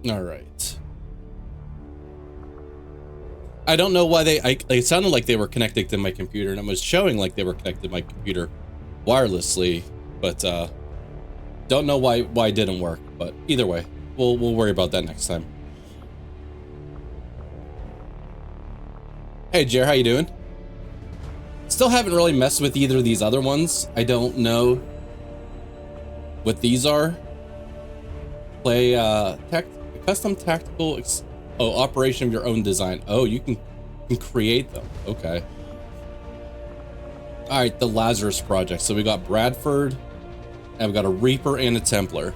All right. I don't know why it sounded like they were connected to my computer, and it was showing like they were connected to my computer wirelessly, but don't know why it didn't work. But either way, we'll worry about that next time. Hey Jer, how you doing? Still haven't really messed with either of these other ones. I don't know what these are. Play custom tactical operation of your own design. Oh, you can create them. Okay. All right, the Lazarus Project. So we got Bradford, and we got a Reaper and a Templar.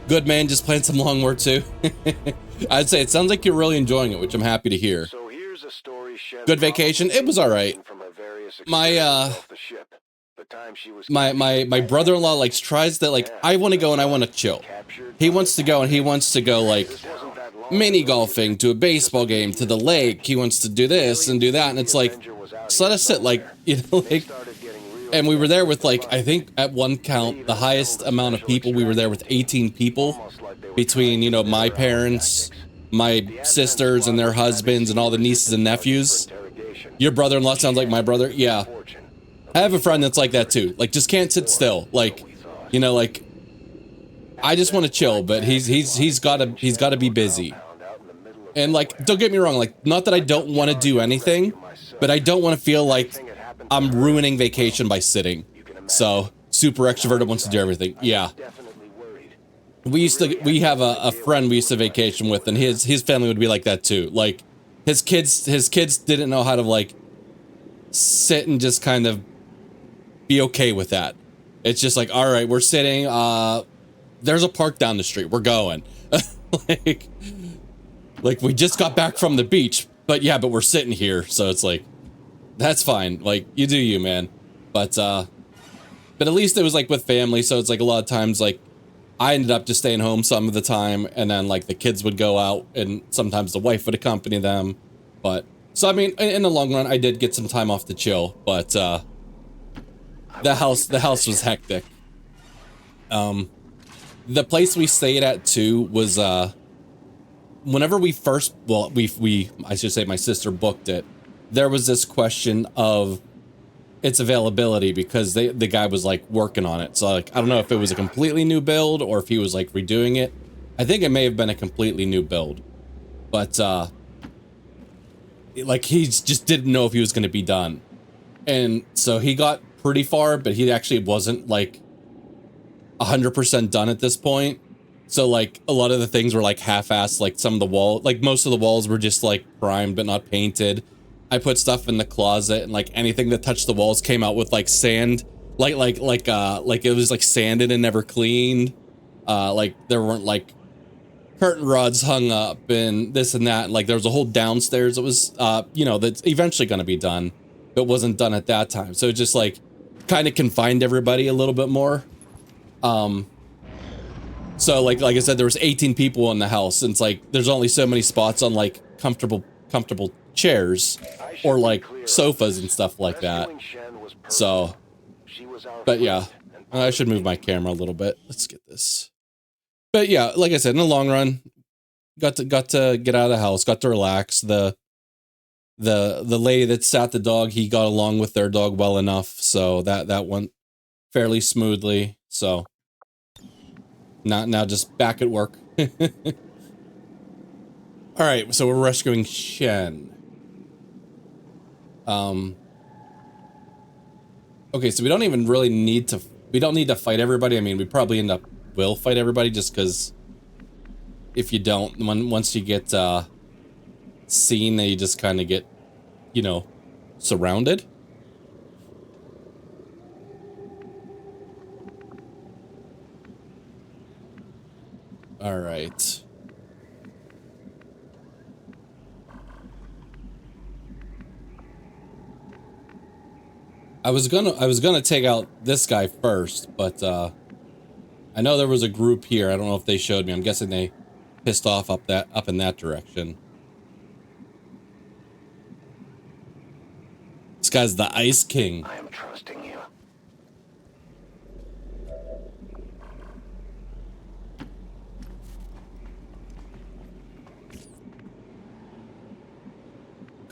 Good man, just playing some Long War 2. I'd say it sounds like you're really enjoying it, which I'm happy to hear. So here's a story. Good vacation. It was all right. My brother-in-law like tries that, like, I want to go and I want to chill. He wants to go and he wants to go like mini golfing, to a baseball game, to the lake. He wants to do this and do that, and it's like, so let us sit, like, you know, like. And we were there with, like, I think at one count, the highest amount of people, we were there with 18 people between, you know, my parents, my sisters and their husbands, and all the nieces and nephews. Your brother-in-law sounds like my brother. Yeah. I have a friend that's like that too. Like, just can't sit still. Like, you know, like, I just want to chill, but he's gotta be busy. And like, don't get me wrong, like, not that I don't want to do anything, but I don't want to feel like I'm ruining vacation by sitting. So, super extroverted, wants to do everything. Yeah. We have a friend we used to vacation with, and his family would be like that too. Like, his kids didn't know how to, like, sit and just kind of be okay with that. It's just like, all right, we're sitting, there's a park down the street, we're going. like we just got back from the beach, but we're sitting here, so it's like, that's fine. Like, you do you, man. But at least it was like with family, so it's like a lot of times, like, I ended up just staying home some of the time, and then like the kids would go out, and sometimes the wife would accompany them. But so I mean, in the long run, I did get some time off to chill, but the house was hectic. The place we stayed at too was whenever we first, well, I should say my sister booked it, there was this question of its availability because the guy was like working on it. So like, I don't know if it was a completely new build or if he was like redoing it. I think it may have been a completely new build, but like, he just didn't know if he was going to be done. And so he got pretty far, but he actually wasn't like 100% done at this point. So like, a lot of the things were like half-assed, like some of the wall, like most of the walls were just like primed but not painted. I put stuff in the closet, and like anything that touched the walls came out with like sand, like it was like sanded and never cleaned. Like there weren't like curtain rods hung up and this and that. And like there was a whole downstairs that was, you know, that's eventually going to be done, but wasn't done at that time. So it just like kind of confined everybody a little bit more. So like I said, there was 18 people in the house, and it's like, there's only so many spots on like comfortable chairs or like sofas and stuff like that. So, but yeah, I should move my camera a little bit. Let's get this. But yeah, like I said, in the long run, got to get out of the house, got to relax. The lady that sat the dog, he got along with their dog well enough, so that went fairly smoothly. So now just back at work. All right, so we're rescuing Shen. Okay, so we don't even really need to fight everybody. I mean, we probably will fight everybody, just because if you don't, once you get seen, then you just kind of get, you know, surrounded. All right. I was gonna take out this guy first, but I know there was a group here. I don't know if they showed me. I'm guessing they pissed off up in that direction. This guy's the Ice King. I am trusting you.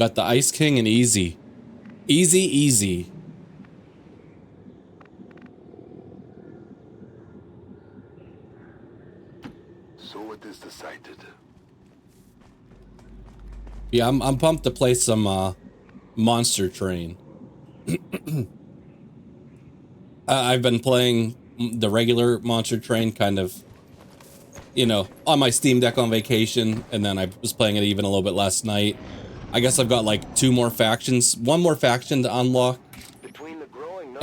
Got the Ice King and easy. Easy, easy. So it is decided. Yeah, I'm pumped to play some Monster Train. I've been playing the regular Monster Train kind of, you know, on my Steam Deck on vacation, and then I was playing it even a little bit last night. I guess I've got like 2 more factions, 1 more faction to unlock,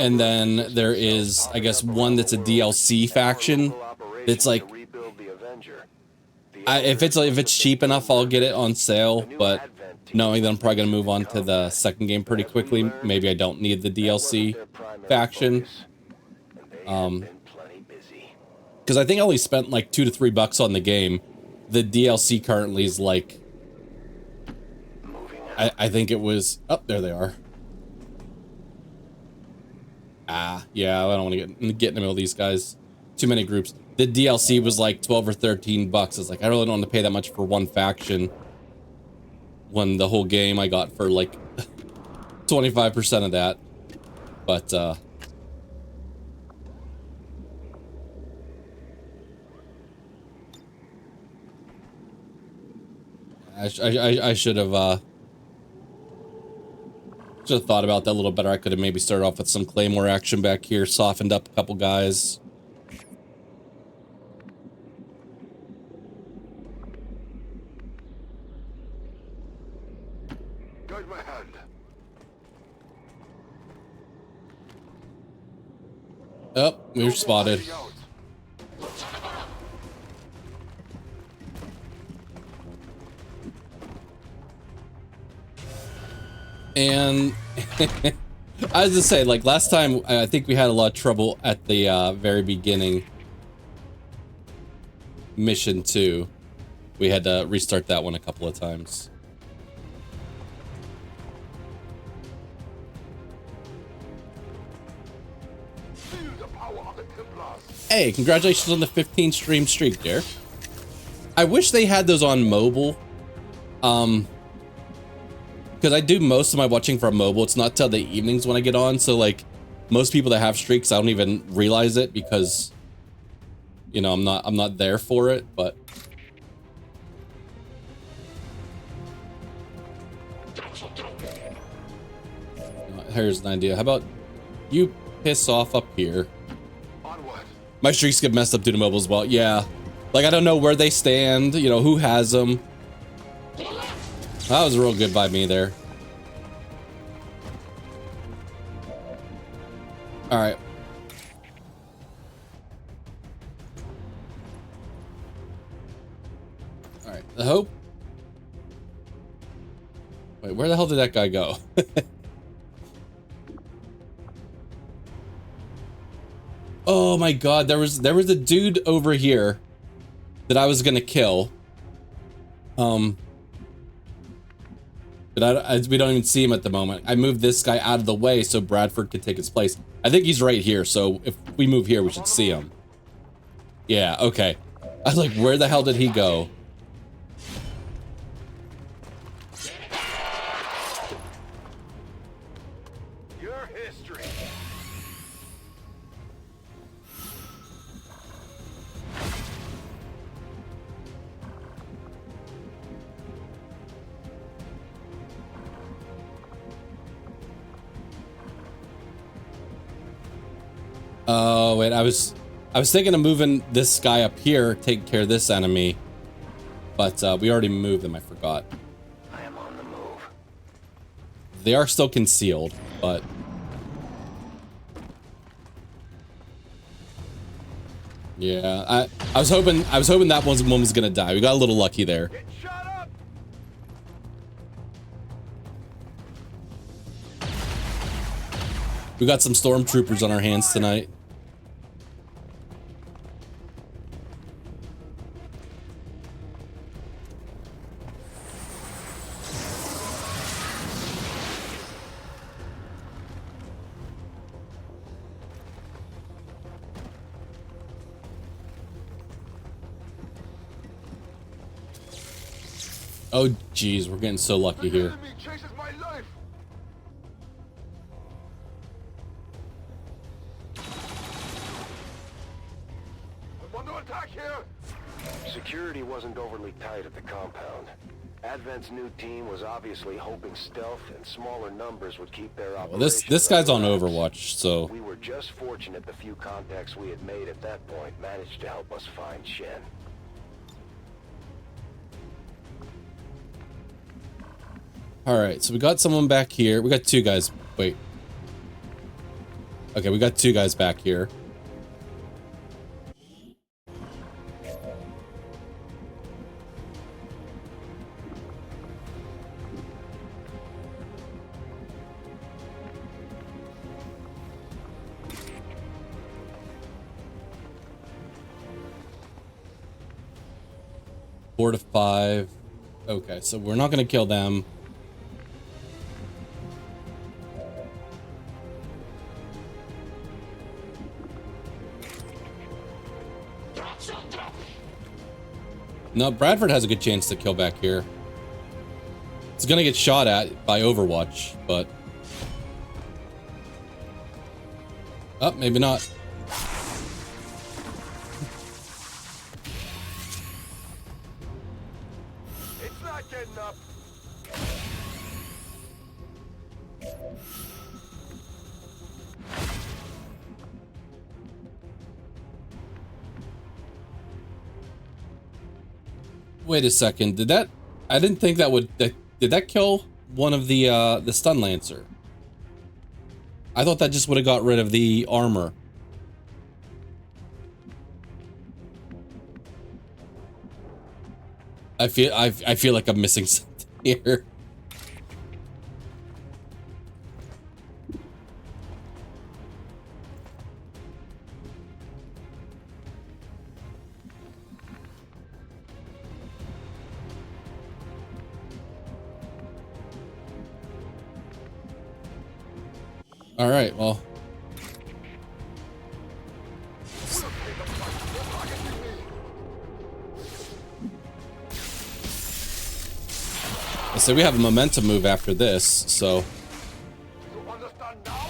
and then there is, I guess, one that's a DLC faction. It's like, if it's cheap enough, I'll get it on sale, but knowing that I'm probably gonna move on to the second game pretty quickly, maybe I don't need the DLC faction. Because I think I only spent like $2 to $3 on the game. The DLC currently is like, I think it was, oh, there they are. Ah, yeah, I don't want to get in the middle of these guys. Too many groups. The DLC was like 12 or 13 bucks. It's like, I really don't want to pay that much for one faction, when the whole game I got for like 25% of that. But I should have thought about that a little better. I could have maybe started off with some Claymore action back here, softened up a couple guys. Guide my hand. Oh, we're spotted. And I was just saying, like last time, I think we had a lot of trouble at the very beginning. Mission 2. We had to restart that one a couple of times. Hey, congratulations on the 15 stream streak, dear. I wish they had those on mobile. Because I do most of my watching from mobile. It's not till the evenings when I get on. So like most people that have streaks, I don't even realize it because, you know, I'm not there for it, but here's an idea. How about you piss off up here? My streaks get messed up due to mobile as well. Yeah. Like, I don't know where they stand, you know, who has them. That was real good by me there. All right. All right. The hope. Wait, where the hell did that guy go? Oh my God, there was a dude over here that I was gonna kill. But we don't even see him at the moment. I moved this guy out of the way so Bradford could take his place. I think he's right here, so if we move here, we should see him. Yeah, okay. I was like, where the hell did he go? Your history. Oh, wait, I was thinking of moving this guy up here, taking care of this enemy. But we already moved them, I forgot. I am on the move. They are still concealed, but yeah, I was hoping that one was gonna die. We got a little lucky there. Get shot up. We got some stormtroopers on our hands tonight. Oh, geez, we're getting so lucky here. Security wasn't overly tight at the compound. Advent's new team was obviously hoping stealth and smaller numbers would keep their Well, operations. this guy's on under wraps. Overwatch, so We were just fortunate the few contacts we had made at that point managed to help us find Shen. all right. So we got someone back here. We got two guys. Wait. Okay, we got two guys back here. Four to five. Okay, so we're not gonna kill them. No, Bradford has a good chance to kill back here. It's gonna get shot at by Overwatch, but... Oh, maybe not. It's not getting up. Wait a second, did that... I didn't think that would... Did that kill one of the stun lancer? I thought that just would have got rid of the armor. I feel like I'm missing something here. All right, well. So we have a momentum move after this, so. You understand now?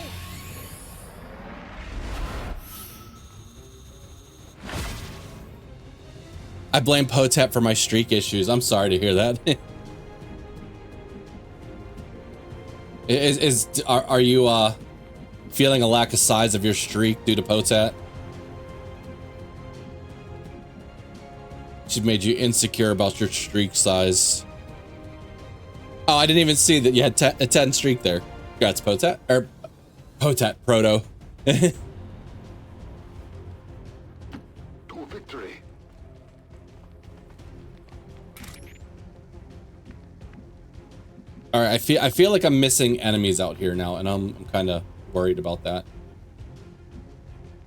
I blame Potep for my streak issues. I'm sorry to hear that. Are you feeling a lack of size of your streak due to Potat? She made you insecure about your streak size. Oh, I didn't even see that you had a 10 streak there. Congrats, Potat. Or Potat, Proto. To victory. All right, I feel like I'm missing enemies out here now, and I'm kind of worried about that.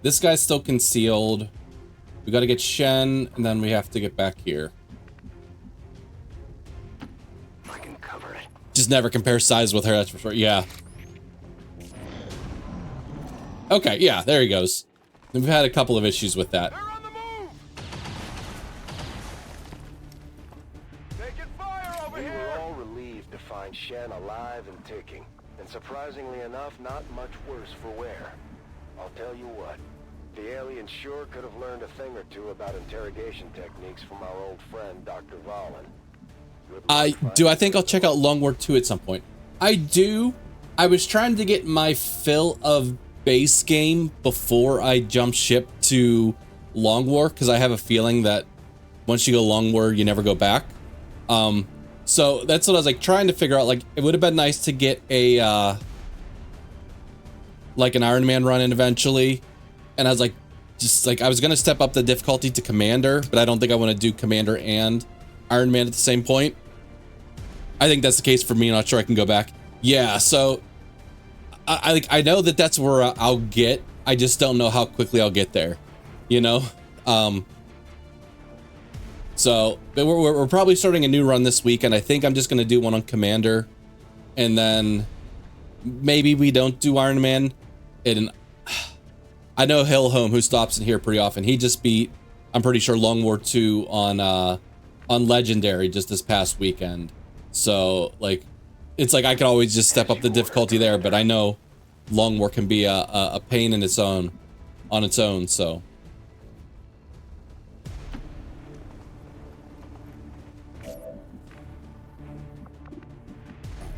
This guy's still concealed. We got to get Shen, and then we have to get back here. I can cover it. Just never compare size with her, that's for sure. Yeah. Okay, yeah, there he goes. We've had a couple of issues with that. They're on the move. Taking fire over here. We were all relieved to find Shen alive and ticking, and surprisingly enough, not much worse for wear. I'll tell you what. The alien sure could have learned a thing or two about interrogation techniques from our old friend, Dr. Valen. I think I'll check out Long War 2 at some point. I do. I was trying to get my fill of base game before I jump ship to Long War, because I have a feeling that once you go Long War, you never go back. So that's what I was like trying to figure out. Like, it would have been nice to get a like an Iron Man run in eventually. And I was like, I was gonna step up the difficulty to Commander, but I don't think I want to do Commander and Iron Man at the same point. I think that's the case for me. I'm not sure I can go back. Yeah, so I know that that's where I'll get. I just don't know how quickly I'll get there, you know. So but we're probably starting a new run this week, and I think I'm just gonna do one on Commander, and then maybe we don't do Iron Man. And I know Hillhome, who stops in here pretty often. He just beat, I'm pretty sure, Long War 2 on Legendary just this past weekend. So, like, it's like I could always just step up the difficulty there, but I know Long War can be a pain in its own, on its own, so.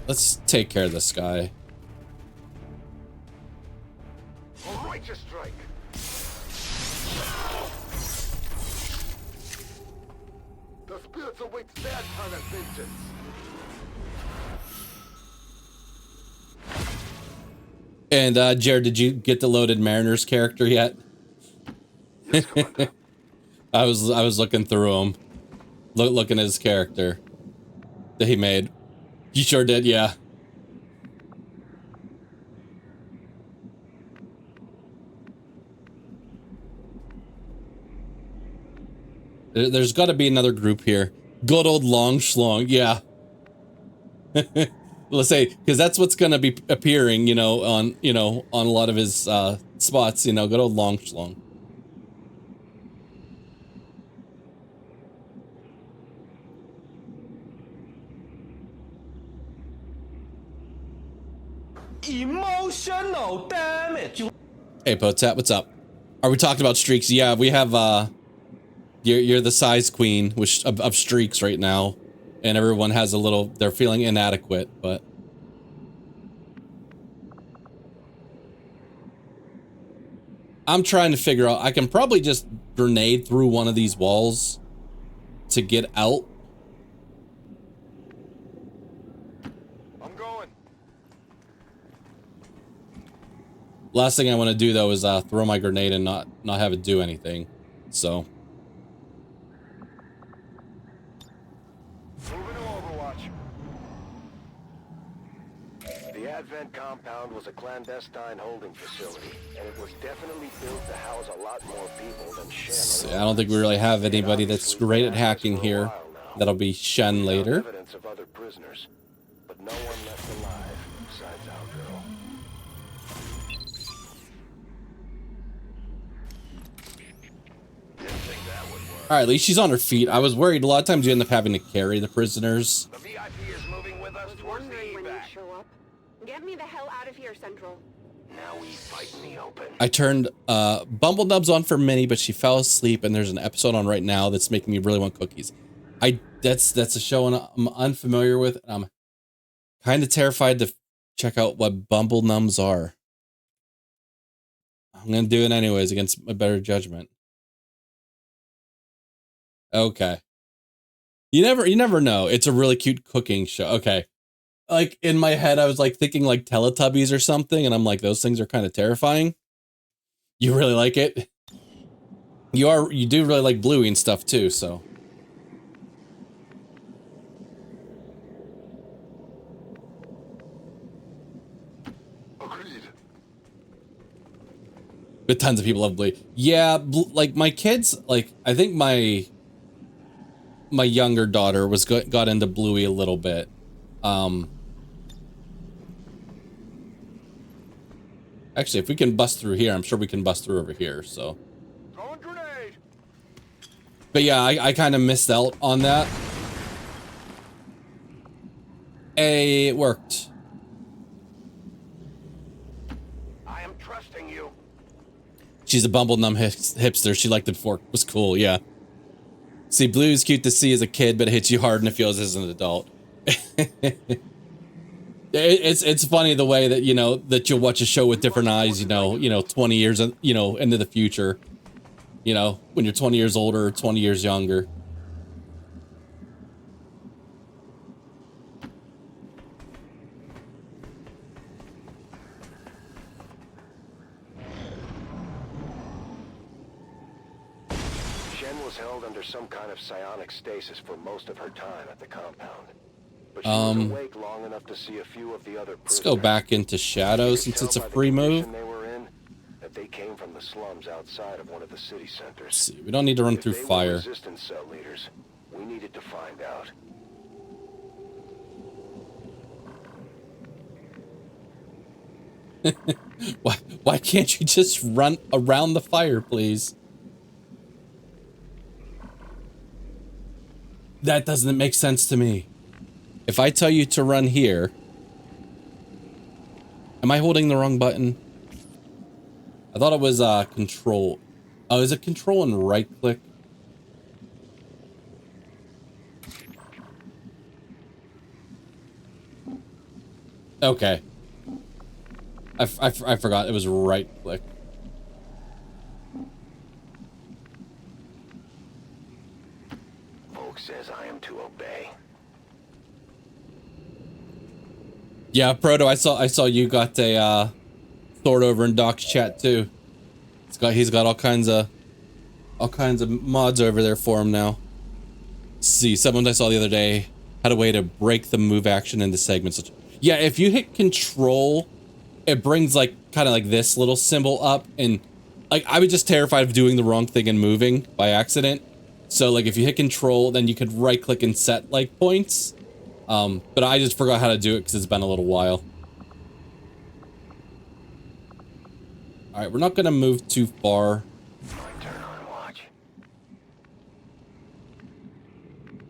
Let's take care of this guy. A righteous strike. The spirits await their turn of vengeance. And Jared, did you get the Loaded Mariners character yet? Yes, Commander. I was looking through him, looking at his character that he made. You sure did, yeah. There's got to be another group here. Good old Long Schlong, yeah. Let's say, because that's what's gonna be appearing, on a lot of his spots. Good old Long Schlong. Emotional damage. Hey, Potat, what's up? Are we talking about streaks? Yeah, we have you're the size queen of streaks right now, and everyone has a little. They're feeling inadequate, but I'm trying to figure out. I can probably just grenade through one of these walls to get out. I'm going. Last thing I want to do though is throw my grenade and not have it do anything. So. Moving to Overwatch. The Advent compound was a clandestine holding facility, and it was definitely built to house a lot more people than Shen. I don't think we really have anybody that's great at hacking here. That'll be Shen later. Evidence of other prisoners, but no one left alive besides our girl. Didn't think that would work. All right, at least she's on her feet. I was worried. A lot of times you end up having to carry the prisoners. The VIP is moving with us towards the Wondering when you evac. show up. Get me the hell out of here, Central. Now we fight in the open. I turned Bumble Nubs on for Minnie, but she fell asleep, and there's an episode on right now that's making me really want cookies. That's a show I'm unfamiliar with, and I'm kind of terrified to check out what Bumble Nubs are. I'm gonna do it anyways against my better judgment. Okay. You never know. It's a really cute cooking show. Okay. Like in my head, I was like thinking like Teletubbies or something, and I'm like, those things are kind of terrifying. You really like it? You do really like Bluey and stuff too, so. Agreed. But tons of people love Bluey. Yeah, like my kids, like I think my younger daughter got into Bluey a little bit. Actually, if we can bust through here, I'm sure we can bust through over here, so. Throwing grenade. But yeah, I kind of missed out on that. Hey, it worked. I am trusting you. She's a Bumble Numb hipster. She liked it before. It was cool, yeah. See, Blue's cute to see as a kid, but it hits you hard and it feels as an adult. It's funny the way that, that you'll watch a show with different eyes, 20 years, into the future, when you're 20 years older or 20 years younger. Shen was held under some kind of psionic stasis for most of her time at the compound. But she was awake long enough to see a few of the other prisoners. Let's go back into Shadow since it's a free move. They were in, that they came from the slums outside of one of the city centers. Let's see, we don't need to run through If they were fire. resistance cell leaders, we needed to find out. Why can't you just run around the fire, please? That doesn't make sense to me. If I tell you to run here... Am I holding the wrong button? I thought it was control. Oh, is it control and right click? Okay. I forgot it was right click. Volk says I am to obey. Yeah, Proto, I saw you got a sword over in Doc's chat too. He's got all kinds of mods over there for him now. Let's see, someone I saw the other day had a way to break the move action into segments. Yeah, if you hit control, it brings like kind of like this little symbol up, and like I was just terrified of doing the wrong thing and moving by accident. So like if you hit control, then you could right click and set like points. But I just forgot how to do it because it's been a little while. All right, we're not gonna move too far. My turn on watch.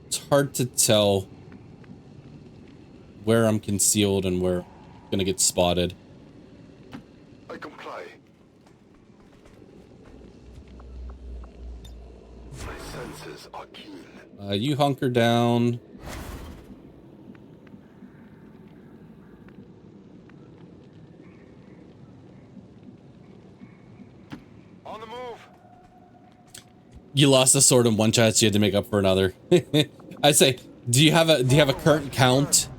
It's hard to tell where I'm concealed and where I'm gonna get spotted. I comply. My senses are keen. You hunker down. On the move. You lost a sword in one shot, so you had to make up for another. I'd say, do you have a current count?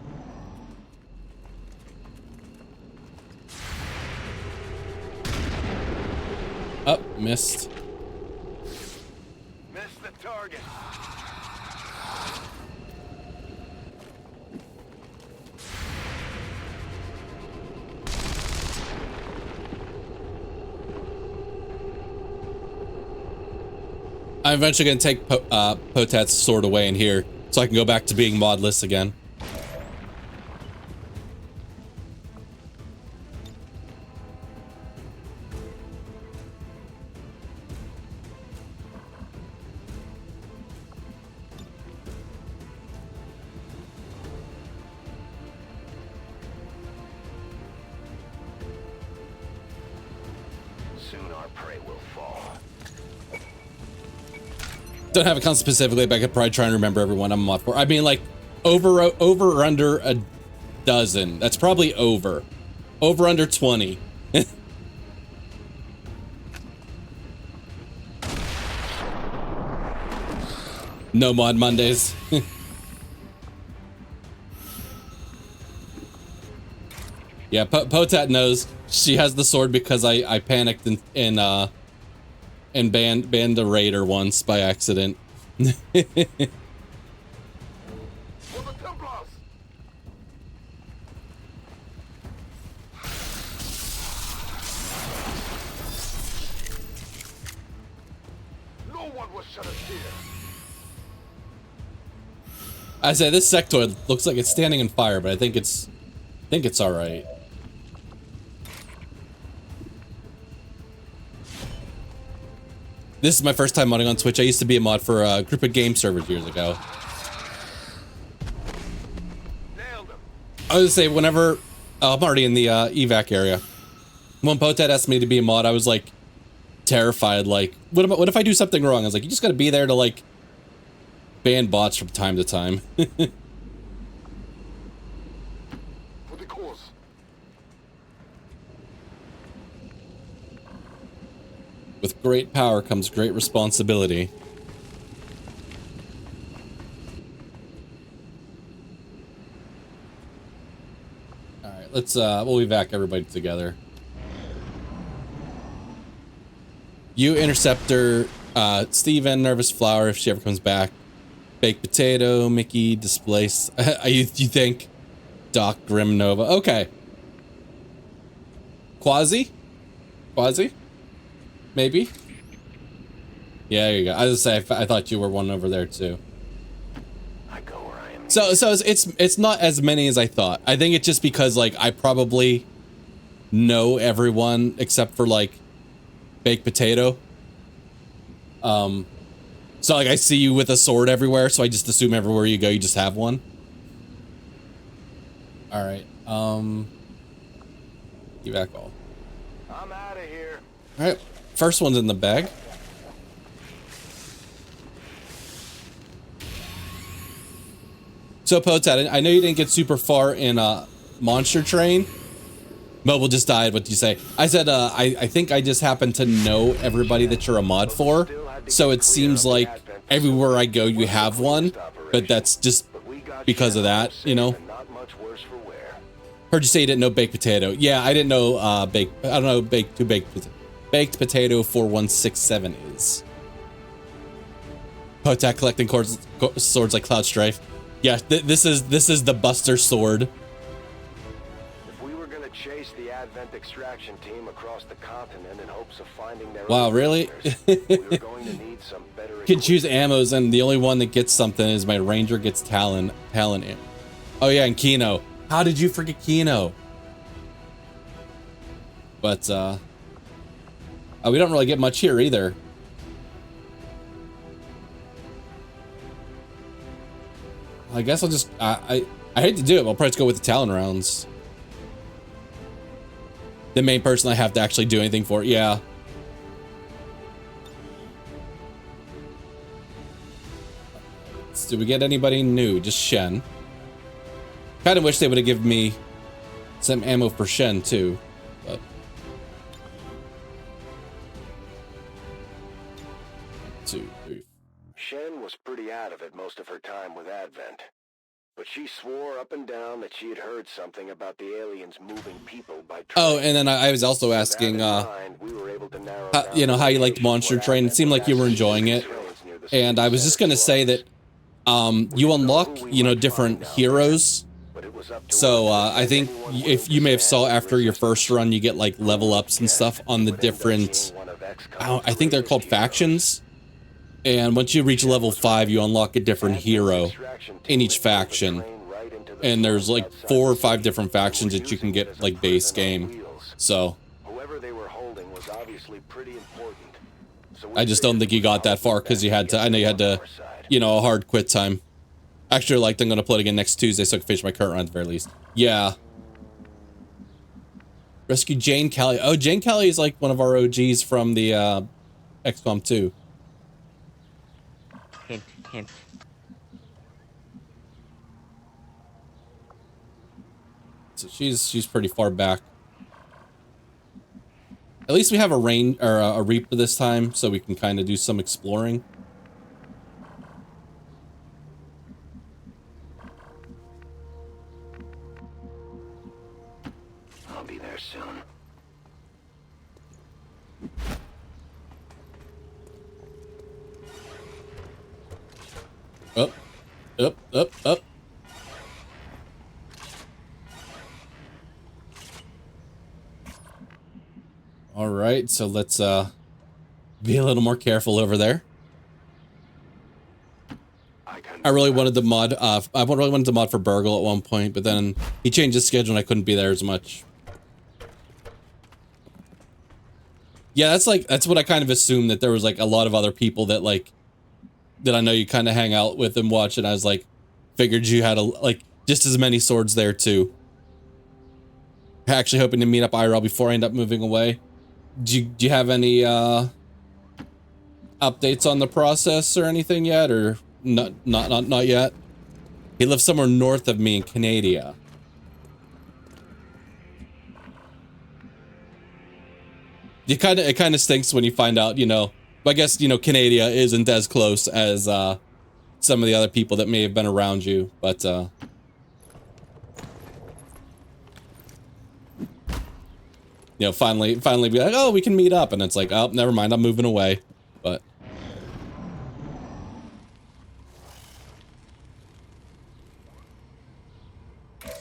Oh, missed. Missed the target. I'm eventually gonna take Potat's sword away in here, so I can go back to being modless again. Soon our prey will fall. Don't have a count specifically, but I could probably try and remember everyone I'm off for. I mean, like, over or under a dozen. That's probably over. Over under 20. No mod Mondays. Yeah, Potat knows she has the sword because I panicked and banned a raider once by accident. For the Templars! No one will shut us here. I say this sectoid looks like it's standing in fire, but I think it's all right. This is my first time modding on Twitch. I used to be a mod for a group of game servers years ago. Nailed him. I was gonna say, whenever I'm already in the evac area, when Potat asked me to be a mod, I was like terrified. Like, what if I do something wrong? I was like, you just gotta be there to like ban bots from time to time. For the cause. With great power comes great responsibility. Alright, let's we'll evac everybody together. You, Interceptor, Steven, Nervous Flower if she ever comes back. Baked Potato, Mickey, Displace. you think? Doc, Grim Nova. Okay. Quasi? Maybe? Yeah, there you go. I was gonna say, I thought you were one over there too. I go where I am. So it's not as many as I thought. I think it's just because like I probably know everyone except for like Baked Potato. So like I see you with a sword everywhere, so I just assume everywhere you go you just have one. All right. Evac all. I'm out of here. All right. First one's in the bag. So Potat, I know you didn't get super far in monster train. Mobile just died. What do you say? I said, I think I just happen to know everybody that you're a mod for. So it seems like everywhere I go, you have one. But that's just because of that, you know? Heard you say you didn't know baked potato. Yeah, I didn't know, I don't know baked potato 4167 is. Potak collecting swords like Cloud Strife. Yeah, this is the Buster sword. Chase the Advent extraction team across the continent in hopes of finding their wow, really? we were going to need some better Can choose ammos, and the only one that gets something is my Ranger gets Talon ammo. Oh yeah, and Kino. How did you forget Kino? But oh, we don't really get much here either. I guess I'll just I hate to do it, but I'll probably just go with the Talon rounds. The main person I have to actually do anything for. Yeah. Did we get anybody new? Just Shen. Kind of wish they would have given me some ammo for Shen too, but. 2, 3. Shen was pretty out of it most of her time with Advent. But she swore up and down that she had heard something about the aliens moving people by train. Oh, and then I was also asking, you know, how you liked Monster Train. It seemed like you were enjoying it. And I was just going to say that you unlock, you know, different heroes. So I think if you may have saw after your first run, you get like level ups and stuff on the different, I think they're called factions. And once you reach level 5, you unlock a different hero in each faction. And there's like 4 or 5 different factions that you can get like base game. So I just don't think you got that far because you had to, I know you had to, you know, a hard quit time. Actually, like, I'm going to play it again next Tuesday so I can finish my current run at the very least. Yeah. Rescue Jane Callie. Oh, Jane Callie is like one of our OGs from the XCOM 2. Hint, hint. So she's pretty far back. At least we have a rain or a Reaper this time, so we can kind of do some exploring. I'll be there soon. Up, up, up, up. All right, so let's be a little more careful over there. I really wanted to mod. I really wanted to mod for Burgle at one point, but then he changed his schedule and I couldn't be there as much. Yeah, that's what I kind of assumed, that there was like a lot of other people that like that I know you kind of hang out with and watch, and I was like, figured you had like just as many swords there too. Actually hoping to meet up IRL before I end up moving away. Do you have any updates on the process or anything yet, or not yet? He lives somewhere north of me in Canada. It kind of stinks when you find out, you know. I guess, you know, Canada isn't as close as some of the other people that may have been around you, but you know, finally be like, oh, we can meet up, and it's like, oh, never mind, I'm moving away. But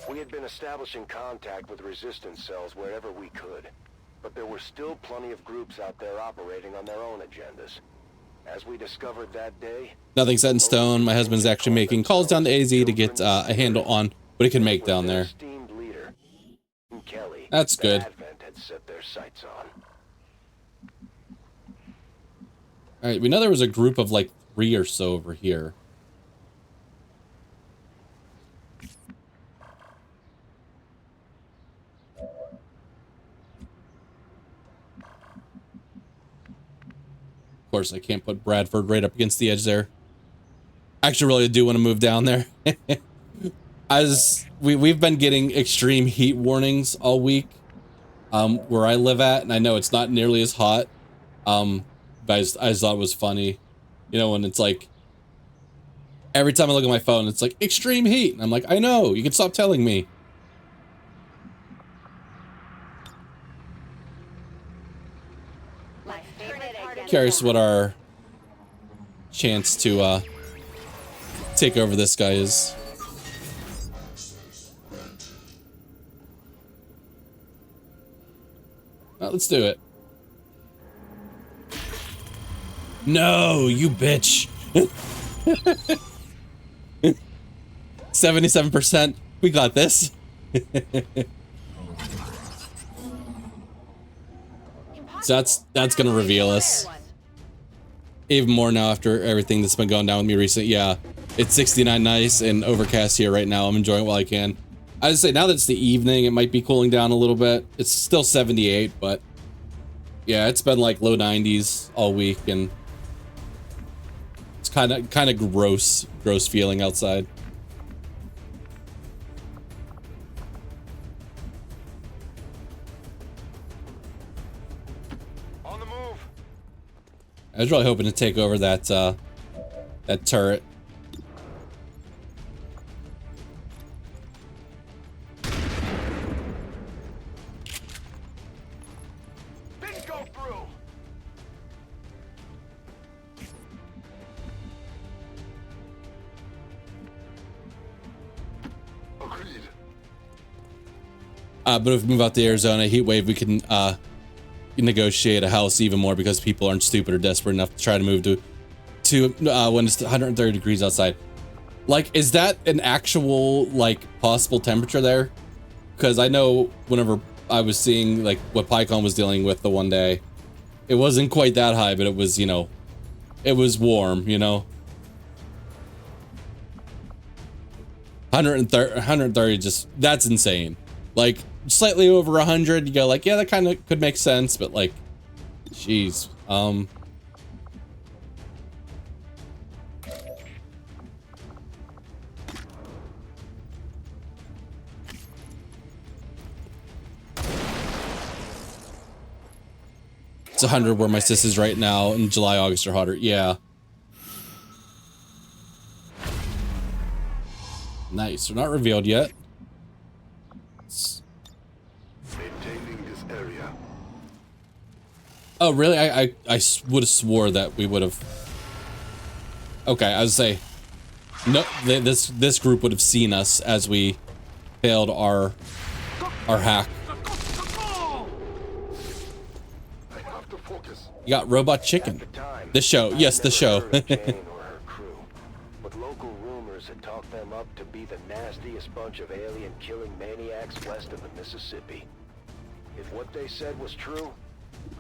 we had been establishing contact with resistance cells wherever we could, but there were still plenty of groups out there operating on their own agendas. As we discovered that day, nothing's set in stone. My husband's actually making calls down to AZ to get a handle on what he can make down there. That's good. Set their sights on. All right, we know there was a group of like 3 or so over here. Of course, I can't put Bradford right up against the edge there. I actually really do want to move down there. As we've been getting extreme heat warnings all week, where I live at, and I know it's not nearly as hot. But I just thought it was funny, you know, when it's like every time I look at my phone, it's like extreme heat, and I'm like, I know, you can stop telling me. Curious what our chance to take over this guy is. Well, let's do it. No, you bitch. 77%. We got this. So that's gonna reveal us even more now after everything that's been going down with me recently. Yeah, it's 69 nice and overcast here right now. I'm enjoying it while I can. I would say now that it's the evening, it might be cooling down a little bit. It's still 78, but yeah, it's been like low 90s all week, and it's kind of gross feeling outside. On the move. I was really hoping to take over that that turret. Didn't go through. Agreed. But if we move out to Arizona, heat wave, we can negotiate a house even more because people aren't stupid or desperate enough to try to move to when it's 130 degrees outside. Like, is that an actual like possible temperature there? Because I know whenever I was seeing like what PyCon was dealing with the one day, it wasn't quite that high, but it was, you know, it was warm, you know. 130, just, that's insane. Like, slightly over 100, you go like, yeah, that kind of could make sense, but like, jeez. It's 100 where my sis is right now, and July, August are hotter. Yeah. Nice. We're not revealed yet. Maintaining this area. Oh, really? I would have swore that we would have. Okay, I would say no. This group would have seen us as we failed our hack. You got robot chicken. The show, yes, the show. But local rumors had talked them up to be the nastiest bunch of alien-killing maniacs west of the Mississippi. If what they said was true,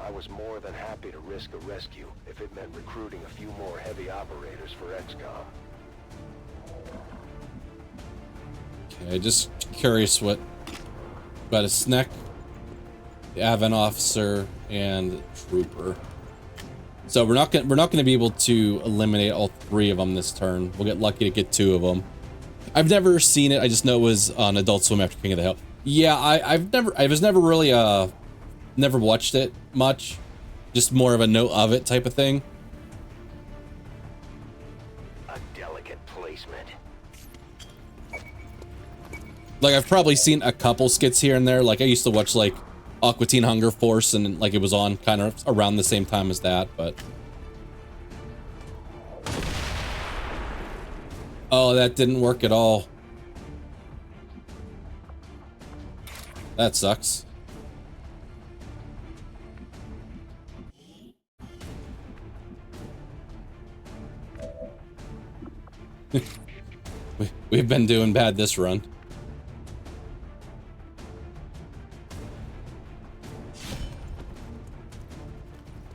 I was more than happy to risk a rescue if it meant recruiting a few more heavy operators for XCOM. Okay, just curious what about a snack, the Advent officer, and the trooper. So we're not gonna be able to eliminate all three of them this turn. We'll get lucky to get two of them. I've never seen it. I just know it was on Adult Swim after King of the Hill. Yeah, I was never really never watched it much. Just more of a note of it type of thing. A delicate placement. Like, I've probably seen a couple skits here and there. Like, I used to watch like Aqua Teen Hunger Force, and like it was on kind of around the same time as that, but oh, that didn't work at all. That sucks. We've been doing bad this run.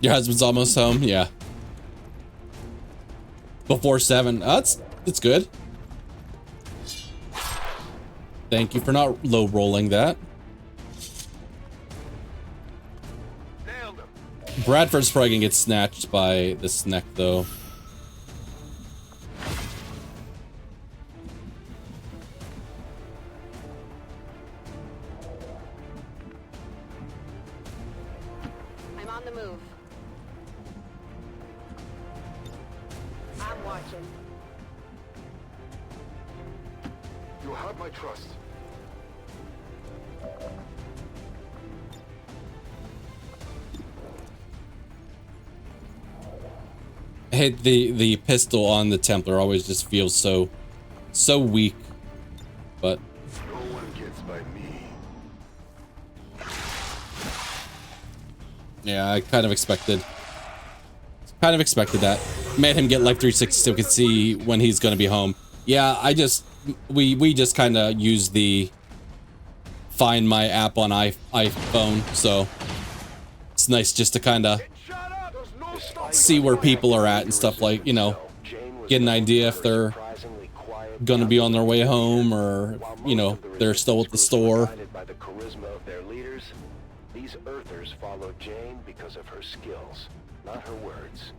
Your husband's almost home? Yeah. Before 7. Oh, that's good. Thank you for not low rolling that. Nailed him. Bradford's probably gonna get snatched by the snack though. On the move. I'm watching. You have my trust. I hate the pistol on the Templar always just feels so weak, but No one gets by me. yeah, I kind of expected that. Made him get Life 360 so we could see when he's gonna be home. Yeah, we just kind of use the Find My app on iPhone, so it's nice just to kind of see where people are at and stuff, like, you know, get an idea if they're gonna be on their way home or, you know, they're still at the store. By the charisma of their leaders, these Earthers followed Jane because of her skills, not her words.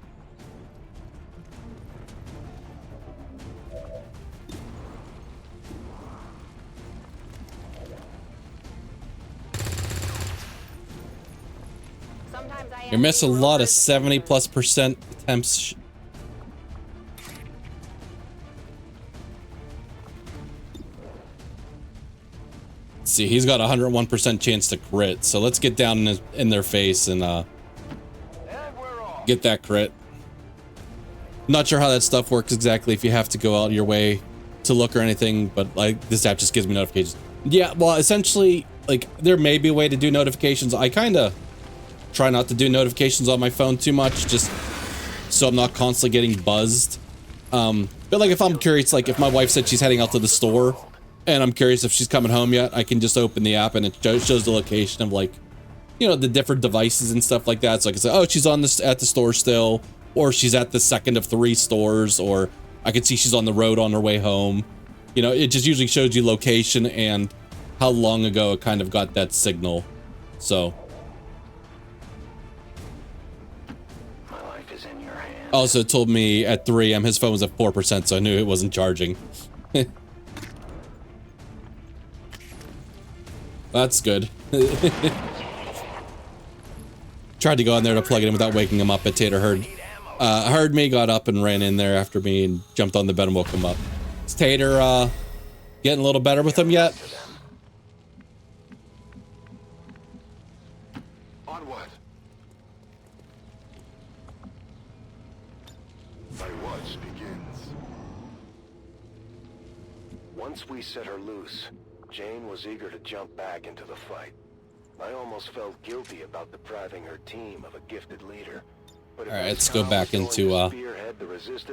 Sometimes I You miss a lot of 70+% attempts. Let's see, he's got a 101% chance to crit, so let's get down in their face and get that crit. Not sure how that stuff works exactly, if you have to go out of your way to look or anything, but like this app just gives me notifications. Yeah, well, essentially, like, there may be a way to do notifications. I kind of try not to do notifications on my phone too much, just so I'm not constantly getting buzzed. But like, if I'm curious, like if my wife said she's heading out to the store and I'm curious if she's coming home yet, I can just open the app and it shows the location of, like, you know, the different devices and stuff like that. So I can say, oh, she's on this at the store still, or she's at the second of 3 stores, or I can see she's on the road on her way home. You know, it just usually shows you location and how long ago it kind of got that signal. So My life is in your hands. also, it told me at 3 AM his phone was at 4%, so I knew it wasn't charging. That's good. Tried to go in there to plug it in without waking him up, but Tater heard me, got up and ran in there after me and jumped on the bed and woke him up. Is Tater getting a little better with him yet? On what? My watch begins. Once we set her loose, Jane was eager to jump back into the fight. I almost felt guilty about depriving her team of a gifted leader. But All right, let's go back into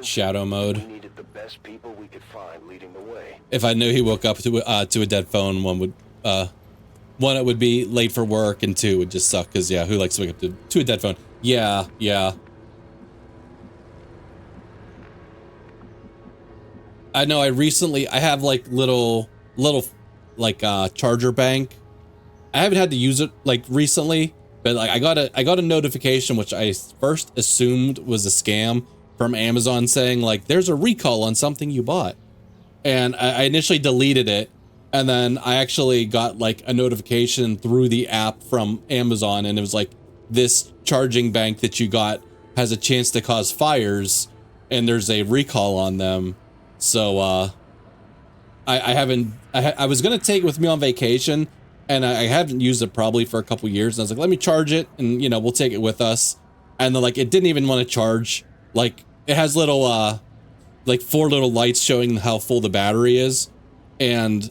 shadow mode. We needed the best people we could find leading the way. If I knew he woke up to a dead phone, one, it would be late for work, and 2 would just suck, because, yeah, who likes to wake up to a dead phone? Yeah. I know, I have, like, little, like, charger bank. I haven't had to use it, like, recently, but, like, I got a notification, which I first assumed was a scam from Amazon saying, like, there's a recall on something you bought. And I initially deleted it, and then I actually got, like, a notification through the app from Amazon, and it was like, this charging bank that you got has a chance to cause fires, and there's a recall on them. So, I was gonna take it with me on vacation, and I haven't used it probably for a couple years, and I was like, let me charge it, and, you know, we'll take it with us. And then, like, it didn't even want to charge. Like, it has little, like, 4 little lights showing how full the battery is, and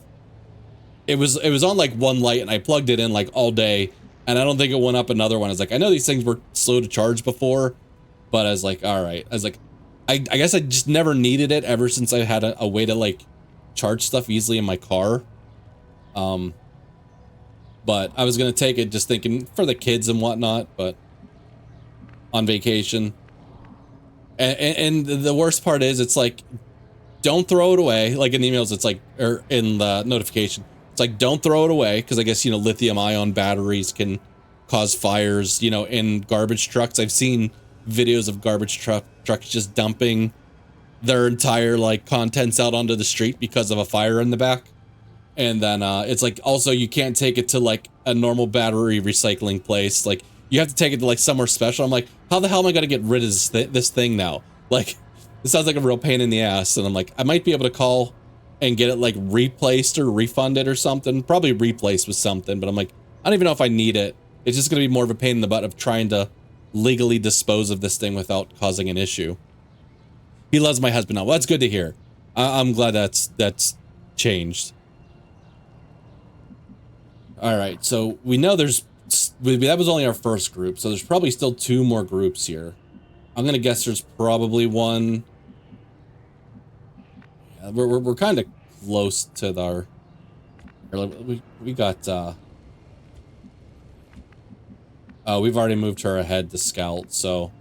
it was on, like, 1 light, and I plugged it in, like, all day, and I don't think it went up another one. I was like, I know these things were slow to charge before, but I was like, all right. I was like, I guess I just never needed it ever since I had a way to, like, charge stuff easily in my car. But I was gonna take it just thinking for the kids and whatnot, but on vacation. And the worst part is, it's like, don't throw it away. Like in the emails, it's like, or in the notification, it's like, don't throw it away, because I guess, you know, lithium-ion batteries can cause fires, you know, in garbage trucks. I've seen videos of garbage trucks just dumping their entire, like, contents out onto the street because of a fire in the back. And then it's like, also, you can't take it to, like, a normal battery recycling place. Like, you have to take it to like somewhere special. I'm like, how the hell am I gonna get rid of this thing now? Like, this sounds like a real pain in the ass. And I'm like, I might be able to call and get it like replaced or refunded or something. Probably replaced with something, but I'm like, I don't even know if I need it. It's just gonna be more of a pain in the butt of trying to legally dispose of this thing without causing an issue. He loves my husband now. Well, that's good to hear. I'm glad that's changed. All right, so we know that was only our first group, so there's probably still 2 more groups here. I'm gonna guess there's probably one. Yeah, we're kind of close to our. We got. Oh, we've already moved her ahead to scout, so.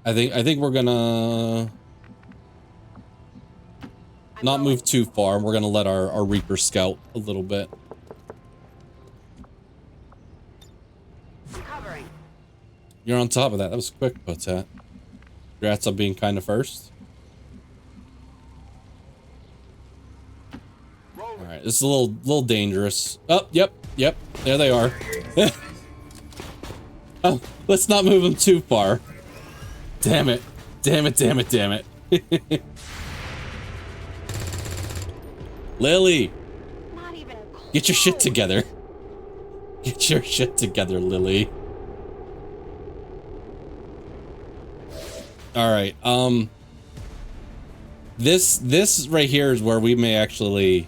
I think we're gonna not move too far. We're gonna let our Reaper scout a little bit. Covering. You're on top of that. That was quick, Potat. Congrats on being kind of first. All right, this is a little dangerous. Oh, yep, there they are. Oh, let's not move them too far. Damn it. Lily! Not even close. Get your shit together. Get your shit together, Lily. Alright, this right here is where we may actually...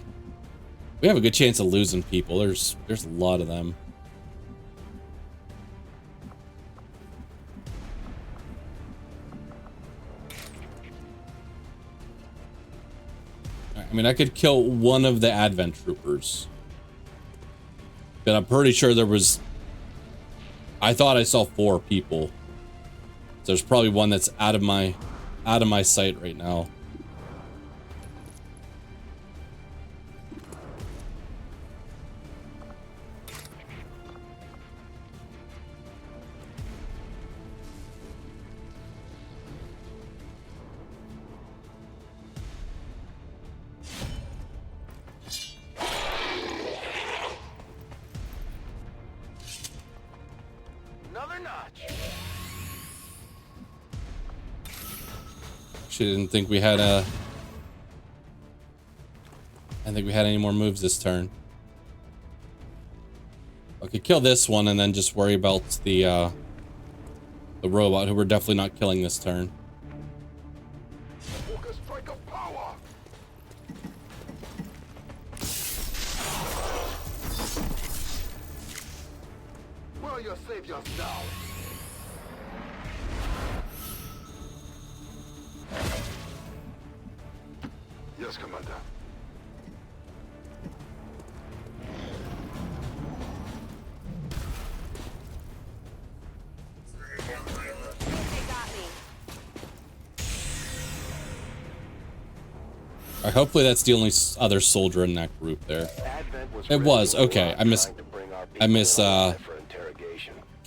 We have a good chance of losing people. There's a lot of them. I mean, I could kill one of the Advent troopers. But I'm pretty sure there was... I thought I saw 4 people. So there's probably one that's out of my sight right now. Didn't think we had I didn't think we had any more moves this turn. Okay, kill this one and then just worry about the robot, who we're definitely not killing this turn. Well, you'll save yourself. Yes, Commander. They got me. Hopefully that's the only other soldier in that group there. It was, okay. I miss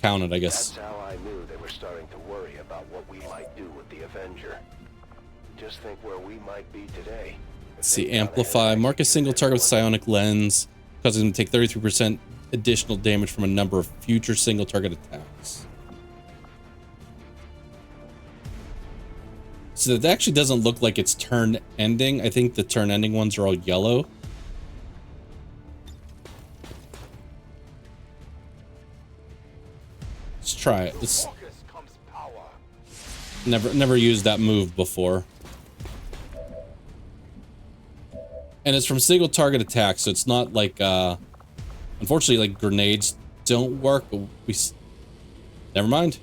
counted, I guess. That's how I knew they were starting to worry about what we might do with the Avenger. Just think where we might be today. Let's see, amplify. Mark a single target with psionic lens, causing them to take 33% additional damage from a number of future single target attacks. So that actually doesn't look like it's turn ending. I think the turn ending ones are all yellow. Let's try it. Let's never used that move before. And it's from single target attack, so it's not like unfortunately like grenades don't work, but never mind.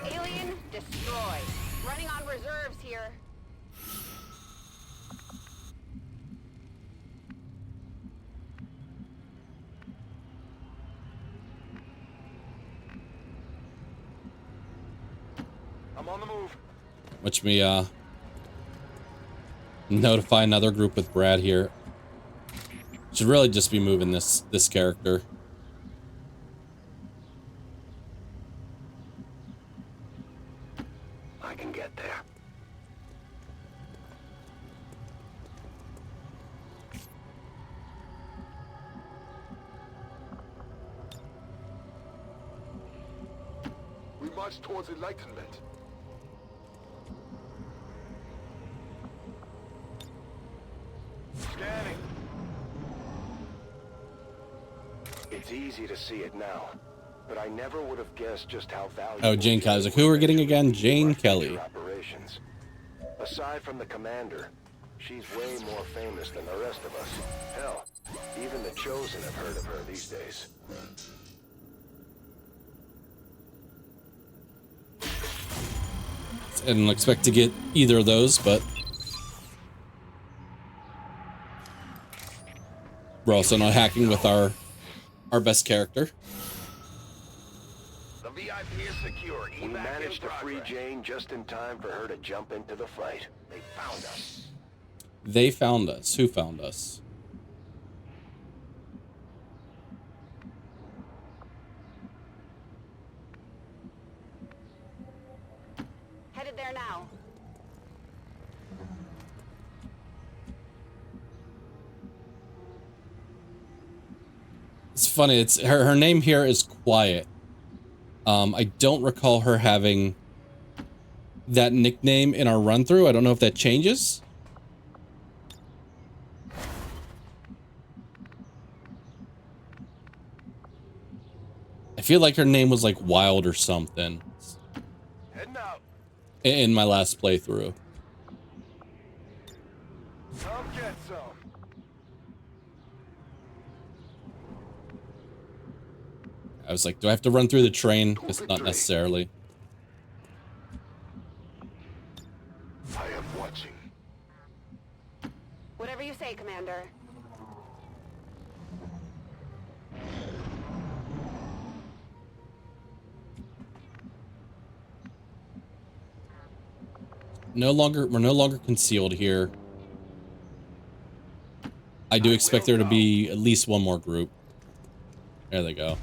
Alien destroyed. Running on reserves here. I'm on the move. Watch me notify another group with Brad here. Should really just be moving this character. I can get there. march towards enlightenment. Scanning. It's easy to see it now, but I never would have guessed just how valuable. Oh, Jane Kelly. Like, who we're getting again? Jane Kelly. Operations. Aside from the commander, she's way more famous than the rest of us. Hell, even the Chosen have heard of her these days. I didn't expect to get either of those, but we're also not hacking with our best character. The VIP is secure. We managed to free Jane just in time for her to jump into the fight. They found us. They found us. Who found us? Headed there now. It's funny. It's her name here is Quiet. I don't recall her having that nickname in our run through. I don't know if that changes. I feel like her name was like Wild or something Heading out. in my last playthrough. Come get some. I was like, do I have to run through the train? It's not necessarily. I am watching. Whatever you say, Commander. We're no longer concealed here. I do expect there to be at least one more group. There they go.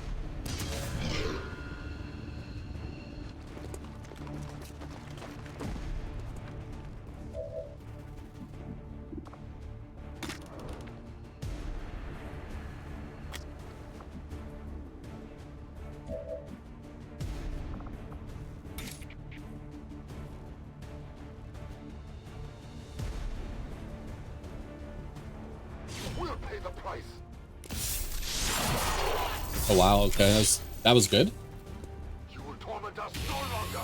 We'll pay the price. Oh wow, okay, that was good. You will torment us no longer.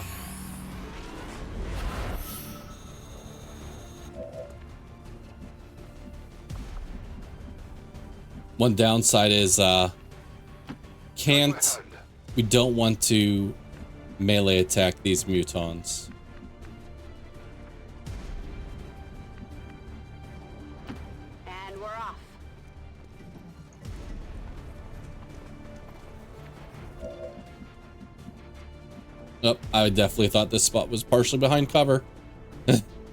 One downside is we don't want to melee attack these mutons. And we're off. Oh, I definitely thought this spot was partially behind cover.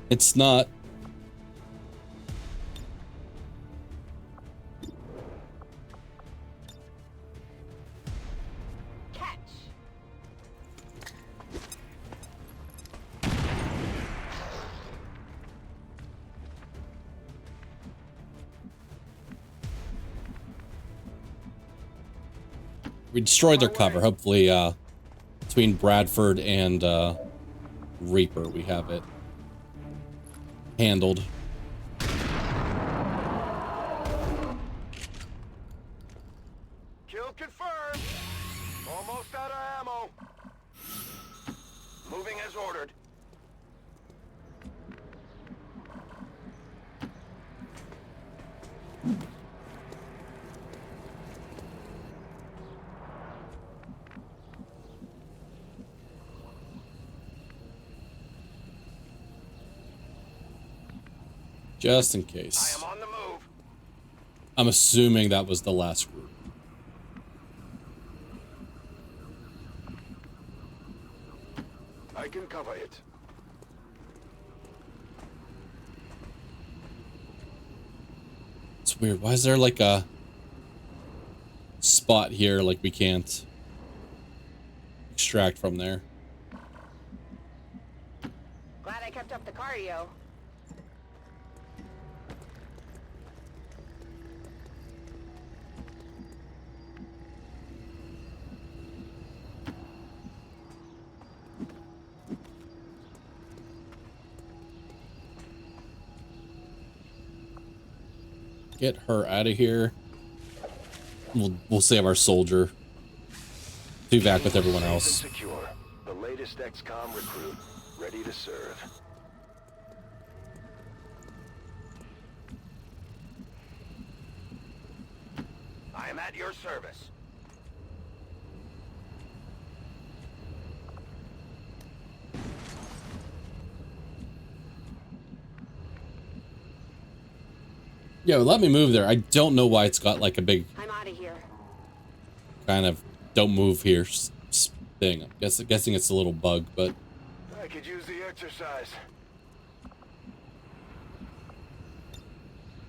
It's not. Catch. We destroyed their cover. Hopefully, between Bradford and Reaper, we have it handled. Kill confirmed. Almost out of ammo. Moving as ordered. Just in I case. am on the move. I'm assuming that was the last group. I can cover it. It's weird. Why is there like a spot here like we can't extract from there? Glad I kept up the cardio. Get her out of here. We'll save our soldier. Be back with everyone else. Secure. The latest XCOM recruit, ready to serve. I am at your service. Yo, let me move there. I don't know why it's got like a big I'm out of here. kind of don't move here thing. I'm guessing it's a little bug, but I could use the exercise.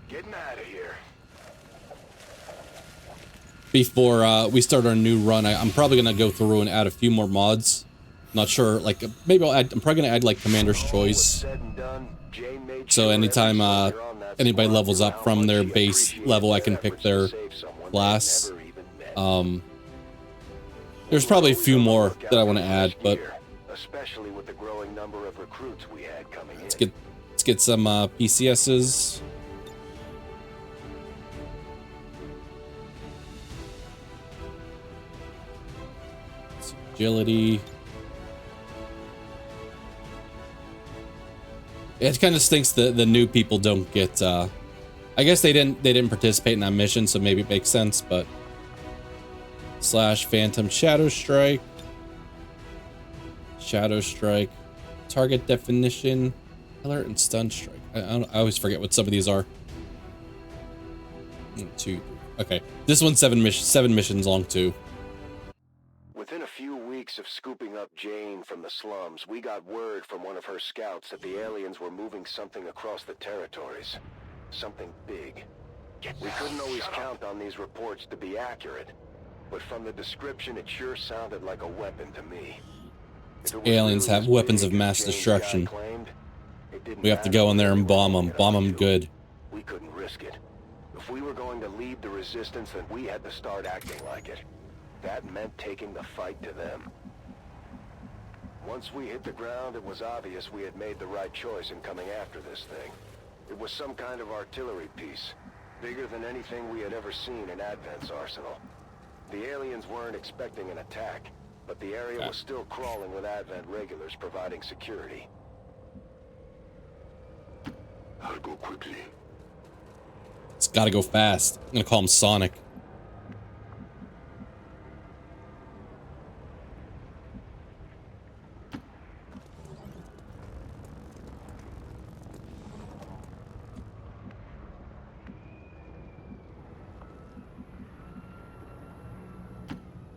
Getting out of here. before we start our new run, I'm probably gonna go through and add a few more mods. Not sure, like maybe I'm probably gonna add like Commander's Choice. So anytime anybody levels up from their base level, I can pick their class. There's probably a few more that I want to add, but especially with the growing number of recruits we had coming in. let's get some PCSs. Some agility. It kind of stinks that the new people don't get. I guess they didn't participate in that mission, so maybe it makes sense. But / Phantom Shadow Strike, target definition, alert and stun strike. I always forget what some of these are. 1, 2, okay. This one's 7 missions long too. Within a few weeks of scooping up Jane from the slums, we got word from one of her scouts that the aliens were moving something across the territories. Something big. We couldn't always count on these reports to be accurate, but from the description it sure sounded like a weapon to me. Aliens have weapons of mass destruction. We have to go in there and bomb them good. We couldn't risk it. If we were going to lead the resistance, then we had to start acting like it. That meant taking the fight to them. Once we hit the ground, it was obvious we had made the right choice in coming after this thing. It was some kind of artillery piece, bigger than anything we had ever seen in Advent's arsenal. The aliens weren't expecting an attack, but the area was still crawling with Advent regulars providing security. I'll go quickly. It's gotta go fast. I'm gonna call him Sonic.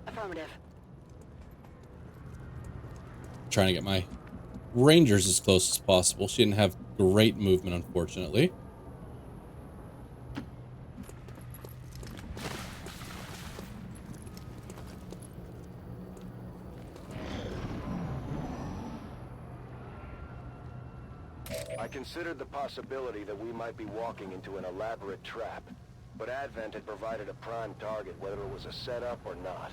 Affirmative. Trying to get my Rangers as close as possible. She didn't have great movement, unfortunately. I considered the possibility that we might be walking into an elaborate trap, but Advent had provided a prime target whether it was a setup or not.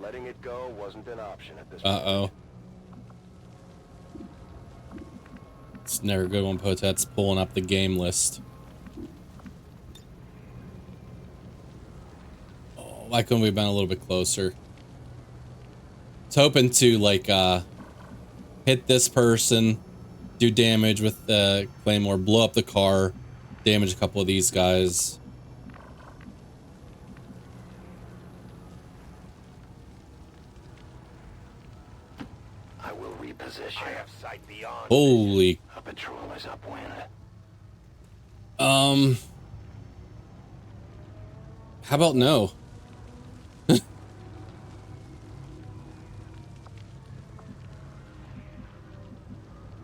Letting it go wasn't an option at this point. Uh-oh. It's never good when Potet's pulling up the game list. Oh, why couldn't we have been a little bit closer? I was hoping to, like, hit this person, do damage with the Claymore, blow up the car, damage a couple of these guys. I will reposition. I have sight beyond. Holy. A patrol is upwind. How about no?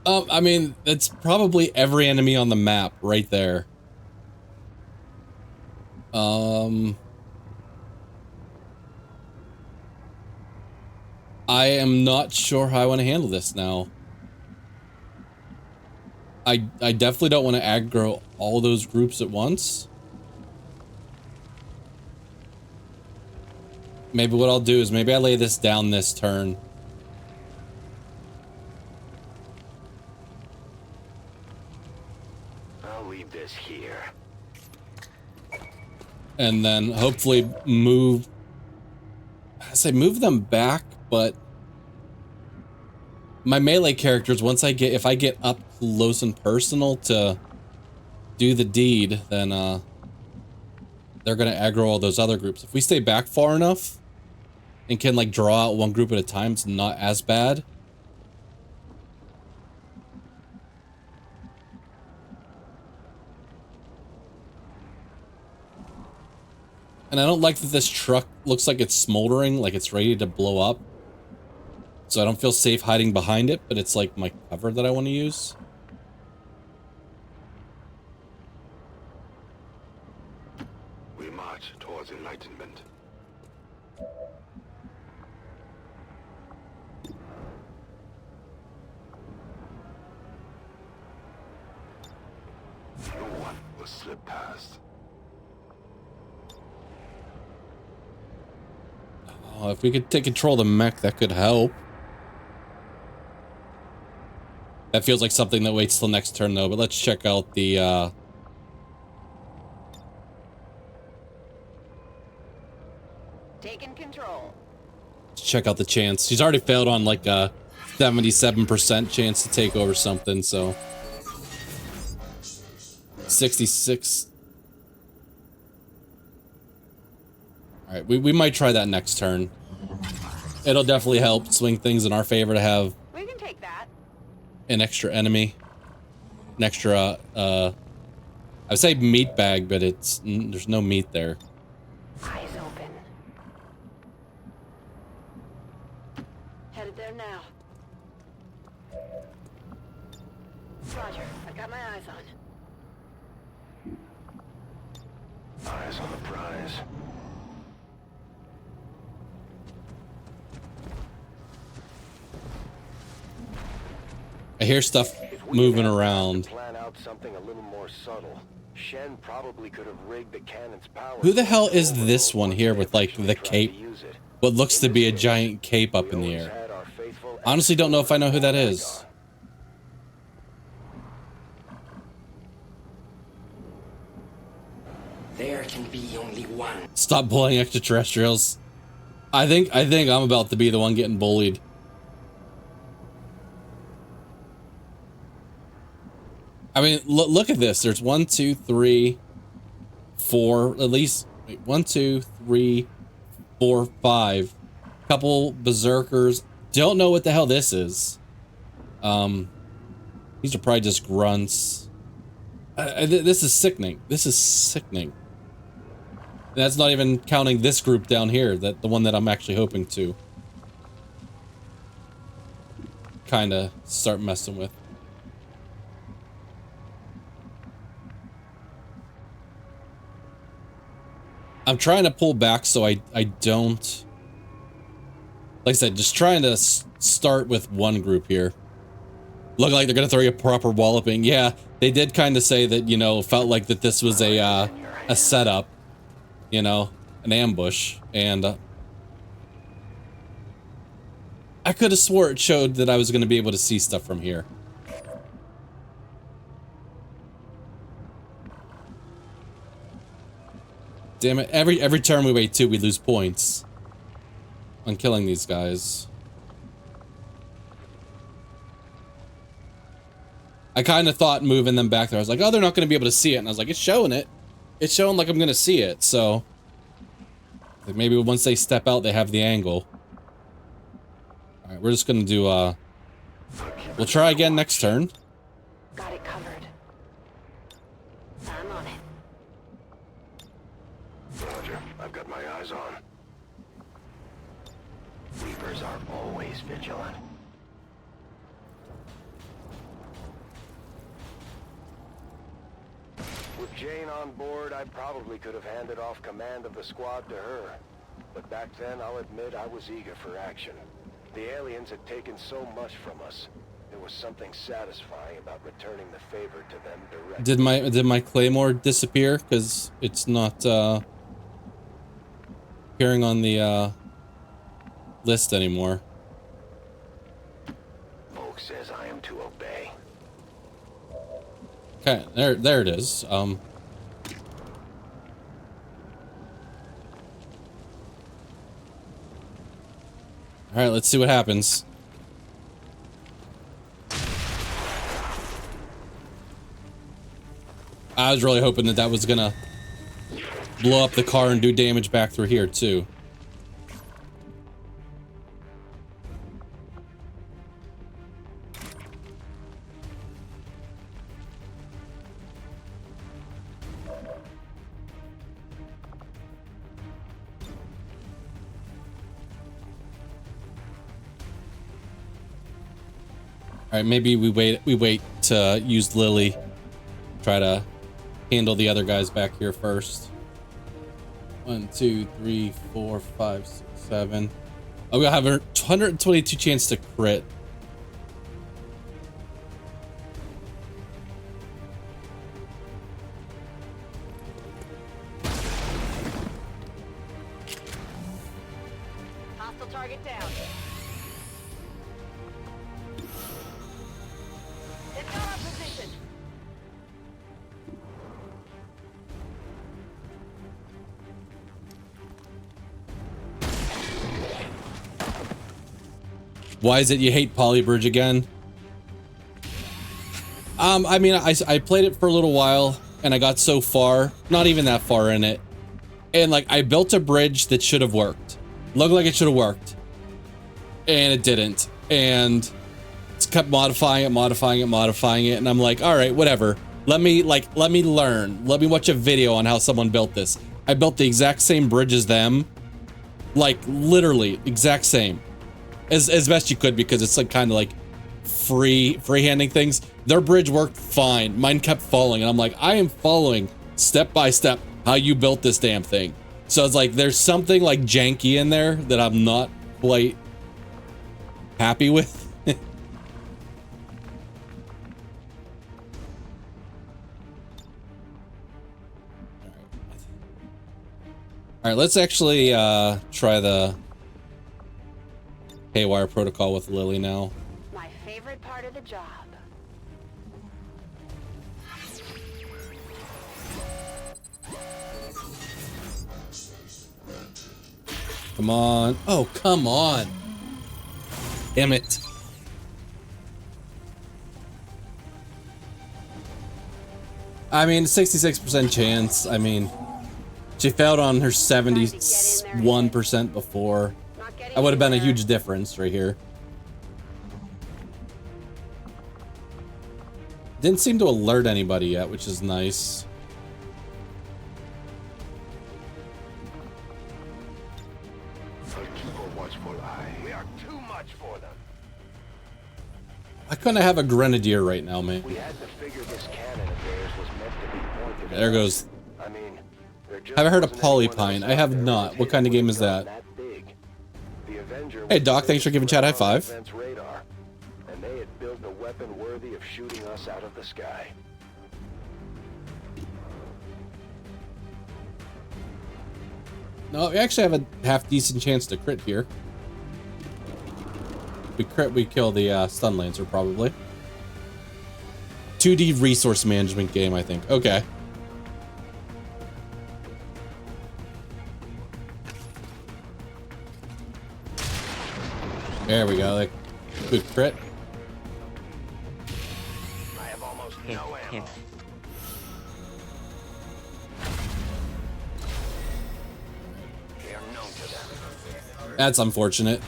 I mean, that's probably every enemy on the map right there. I am not sure how I want to handle this now. I definitely don't want to aggro all those groups at once. Maybe what I'll do is maybe I lay this down this turn. I'll leave this here. and then hopefully move. I say move them back, but my melee characters, if I get up close and personal to do the deed, then they're gonna aggro all those other groups. If we stay back far enough and can like draw out one group at a time, it's not as bad. And I don't like that this truck looks like it's smoldering, like it's ready to blow up. So I don't feel safe hiding behind it, but it's like my cover that I want to use. We march towards enlightenment. No one will slip past. Oh, if we could take control of the mech, that could help. That feels like something that waits till next turn, though. But let's check out the, Taking control. let's check out the chance. She's already failed on like a 77% chance to take over something, so 66. All right, we might try that next turn. It'll definitely help swing things in our favor to have We can take that. an extra enemy, an extra I would say meat bag, but there's no meat there. Eyes open. Headed there now. Roger, I've got my eyes on. Eyes on the prize. I hear stuff If we moving had time to around. Plan out something a little more subtle. Shen probably could have rigged the cannon's power. Who the hell is this one here with like the cape? What looks to be a giant cape up in the air. Honestly, don't know if I know who that is. There can be only one. Stop bullying extraterrestrials. I think I'm about to be the one getting bullied. I mean, look at this. There's 1, 2, 3, 4, at least. Wait, 1, 2, 3, 4, 5. Couple berserkers. Don't know what the hell this is. These are probably just grunts. This is sickening. This is sickening. That's not even counting this group down here, the one that I'm actually hoping to kind of start messing with. I'm trying to pull back so I don't, like I said, just trying to start with one group here. Look like they're gonna throw you a proper walloping. Yeah, they did kind of say that, you know, felt like that this was a setup, you know, an ambush, and I could have swore it showed that I was gonna be able to see stuff from here. Damn it, every turn we wait 2, we lose points on killing these guys. I kind of thought moving them back there, I was like, oh, they're not going to be able to see it. And I was like, it's showing it. It's showing like I'm going to see it, so like maybe once they step out, they have the angle. Alright, we're just going to do, we'll try again next turn. Got it covered. I'm on it. Roger, I've got my eyes on. Reapers are always vigilant. With Jane on board, I probably could have handed off command of the squad to her. But back then, I'll admit I was eager for action. The aliens had taken so much from us. There was something satisfying about returning the favor to them directly. Did my claymore disappear? Because it's not appearing on the list anymore. Volk says I am to obey. Okay, there it is. All right, let's see what happens. I was really hoping that that was gonna blow up the car and do damage back through here too. All right, maybe we wait to use Lily. Try to handle the other guys back here first. 1, 2, 3, 4, 5, 6, 7. Oh, we have a 122 chance to crit. Hostile target down. It's got our position. Why is it you hate Polybridge again? I mean, I played it for a little while and I got so far, not even that far in it. And like, I built a bridge that should have worked. Looked like it should have worked. And it didn't. And it's kept modifying it. And I'm like, all right, whatever. Let me learn. Let me watch a video on how someone built this. I built the exact same bridge as them. Like literally exact same. As best you could, because it's like kind of like freehanding things. Their bridge worked fine. Mine kept falling, and I'm like, I am following step by step how you built this damn thing. So it's like there's something like janky in there that I'm not quite happy with. All right, let's actually try the Haywire protocol with Lily now. My favorite part of the job. Come on. Oh, come on. Damn it. I mean, 66% chance. I mean, she failed on her 71% before. That would have been a huge difference right here. Didn't seem to alert anybody yet, which is nice. We are too much for them. I couldn't have a grenadier right now, man. We had to figure this cannon of theirs was meant to be pointed. There goes. I mean, Have I heard of Polypine? I have not. What kind of game is that? Hey Doc, thanks for giving chat high five. Radar, and they had built a weapon worthy of shooting us out of the sky. No, we actually have a half decent chance to crit here. We crit, we kill the stun lancer probably. 2D resource management game, I think. Okay. There we go, like good crit. I have almost no ammo. They are known to them. That's unfortunate.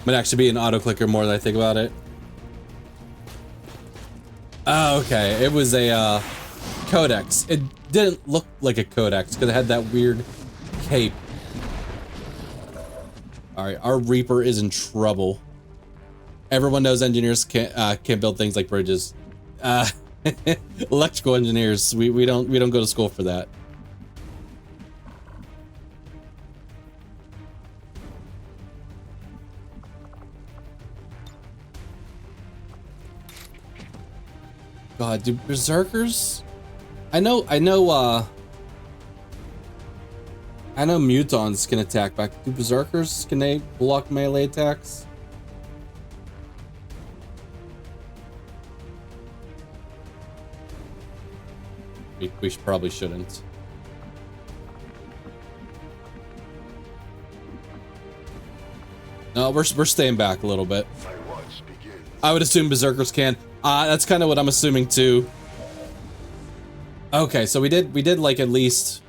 Might actually be an auto clicker more than I think about it. Oh, okay. It was a codex. It didn't look like a codex because it had that weird cape. All right, our Reaper is in trouble. Everyone knows engineers can't build things like bridges. Electrical engineers, we don't go to school for that. God, do berserkers? I know mutons can attack back. Do berserkers, can they block melee attacks? We probably shouldn't. No, we're staying back a little bit. My watch begins. I would assume berserkers can. That's kind of what I'm assuming too. Okay, so we did like at least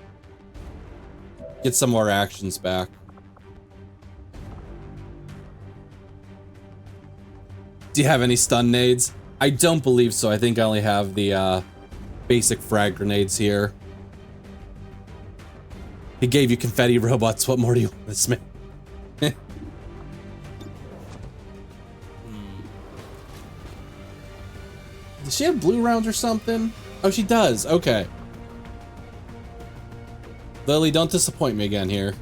get some more actions back. Do you have any stun nades? I don't believe so. I think I only have the basic frag grenades here. He gave you confetti robots. What more do you want this man? Does she have blue rounds or something? Oh, she does. Okay. Lily, don't disappoint me again here.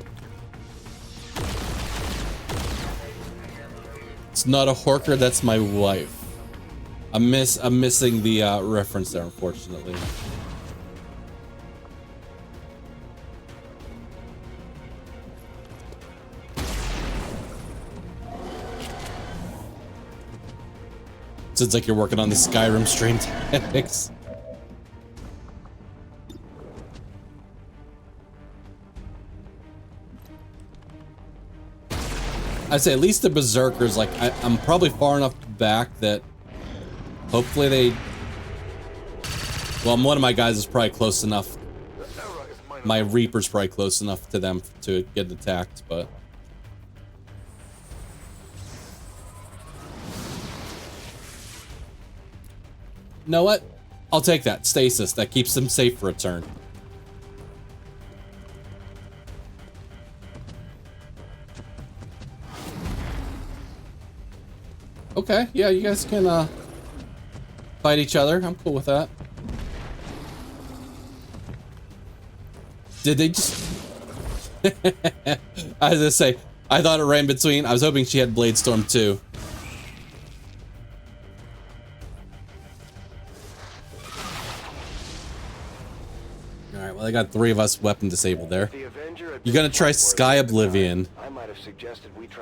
It's not a horker, that's my wife. I'm missing the reference there, unfortunately. Sounds like you're working on the Skyrim stream tactics. I'd say at least the berserkers, like I'm probably far enough back that hopefully they. Well, one of my guys is probably close enough. My Reaper's probably close enough to them to get attacked, but. You know what? I'll take that. Stasis. That keeps them safe for a turn. Okay, yeah, you guys can fight each other. I'm cool with that. Did they just... I was gonna say, I thought it ran between. I was hoping she had Blade Storm too. Alright, well, I got 3 of us weapon disabled there. You're gonna try Sky Oblivion.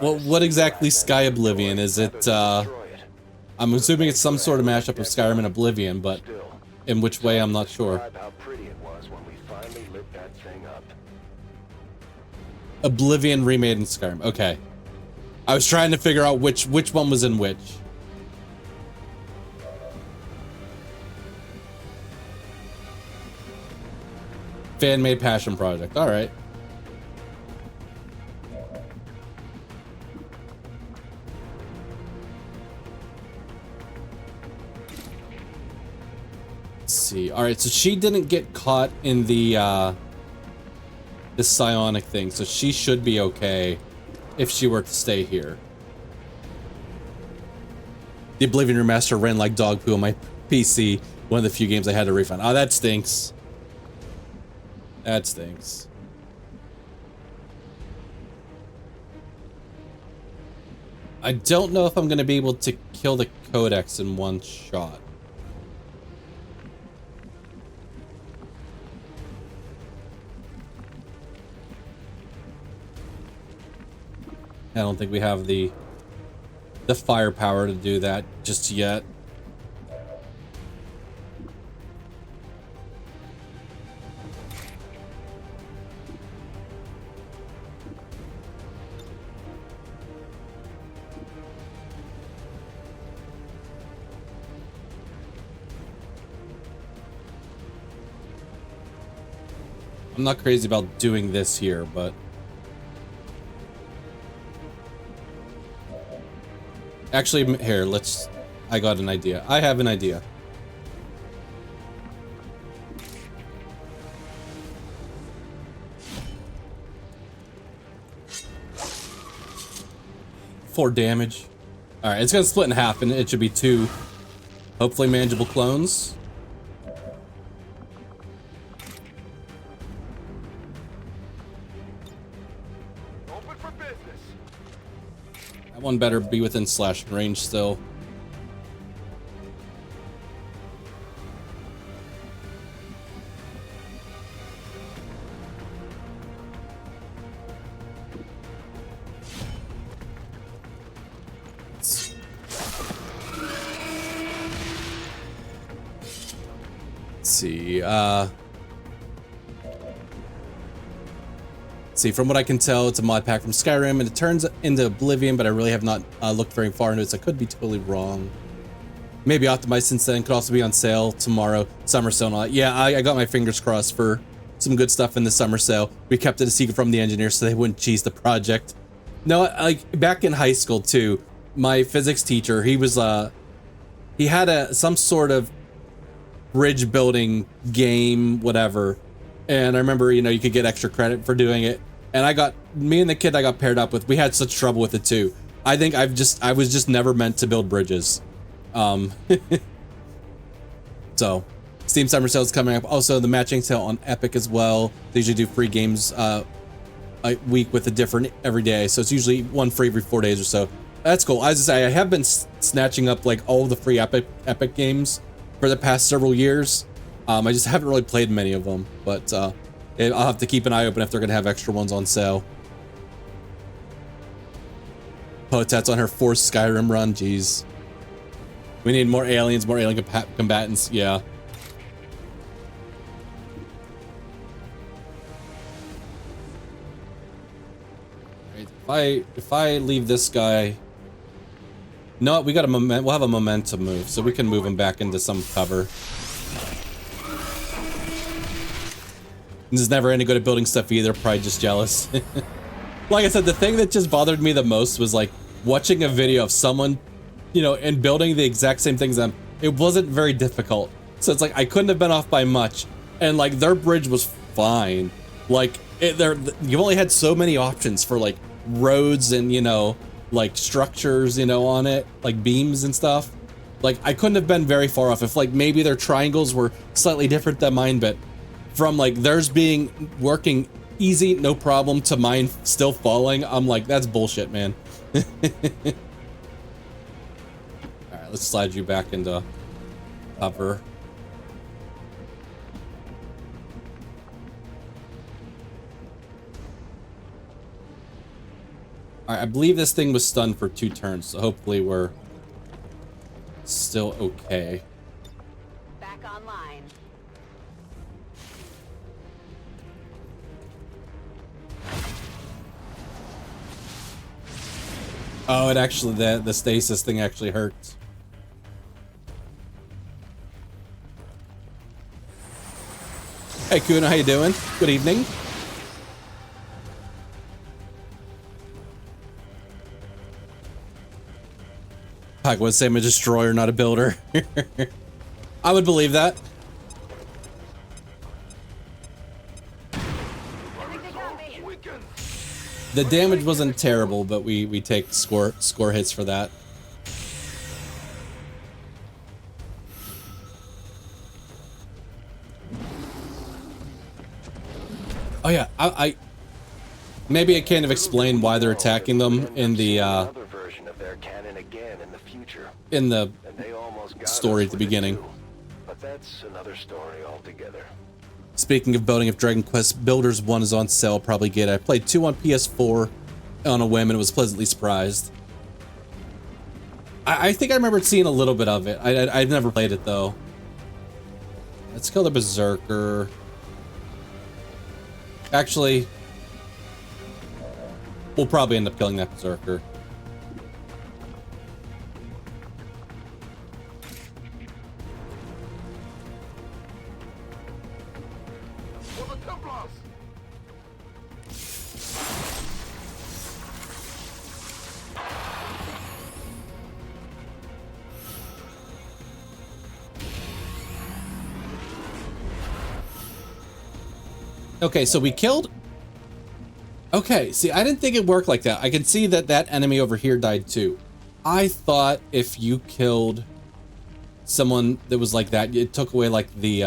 Well, what exactly Sky Oblivion? Is it, I'm assuming it's some sort of mashup of Skyrim and Oblivion, but in which way, I'm not sure. Oblivion remade in Skyrim. Okay. I was trying to figure out which one was in which. Fan-made passion project. All right. Let's see. All right, so she didn't get caught in the this psionic thing, so she should be okay if she were to stay here. The Oblivion Remaster ran like dog poo on my PC. One of the few games I had to refund. Oh, that stinks. That stinks. I don't know if I'm going to be able to kill the Codex in one shot. I don't think we have the firepower to do that just yet. I'm not crazy about doing this here, but actually, here, let's... I got an idea. I have an idea. Four damage. Alright, it's gonna split in half, and it should be 2 hopefully manageable clones. One better be within slashing range still. Let's see. See, from what I can tell, it's a mod pack from Skyrim, and it turns into Oblivion, but I really have not looked very far into it, so I could be totally wrong. Maybe optimized since then. Could also be on sale tomorrow. Summer sale and all that. Yeah, I got my fingers crossed for some good stuff in the summer sale. We kept it a secret from the engineers so they wouldn't cheese the project. No, like back in high school too, my physics teacher, he was he had some sort of bridge building game, whatever. And I remember, you know, you could get extra credit for doing it. And me and the kid I got paired up with, we had such trouble with it too. I think I was just never meant to build bridges. So, Steam Summer Sale is coming up. Also, the matching sale on Epic as well. They usually do free games a week with a different every day. So it's usually one free every 4 days or so. That's cool. As I say, I have been snatching up like all the free Epic games for the past several years. I just haven't really played many of them, but I'll have to keep an eye open if they're going to have extra ones on sale. Potat's on her 4th Skyrim run. Jeez. We need more aliens, more alien combatants. Yeah. Right, if I leave this guy, no, we got we'll have a momentum move, so we can move him back into some cover. This is never any good at building stuff either. Probably just jealous. Like I said, the thing that just bothered me the most was like watching a video of someone, you know, and building the exact same things. It wasn't very difficult, so it's like I couldn't have been off by much, and like their bridge was fine. Like you've only had so many options for like roads and, you know, like structures, you know, on it, like beams and stuff. Like I couldn't have been very far off if like maybe their triangles were slightly different than mine, but from like theirs being working easy, no problem, to mine still falling, I'm like, that's bullshit, man. All right, let's slide you back into cover. All right, I believe this thing was stunned for 2 turns, so hopefully we're still okay. Back online. Oh, it actually, the stasis thing actually hurts. Hey, Kuna, how you doing? Good evening. Pac would say I'm a destroyer, not a builder. I would believe that. The damage wasn't terrible, but we take score hits for that. Oh yeah, I maybe I can't have explained why they're attacking them in the story at the beginning. But that's another story altogether. Speaking of building, if Dragon Quest Builders 1 is on sale, I'll probably get it. I played 2 on PS4 on a whim and was pleasantly surprised. I think I remember seeing a little bit of it. I've never played it though. Let's kill the Berserker. Actually, we'll probably end up killing that Berserker. Okay, so we killed... Okay, see, I didn't think it worked like that. I can see that that enemy over here died too. I thought if you killed someone that was like that, it took away like the,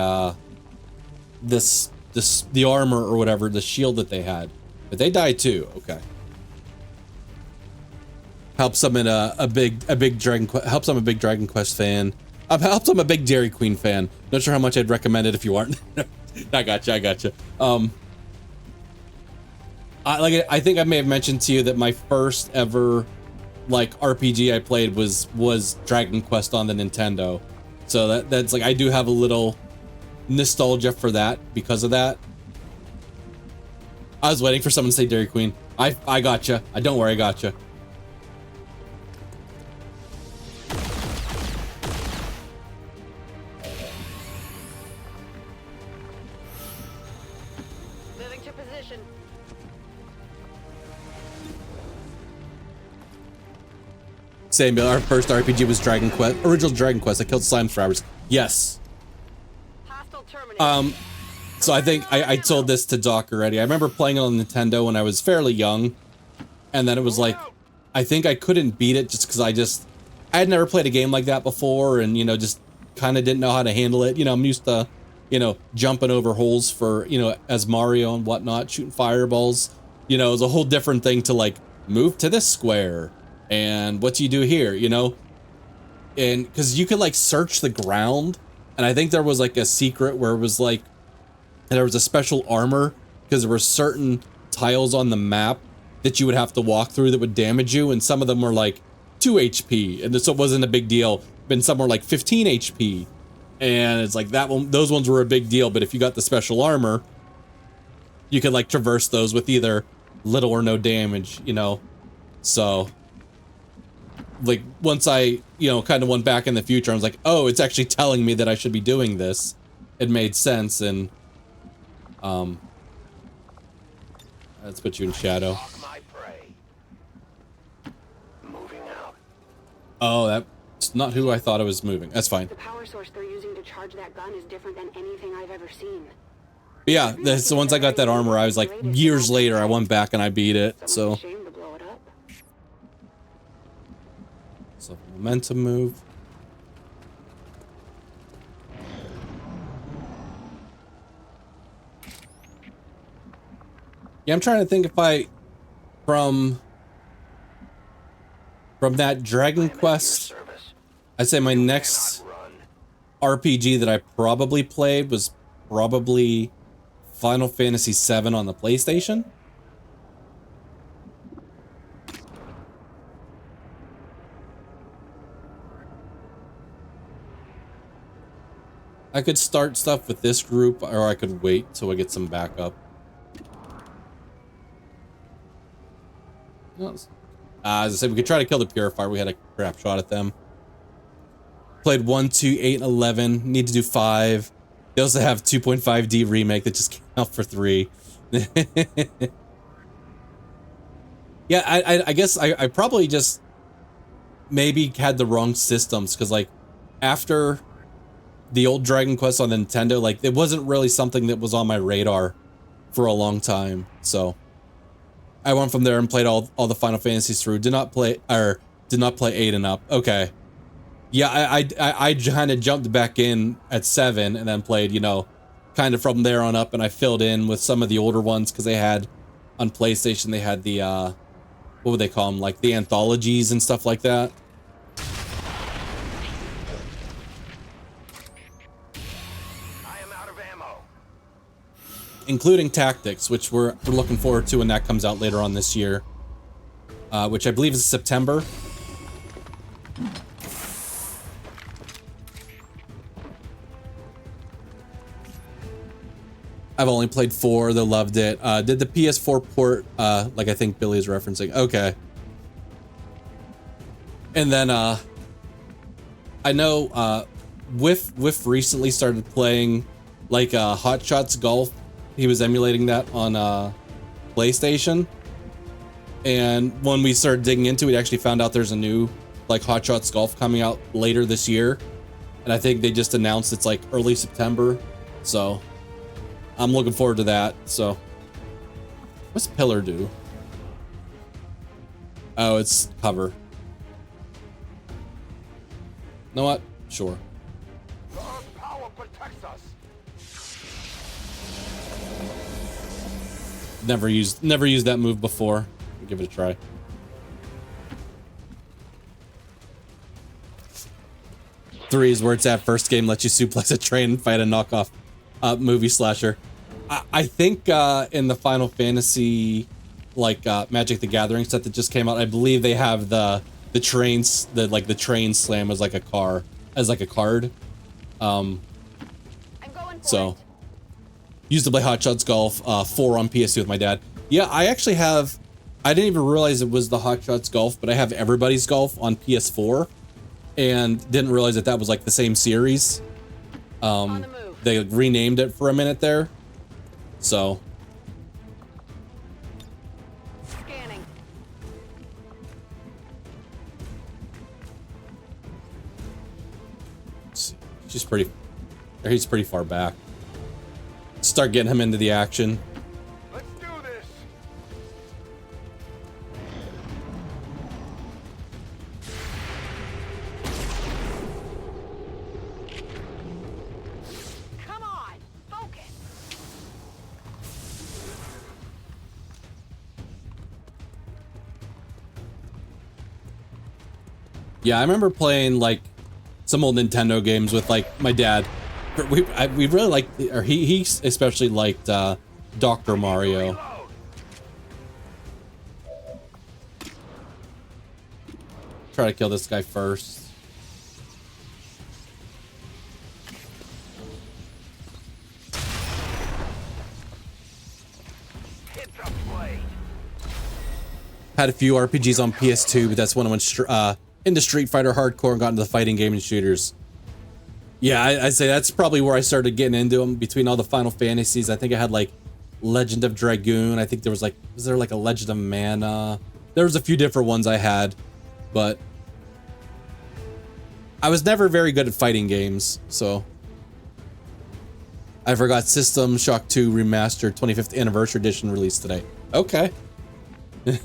the armor or whatever, the shield that they had. But they died too, okay. Helps them in a big Dragon Quest, helps I'm a big Dragon Quest fan. Helps I'm a big Dairy Queen fan. Not sure how much I'd recommend it if you aren't. I gotcha. I think I may have mentioned to you that my first ever like RPG I played was Dragon Quest on the Nintendo. So that's like, I do have a little nostalgia for that because of that. I was waiting for someone to say Dairy Queen. I gotcha. Don't worry, I gotcha. Moving to position. Same, our first RPG was Dragon Quest, original Dragon Quest. I killed slimes for hours. Yes. Hostile terminated. So I think I told this to Doc already. I remember playing it on Nintendo when I was fairly young, and then it was like, I think I couldn't beat it just because I had never played a game like that before, and, you know, just kind of didn't know how to handle it. You know, I'm used to, you know, jumping over holes for, you know, as Mario and whatnot, shooting fireballs. You know, it was a whole different thing to like, move to this square, and what do you do here, you know? And because you could like search the ground, and I think there was like a secret where it was like, and there was a special armor because there were certain tiles on the map that you would have to walk through that would damage you, and some of them were like 2 HP, and so it wasn't a big deal. But some were like 15 HP, and it's like that one. Those ones were a big deal. But if you got the special armor, you could like traverse those with either little or no damage, you know. So, like once I, you know, kind of went back in the future, I was like, oh, it's actually telling me that I should be doing this. It made sense, and let's put you in shadow. Oh, that's not who I thought I was moving. That's fine. The power source they're using to charge that gun is different than anything I've ever seen. But yeah, that's the once I got that armor, I was like, years later, I went back and I beat it. So momentum move. Yeah, I'm trying to think if from that Dragon Quest, I'd say my next RPG that I probably played was probably Final Fantasy VII on the PlayStation. I could start stuff with this group, or I could wait till I get some backup. As I said, we could try to kill the Purifier. We had a crap shot at them. Played 1, 2, 8, and 11. Need to do 5. They also have 2.5D remake that just came out for 3. Yeah, I guess I probably just maybe had the wrong systems, because like after the old Dragon Quest on the Nintendo, like it wasn't really something that was on my radar for a long time. So I went from there and played all the Final Fantasies through. Did not play 8 and up. Okay. Yeah, I kind of jumped back in at 7 and then played, you know, kind of from there on up, and I filled in with some of the older ones because they had on PlayStation, they had the what would they call them, like the anthologies and stuff like that. I am out of ammo. Including Tactics, which we're looking forward to when that comes out later on this year, which I believe is September. I've only played 4. They loved it. Did the PS4 port, like I think Billy is referencing. Okay. And then I know Whiff recently started playing like Hot Shots Golf. He was emulating that on PlayStation. And when we started digging into it, we actually found out there's a new like Hot Shots Golf coming out later this year. And I think they just announced it's like early September. So I'm looking forward to that. So what's Pillar do? Oh, it's cover. You know what? Sure. The Earth power protects us. Never used that move before. Give it a try. Three is where it's at. First game lets you suplex a train and fight a knockoff movie slasher. I think in the Final Fantasy, like Magic the Gathering set that just came out, I believe they have the trains, the train slam as like a car, as like a card. I'm going for So it. Used to play Hot Shots Golf 4 on PS2 with my dad. Yeah, I actually have. I didn't even realize it was the Hot Shots Golf, but I have Everybody's Golf on PS4, and didn't realize that that was like the same series. They renamed it for a minute there, so. Scanning. She's pretty. He's pretty far back. Start getting him into the action. Let's do this. Come on, focus. Yeah, I remember playing like some old Nintendo games with like my dad. We really liked, or he especially liked Dr. Mario. Try to kill this guy first. Had a few RPGs on PS2, but that's when I went into Street Fighter Hardcore and got into the fighting game and shooters. Yeah, I'd say that's probably where I started getting into them, between all the Final Fantasies. I think I had like Legend of Dragoon. I think there was there like a Legend of Mana? There was a few different ones I had, but I was never very good at fighting games, so. I forgot System Shock 2 Remastered 25th Anniversary Edition released today. Okay. Let's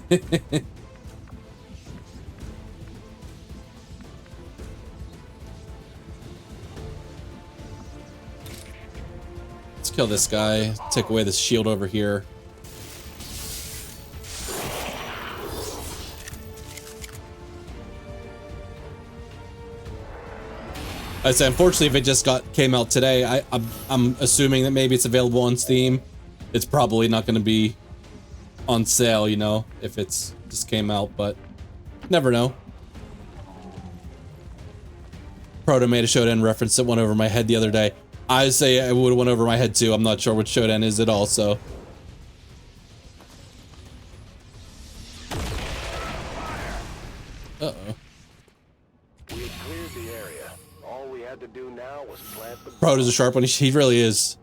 kill this guy. Take away this shield over here. I say, unfortunately, if it just came out today, I'm assuming that maybe it's available on Steam. It's probably not going to be on sale, you know, if it's just came out, but never know. Proto made a Shodan reference that went over my head the other day. I say it would have went over my head too. I'm not sure what Shodan is at all, so. Uh-oh. We had cleared the area. All we had to do now was plant the Proto's a sharp one. He really is.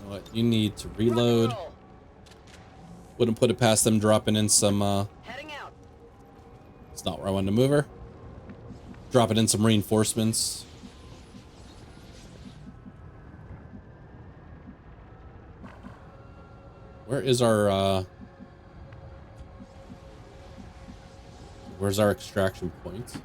You know what? You need to reload. Wouldn't put it past them dropping in some, Heading out. It's not where I wanted to move her. Dropping in some reinforcements. Where is our, where's our extraction point?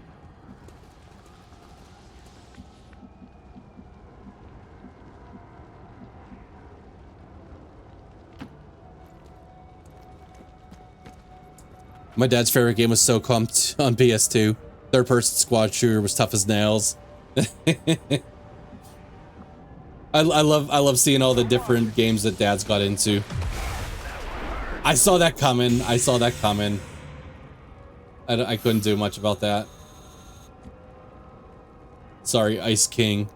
My dad's favorite game was SOCOM on PS2. Third-person squad shooter was tough as nails. I love seeing all the different games that Dad's got into. I saw that coming. I saw that coming. I couldn't do much about that. Sorry, Ice King.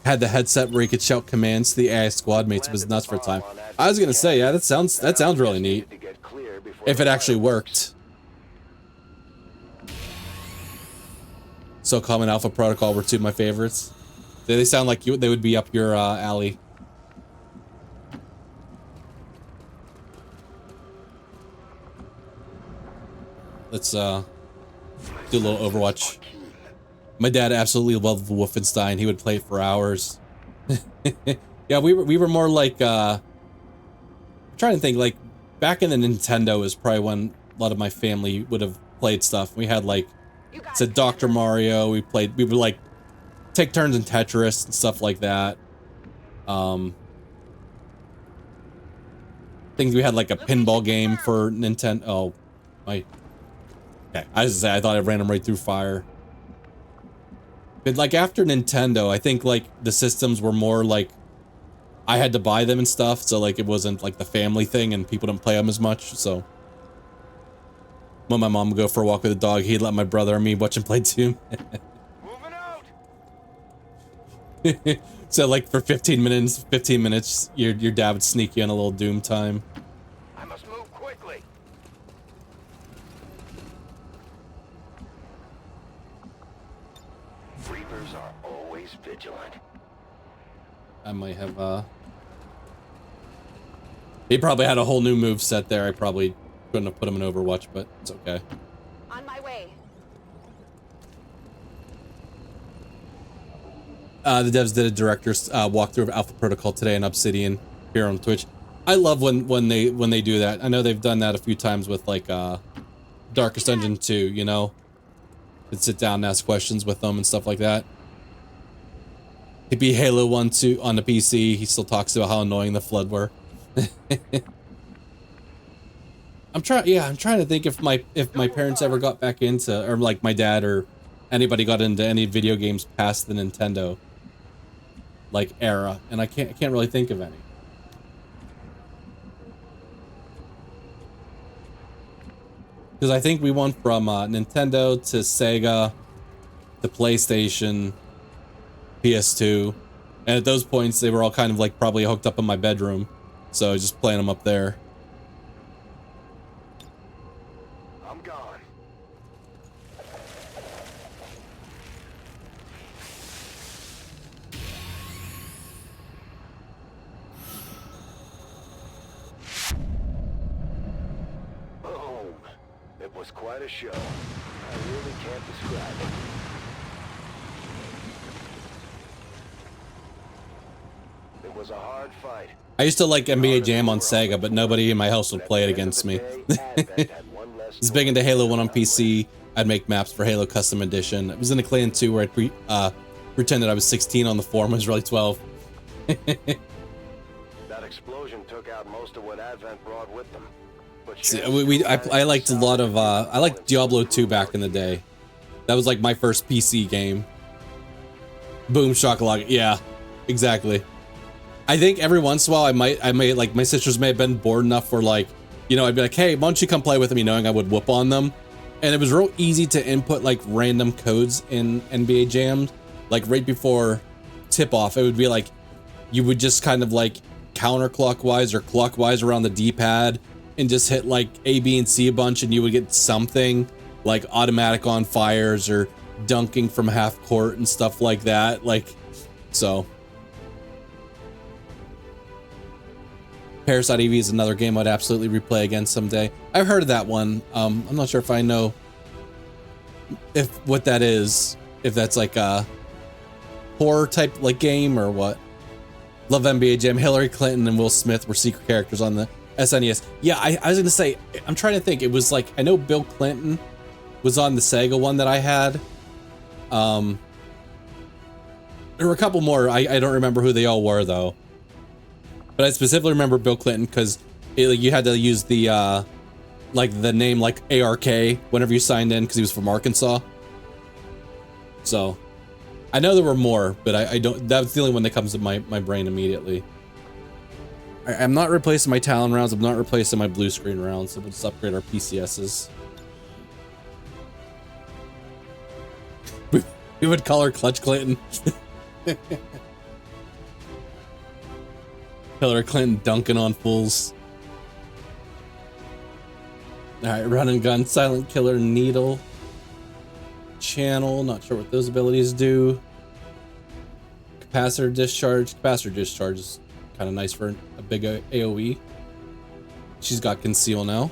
Had the headset where you could shout commands to the AI squad mates. It was nuts for a time. I was gonna say, yeah, that sounds really neat. If it actually worked. SOCOM and Alpha Protocol were two of my favorites. They sound like they would be up your alley. Let's do a little Overwatch. My dad absolutely loved Wolfenstein. He would play it for hours. Yeah, we were more like I'm trying to think, like back in the Nintendo is probably when a lot of my family would have played stuff. We had like said Dr. Mario, we would like take turns in Tetris and stuff like that. Think we had like a pinball game for Nintendo. Oh, my. Okay, I was gonna say, I thought I ran him right through fire. But like after Nintendo, I think like the systems were more like I had to buy them and stuff, so like it wasn't like the family thing and people didn't play them as much. So when my mom would go for a walk with the dog, he'd let my brother and me watch him play too. Moving out. So like for 15 minutes, your dad would sneak you on a little Doom time. I must move quickly. Reapers are always vigilant. I might have, he probably had a whole new move set there. I probably couldn't have put him in Overwatch, but it's okay. On my way. The devs did a director's walkthrough of Alpha Protocol today in Obsidian here on Twitch. I love when they do that. I know they've done that a few times with like Darkest Dungeon 2, you know? And sit down and ask questions with them and stuff like that. He beat Halo 1 2 on the PC. He still talks about how annoying the flood were. I'm trying to think if my parents ever got back into, or like my dad or anybody got into any video games past the Nintendo like era, and I can't really think of any. Because I think we went from Nintendo to Sega to PlayStation, PS2, and at those points they were all kind of like probably hooked up in my bedroom, so I was just playing them up there. I'm gone. Boom. It was quite a show. I really can't describe it. It was a hard fight. I used to like NBA Jam on Sega, but nobody in my house would play it against me. I was big into Halo 1 on PC. I'd make maps for Halo Custom Edition. I was in a Clan 2 where I'd pretended I was 16 on the forum. I was really 12. That explosion took out most of what Advent brought with them. But See, I liked a lot of I liked Diablo 2 back in the day. That was like my first PC game. Boom shakalaka. Yeah, exactly. I think every once in a while I might like my sisters may have been bored enough where like, you know, I'd be like, hey, why don't you come play with me, knowing I would whoop on them. And it was real easy to input like random codes in NBA Jam. Like right before tip off, it would be like you would just kind of like counterclockwise or clockwise around the D-pad and just hit like A, B, and C a bunch, and you would get something like automatic on fires or dunking from half court and stuff like that. Like, so. Parasite EV is another game I'd absolutely replay again someday. I've heard of that one. I'm not sure if I know what that is. If that's like a horror type like game or what. Love NBA Jam. Hillary Clinton and Will Smith were secret characters on the SNES. Yeah, I was gonna say, I'm trying to think. It was like, I know Bill Clinton was on the Sega one that I had. There were a couple more. I don't remember who they all were though. But I specifically remember Bill Clinton because you had to use the like the name like ARK whenever you signed in because he was from Arkansas. So I know there were more, but I don't. That's the only one that comes to my brain immediately. I'm not replacing my Talon rounds. I'm not replacing my blue screen rounds. So we'll just upgrade our PCSs. We would call her Clutch Clinton. Hillary Clinton dunking on fools. Alright, run and gun, silent killer, needle. Channel, not sure what those abilities do. Capacitor discharge. Capacitor discharge is kind of nice for a big AoE. She's got conceal now.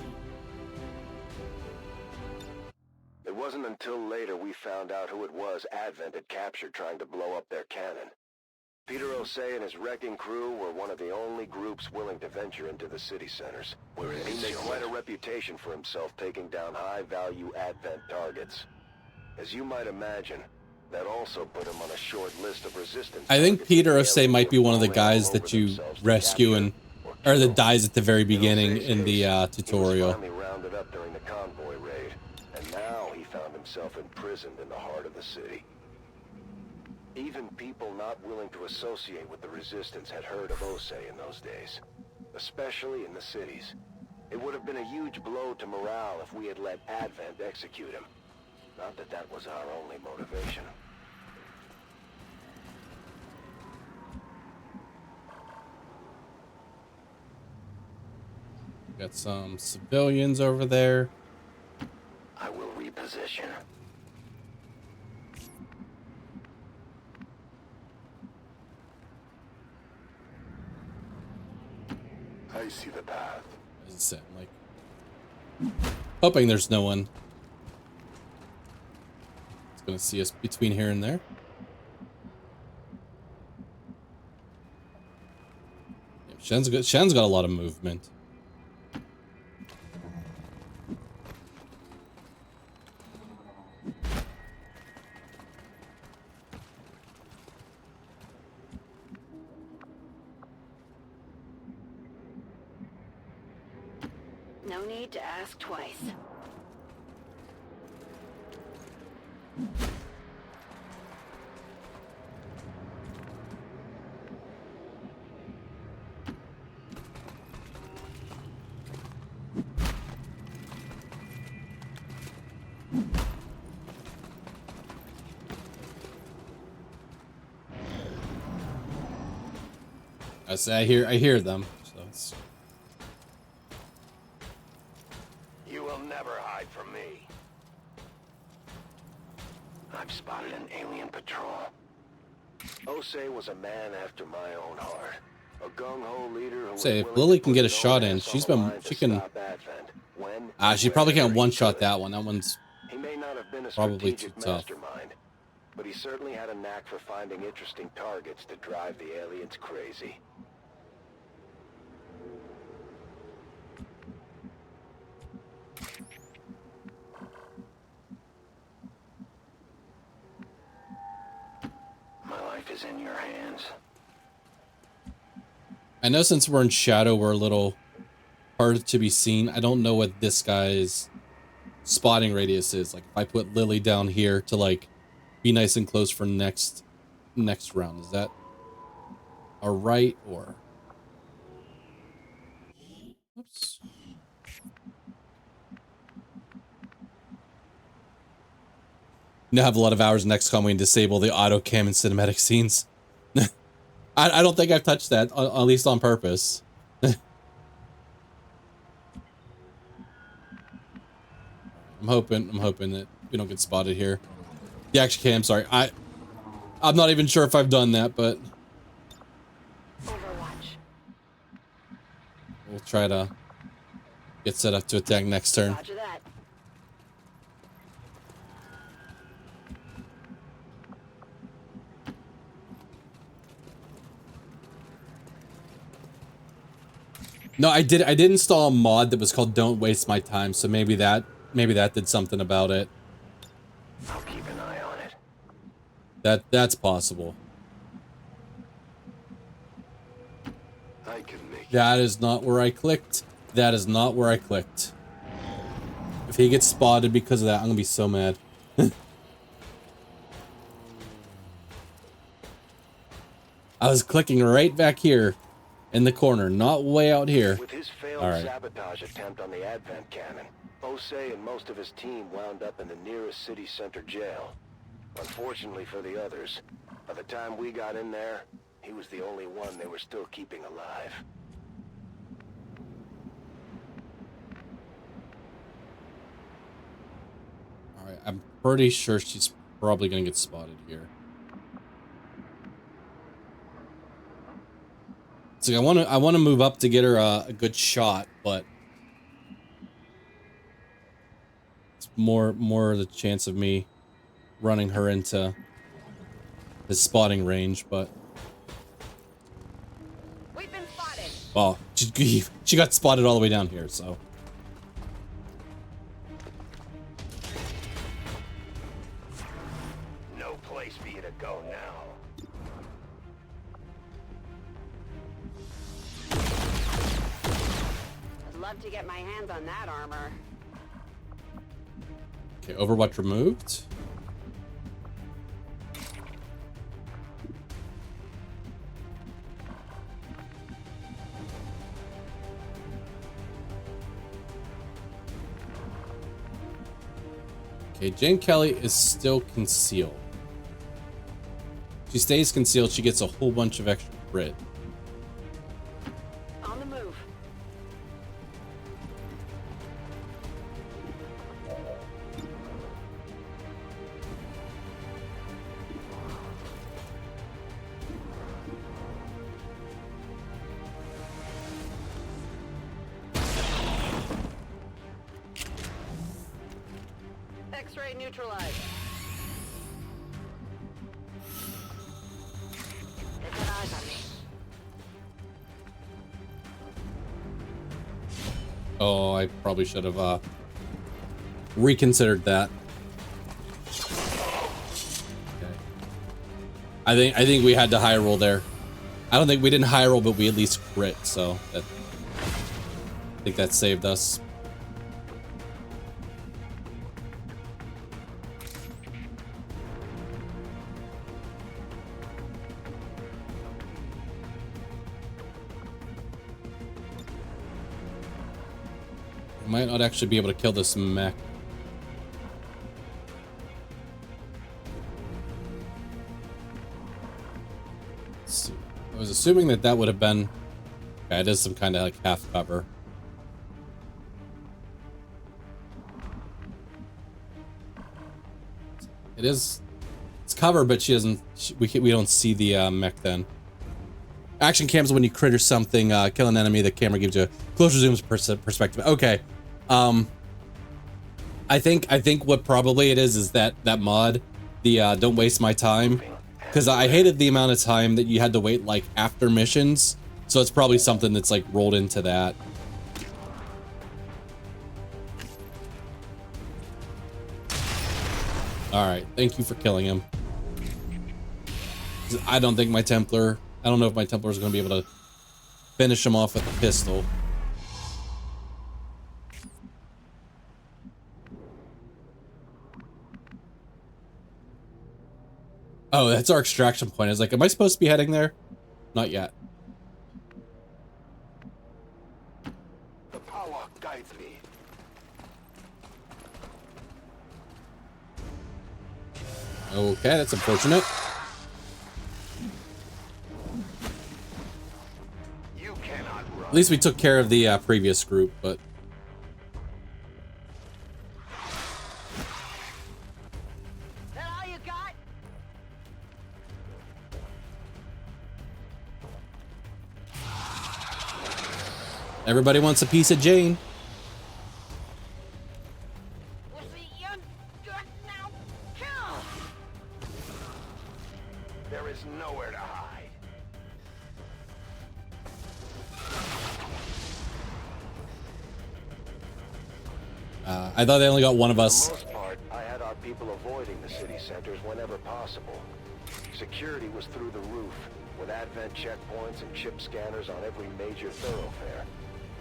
It wasn't until later we found out who it was Advent had captured trying to blow up their cannon. Peter Osei and his wrecking crew were one of the only groups willing to venture into the city centers. He made quite a reputation for himself taking down high-value Advent targets. As you might imagine, that also put him on a short list of resistance. I think Peter Osei might be one of the guys that you rescue and or that dies at the very beginning in the tutorial. He was finally rounded up during the convoy raid, and now he found himself imprisoned in the heart of the city. Even people not willing to associate with the Resistance had heard of Ose in those days, especially in the cities. It would have been a huge blow to morale if we had let Advent execute him. Not that that was our only motivation. Got some civilians over there. I will reposition. I see the path. As I said, like, hoping there's no one that's gonna see us between here and there. Yeah, Shen's got a lot of movement. No need to ask twice. I hear them. So it's... You will never hide from me. I've spotted an alien patrol. Ose was a man after my own heart. A gung-ho leader who Say, was if willing Lily to can put get a his shot own in, ass on she's the been, line she to can, stop Advent when she and probably can't wherever he one-shot could. that one. That one's He may not have been a probably strategic too tough. mastermind, but he certainly had a knack for finding interesting targets to drive the aliens crazy. My life is in your hands. I know since we're in shadow, we're a little hard to be seen. I don't know what this guy's spotting radius is. Like, if I put Lily down here to, like, be nice and close for next round, is that all right? Or, oops. Now have a lot of hours in XCOM. We can disable the auto cam and cinematic scenes. I don't think I've touched that, at least on purpose. I'm hoping that we don't get spotted here. The action cam, sorry. I'm not even sure if I've done that, but Overwatch. we'll try to get set up to attack next turn. Roger that. No, I did install a mod that was called Don't Waste My Time, so maybe that did something about it. I'll keep an eye on it. That's possible. I can make it. That is not where I clicked. That is not where I clicked. If he gets spotted because of that, I'm gonna be so mad. I was clicking right back here in the corner, not way out here. With his failed All right. sabotage attempt on the Advent cannon, Ose and most of his team wound up in the nearest city center jail. Unfortunately for the others, by the time we got in there, he was the only one they were still keeping alive. All right, I'm pretty sure she's probably gonna get spotted here. So I want to move up to get her a good shot, but it's more the chance of me running her into his spotting range. But We've been spotted. well, she got spotted all the way down here, so. No place for you to go now. I'd love to get my hands on that armor. Okay, Overwatch removed. Okay, Jane Kelly is still concealed. She stays concealed, she gets a whole bunch of extra crit. On the move. X-ray neutralized. They've got eyes on me. Oh, I probably should have reconsidered that. Okay. I think we had to high roll there. I don't think we didn't high roll, but we at least crit, so that, I think that saved us. Might not actually be able to kill this mech. Let's see. I was assuming that that would have been... Okay, it is some kind of like half cover. It is... It's cover, but she doesn't... we don't see the mech then. Action cams when you crit or something, kill an enemy, the camera gives you a closer zooms perspective. Okay. I think what probably it is that mod, the don't waste my time, because I hated the amount of time that you had to wait like after missions, so it's probably something that's like rolled into that. All right, thank you for killing him. I don't think my Templar, I don't know if my Templar is going to be able to finish him off with a pistol. Oh, that's our extraction point. I was like, am I supposed to be heading there? Not yet. The power guides me. Okay, that's unfortunate. You cannot run. At least we took care of the previous group, but... That all you got? Everybody wants a piece of Jane. Was it you? Good now. Kill! There is nowhere to hide. I thought they only got one of us. For the most part, I had our people avoiding the city centers whenever possible. Security was through the roof, with advent checkpoints and chip scanners on every major thoroughfare.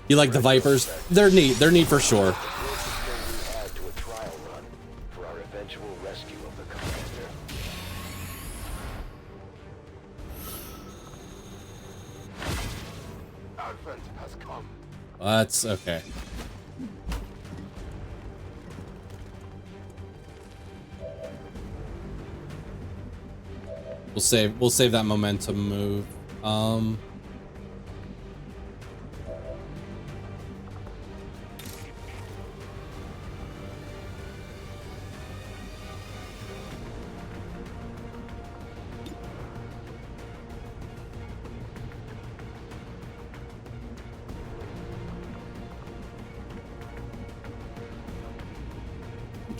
You like the Vipers? They're neat. They're neat for sure. The closest thing we had to a trial run for our eventual rescue of the commander. Advent has come. That's okay. We'll save that momentum move. I'm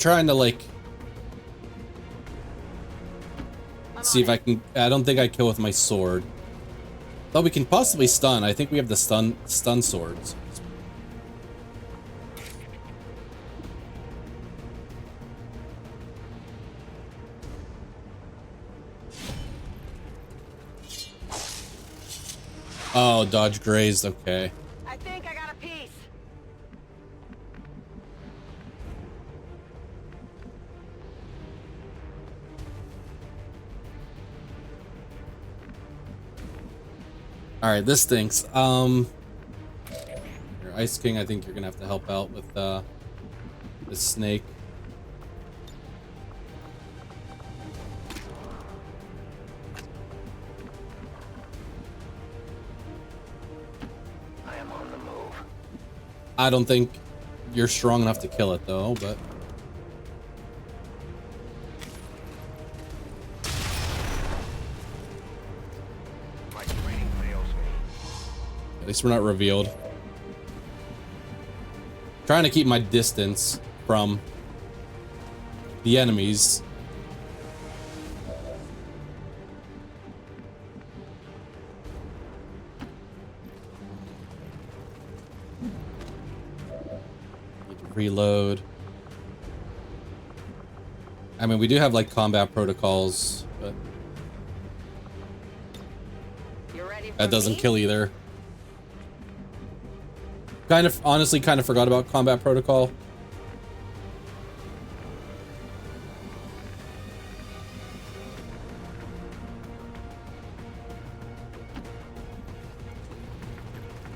trying to like see if I can. I don't think I kill with my sword. Though we can possibly stun. I think we have the stun swords. Oh, dodge grazed. Okay. I think I got a piece. All right, this stinks. Your Ice King, I think you're gonna have to help out with this snake. I don't think you're strong enough to kill it though, but My training fails me. at least we're not revealed. Trying to keep my distance from the enemies. Reload. I mean, we do have like combat protocols, but You ready for that doesn't me? kill either. Kind of, honestly, kind of forgot about combat protocol.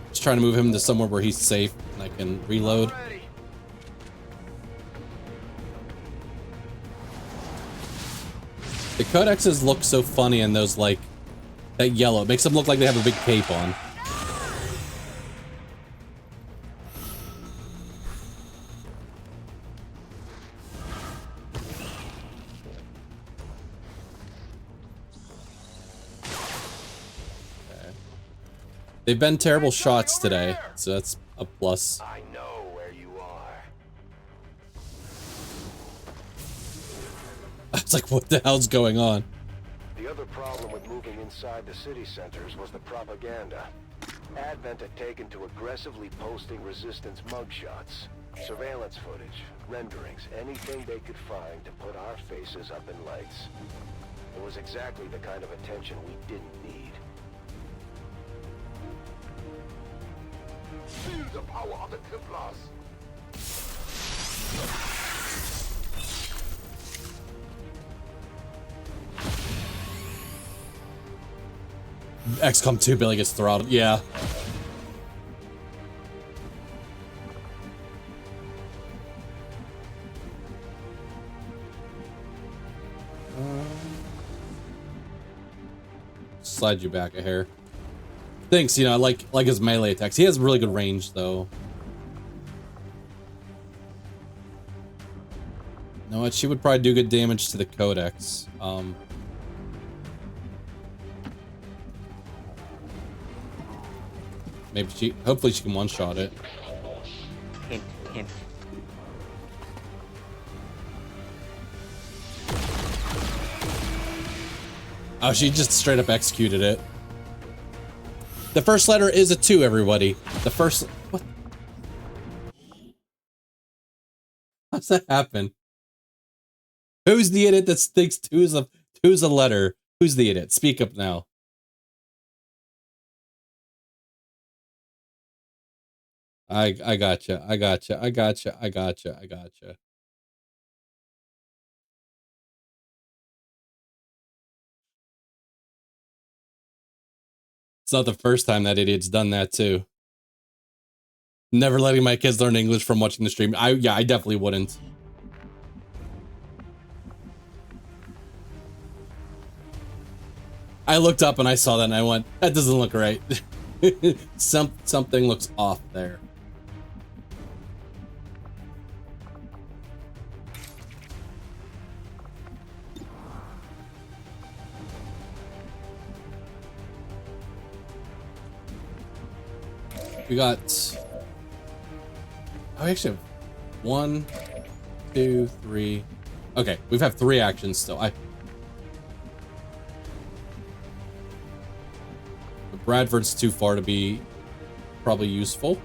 Just trying to move him to somewhere where he's safe and I can reload. Ready. The codexes look so funny in those, like, that yellow. It makes them look like they have a big cape on. Okay. They've been terrible shots today, so that's a plus. I know where you are. I was like, what the hell's going on? The other problem with moving inside the city centers was the propaganda. Advent had taken to aggressively posting resistance mugshots, surveillance footage, renderings, anything they could find to put our faces up in lights. It was exactly the kind of attention we didn't need. Feel the power of the Templars. XCOM 2 Billy gets throttled. Yeah. Slide you back a hair. Thanks, you know, I like his melee attacks. He has really good range though. You know what? She would probably do good damage to the codex. Maybe hopefully she can one-shot it. Hint, hint. Oh, she just straight up executed it. The first letter is a 2, everybody. The first... What? How's that happen? Who's the idiot that thinks two's a letter? Who's the idiot? Speak up now. I gotcha. I gotcha. I gotcha. I gotcha. I gotcha. It's not the first time that idiot's done that too. Never letting my kids learn English from watching the stream. Yeah, I definitely wouldn't. I looked up and I saw that and I went, that doesn't look right. Something looks off there. We got... Oh, we actually have 1, 2, 3... Okay, we've had 3 actions still. But Bradford's too far to be probably useful.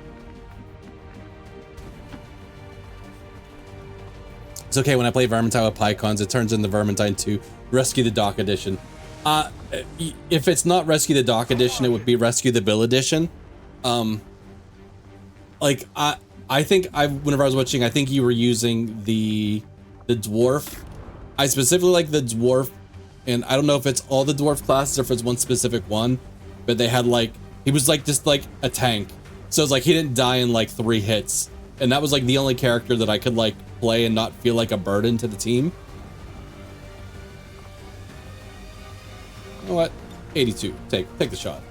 It's okay when I play Vermintide with PyCons, it turns into Vermintide 2 Rescue the Dock Edition. If it's not Rescue the Dock Edition, it would be Rescue the Bill Edition. Like I think whenever I was watching, I think you were using the dwarf. I specifically like the dwarf, and I don't know if it's all the dwarf classes or if it's one specific one, but they had like, he was like just like a tank. So it's like he didn't die in like 3 hits. And that was like the only character that I could like play and not feel like a burden to the team. You know what? 82. Take the shot.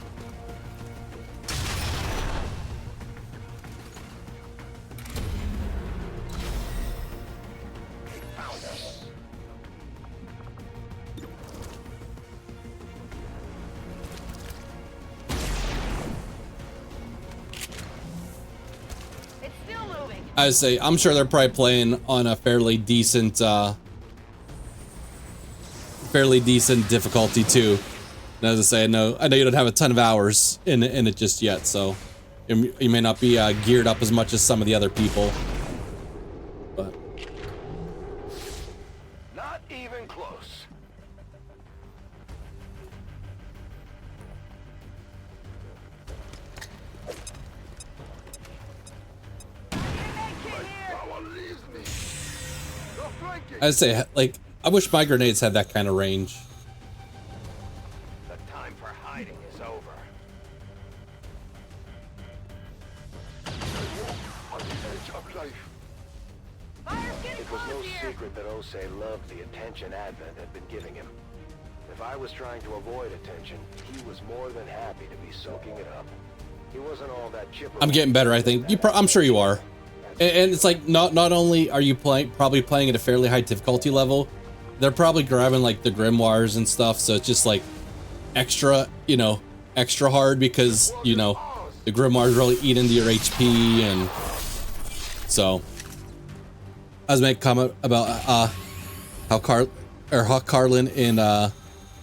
I say, I'm sure they're probably playing on a fairly decent difficulty too. And as I say, I know you don't have a ton of hours in it just yet, so you may not be geared up as much as some of the other people. But Not even close. Power leaves me. You're flanking. I'd say, like, I wish my grenades had that kind of range. The time for hiding is over. On the edge of life. It was no secret that Osei loved the attention Advent had been giving him. If I was trying to avoid attention, he was more than happy to be soaking it up. He wasn't all that chipper. I'm getting better, I think. I'm sure you are. And it's like, not only are you probably playing at a fairly high difficulty level, they're probably grabbing like the grimoires and stuff, so it's just like extra hard because, you know, the grimoires really eat into your HP. And so I was making a comment about how Carlin in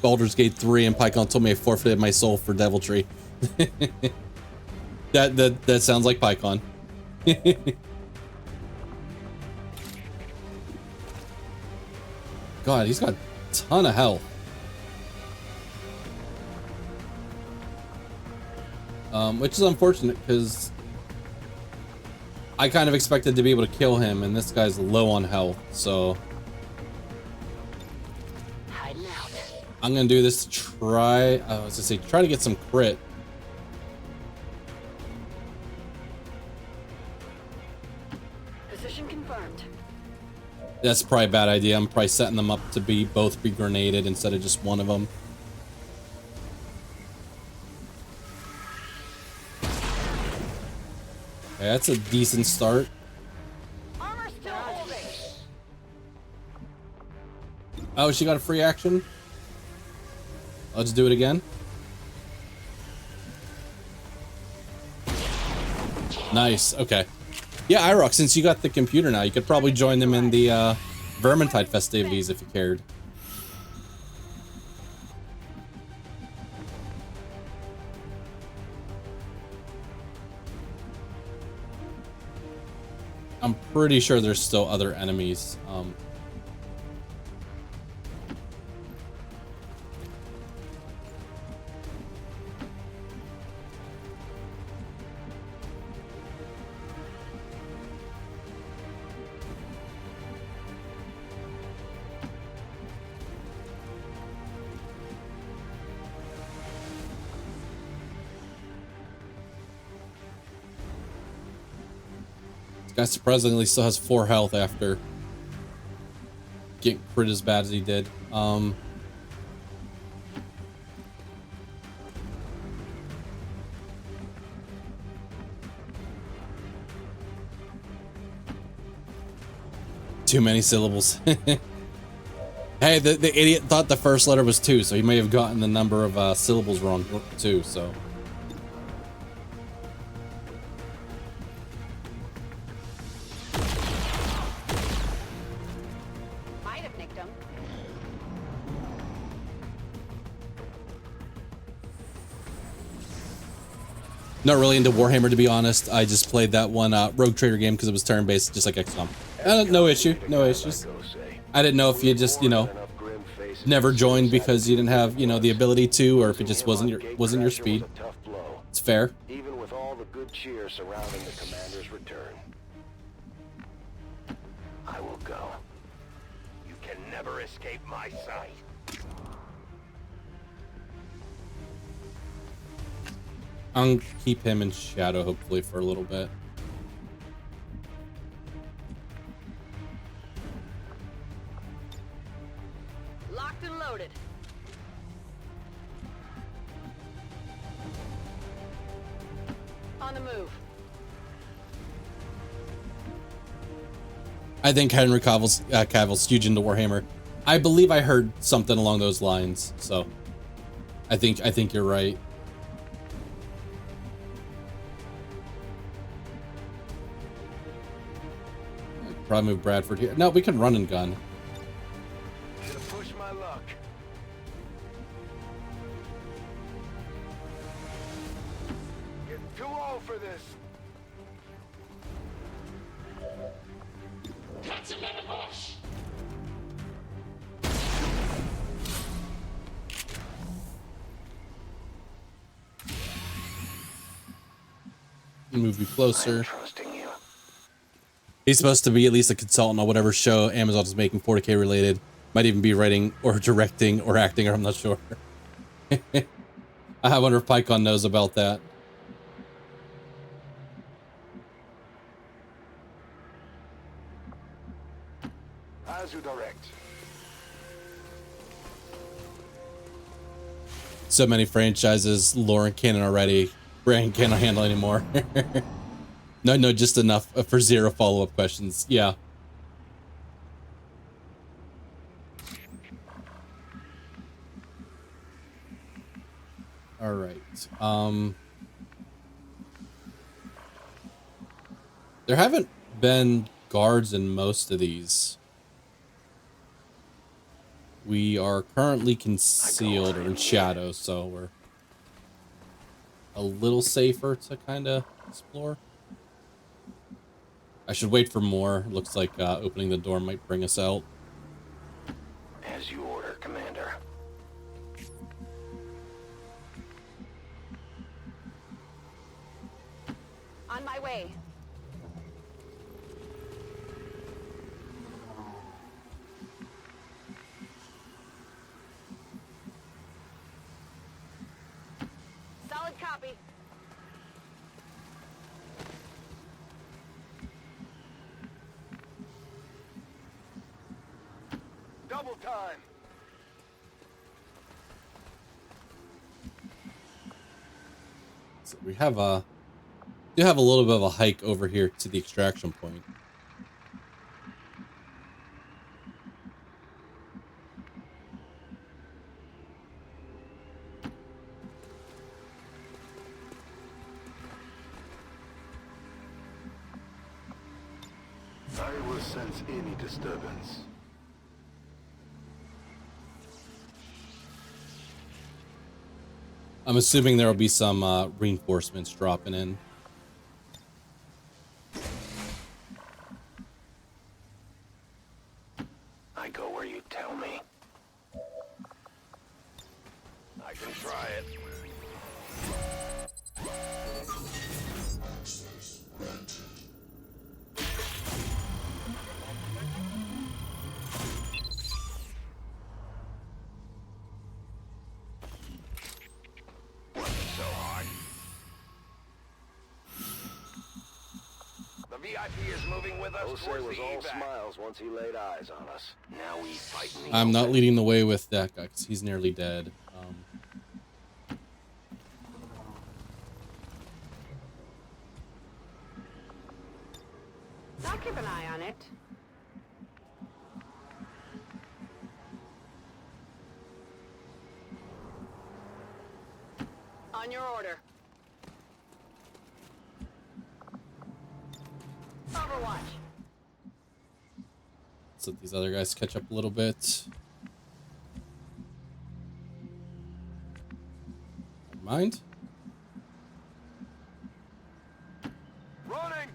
Baldur's Gate 3 and Pycon told me I forfeited my soul for deviltry. that sounds like Pycon. God, he's got a ton of health. Which is unfortunate because I kind of expected to be able to kill him, and this guy's low on health, so I'm gonna do this to try. I was gonna say try to get some crit. Position confirmed. That's probably a bad idea. I'm probably setting them up to both be grenaded instead of just one of them. Okay, that's a decent start. Armor still holding. Oh, she got a free action? Let's do it again. Nice, okay. Yeah, Irox, since you got the computer now, you could probably join them in the Vermintide festivities if you cared. I'm pretty sure there's still other enemies. Guy surprisingly still has 4 health after getting crit as bad as he did. Too many syllables. Hey, the idiot thought the first letter was 2, so he may have gotten the number of syllables wrong too, so. Not really into Warhammer, to be honest. I just played that one Rogue Trader game because it was turn-based, just like XCOM. No issue, no issues. I didn't know if you just, you know, never joined because you didn't have, you know, the ability to, or if it just wasn't your speed. It's fair. Even with all the good cheer surrounding the commander's return. I will go. You can never escape my sight. I'll keep him in shadow, hopefully, for a little bit. Locked and loaded. On the move. I think Henry Cavill's huge into Warhammer. I believe I heard something along those lines, so I think you're right. Probably move Bradford here. No, we can run and gun. Gonna push my luck. Getting too old for this. Move you closer. Trusting you. He's supposed to be at least a consultant on whatever show Amazon is making 40K related. Might even be writing or directing or acting, or I'm not sure. I wonder if PyCon knows about that. As you direct. So many franchises, lore and canon already. Brain cannot handle anymore. No, just enough for 0 follow-up questions. Yeah. All right. There haven't been guards in most of these. We are currently concealed or in shadow, so we're a little safer to kind of explore. I should wait for more. Looks like opening the door might bring us out. As you order, Commander. On my way. Solid copy. Double time. So we have do have a little bit of a hike over here to the extraction point. I will sense any disturbance. I'm assuming there will be some reinforcements dropping in. I go where you tell me. I can try it. So hard. The VIP is moving with us Jose towards was the all evac. smiles once he laid eyes on us. Now we fight in the I'm not open. leading the way with that guy because he's nearly dead. I'll keep an eye on it. On your order. Overwatch. Let's let these other guys catch up a little bit. Never mind. Running!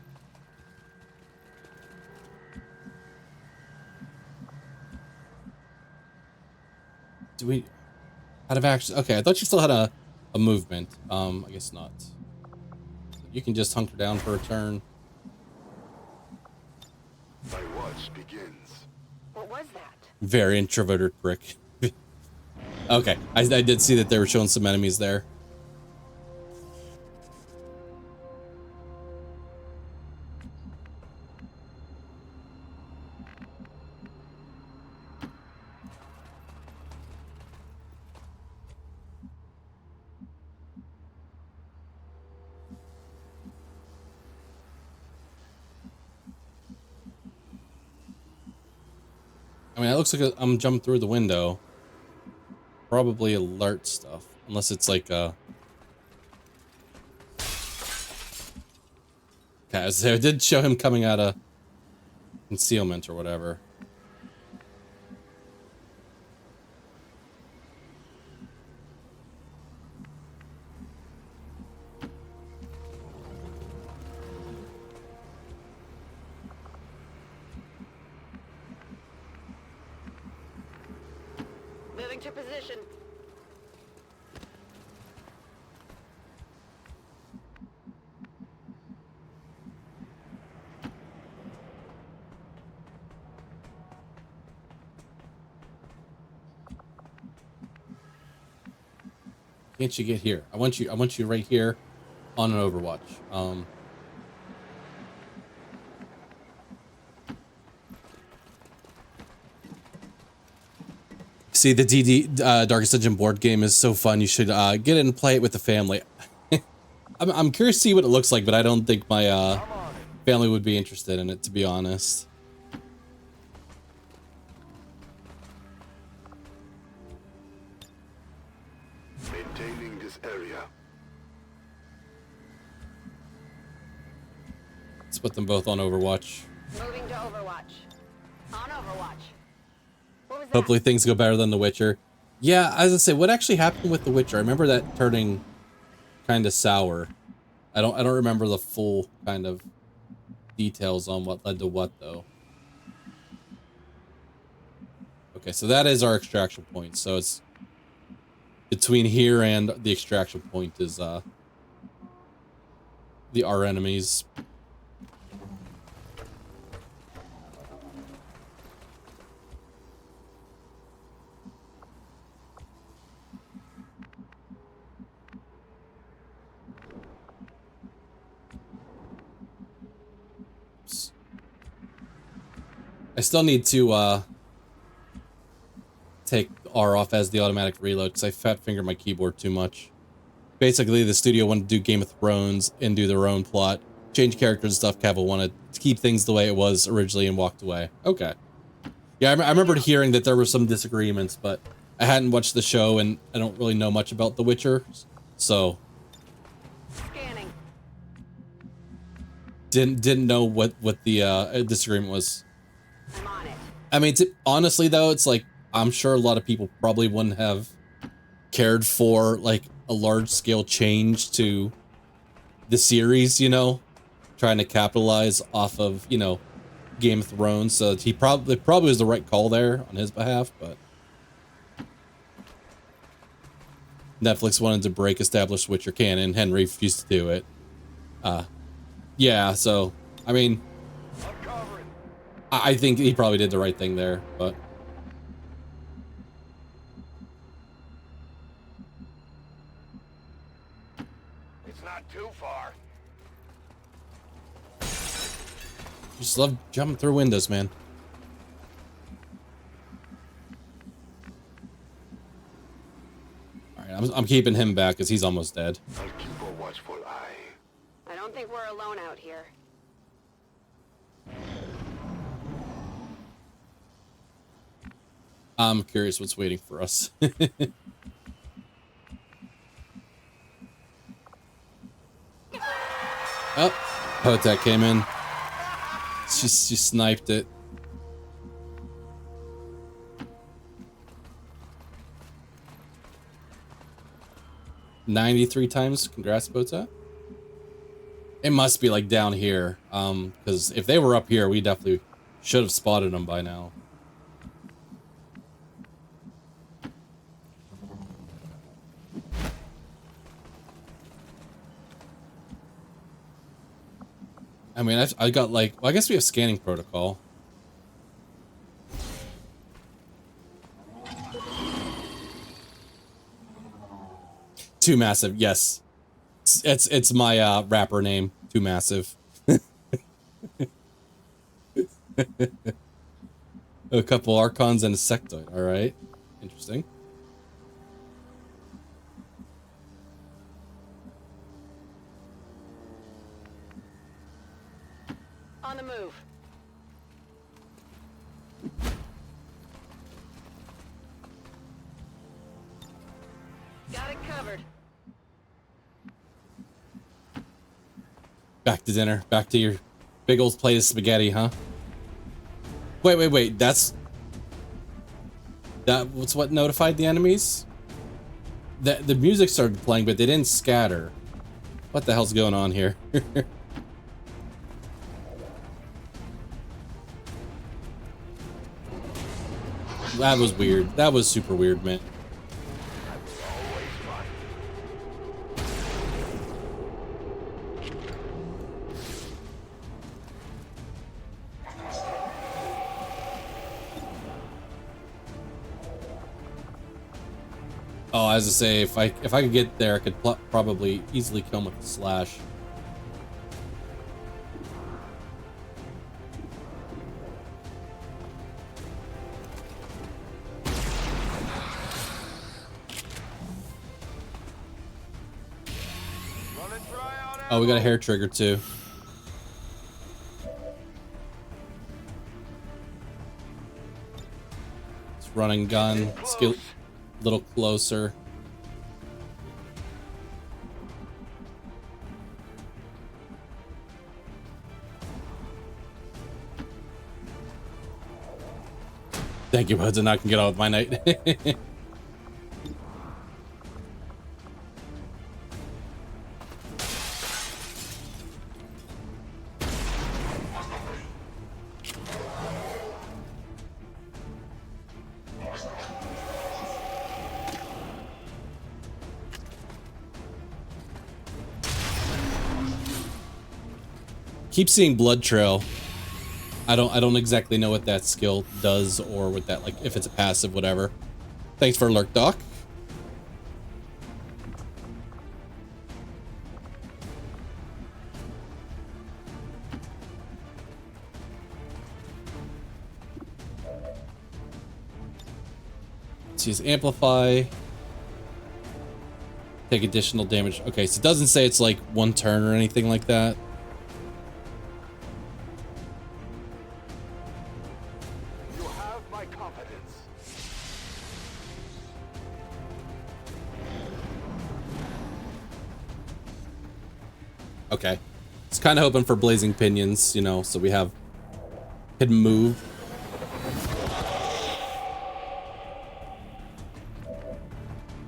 Do we out of action? Okay, I thought you still had a movement. I guess not. You can just hunker down for a turn. My watch begins. What was that? Very introverted prick. Okay, I did see that they were showing some enemies there. I mean, it looks like I'm jumping through the window. Probably alert stuff, unless it's like okay, so it did show him coming out of concealment or whatever. Moving to position. Can't you get here? I want you right here on an Overwatch. See, the DD Darkest Dungeon board game is so fun. You should get it and play it with the family. I'm curious to see what it looks like, but I don't think my family would be interested in it, to be honest. Maintaining this area. Let's put them both on Overwatch. Moving to Overwatch. On Overwatch. What was that? Hopefully things go better than The Witcher. Yeah, as I say, what actually happened with The Witcher? I remember that turning kind of sour. I don't remember the full kind of details on what led to what though. Okay, so that is our extraction point. So it's between here and the extraction point is our enemies. I still need to take R off as the automatic reload because I fat fingered my keyboard too much. Basically, the studio wanted to do Game of Thrones and do their own plot, change characters and stuff. Cavill wanted to keep things the way it was originally and walked away. Okay. Yeah, I remembered hearing that there were some disagreements, but I hadn't watched the show and I don't really know much about The Witcher, so Scanning. didn't know what the disagreement was. I'm on it. I mean, honestly though, it's like I'm sure a lot of people probably wouldn't have cared for like a large scale change to the series, you know, trying to capitalize off of, you know, Game of Thrones. So he probably was the right call there on his behalf, but Netflix wanted to break established Witcher canon. Henry refused to do it. Yeah, so I mean, I think he probably did the right thing there, but It's not too far. just love jumping through windows, man. All right, I'm keeping him back because he's almost dead. I'll keep a watchful eye. I don't think we're alone out here. I'm curious what's waiting for us. Oh, Potek came in. She sniped it. "93 times. Congrats, Potek. It must be like down here. Because if they were up here, we definitely should have spotted them by now. I mean, I got like, well, I guess we have scanning protocol. Too massive, yes. It's my rapper name. Too massive. A couple archons and a sectoid. All right, interesting. On the move. Got it covered. Back to dinner. Back to your big old plate of spaghetti, huh? Wait. That's what notified the enemies? The music started playing, but they didn't scatter. What the hell's going on here? That was weird. That was super weird, man. Oh, as I say, if I could get there, I could probably easily kill him with a slash. Oh, we got a hair trigger too. It's running gun. Let's get a little closer. Thank you, Buds, and I can get on with my night. Keep seeing blood trail. I don't exactly know what that skill does or what that, like, if it's a passive, whatever. Thanks for alert, Doc. Let's use amplify. Take additional damage. Okay, so it doesn't say it's like one turn or anything like that. Okay. It's kind of hoping for blazing pinions, you know, so we have hidden move.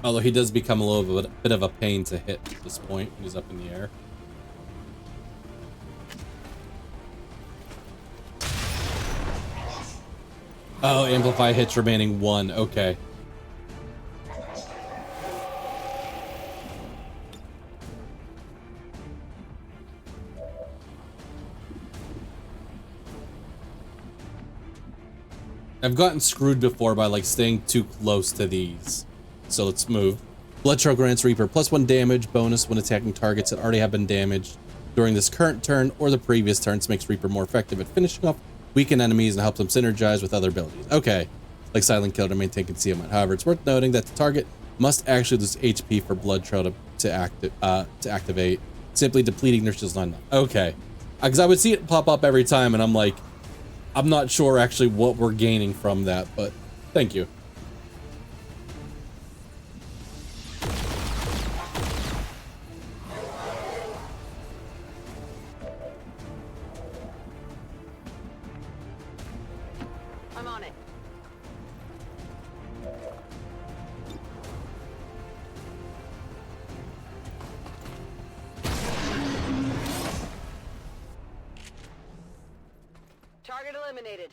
Although he does become a little bit of a pain to hit at this point when he's up in the air. Oh, amplify hits remaining 1. Okay. I've gotten screwed before by like staying too close to these. So let's move. Blood Trail grants Reaper +1 damage bonus when attacking targets that already have been damaged during this current turn or the previous turns. Makes Reaper more effective at finishing off weakened enemies and helps them synergize with other abilities. Okay, like Silent Kill to maintain concealment. However, it's worth noting that the target must actually lose HP for Blood Trail to activate. Simply depleting their shields not enough. Okay, because I would see it pop up every time, and I'm like, I'm not sure actually what we're gaining from that, but thank you. I'm on it. Target eliminated.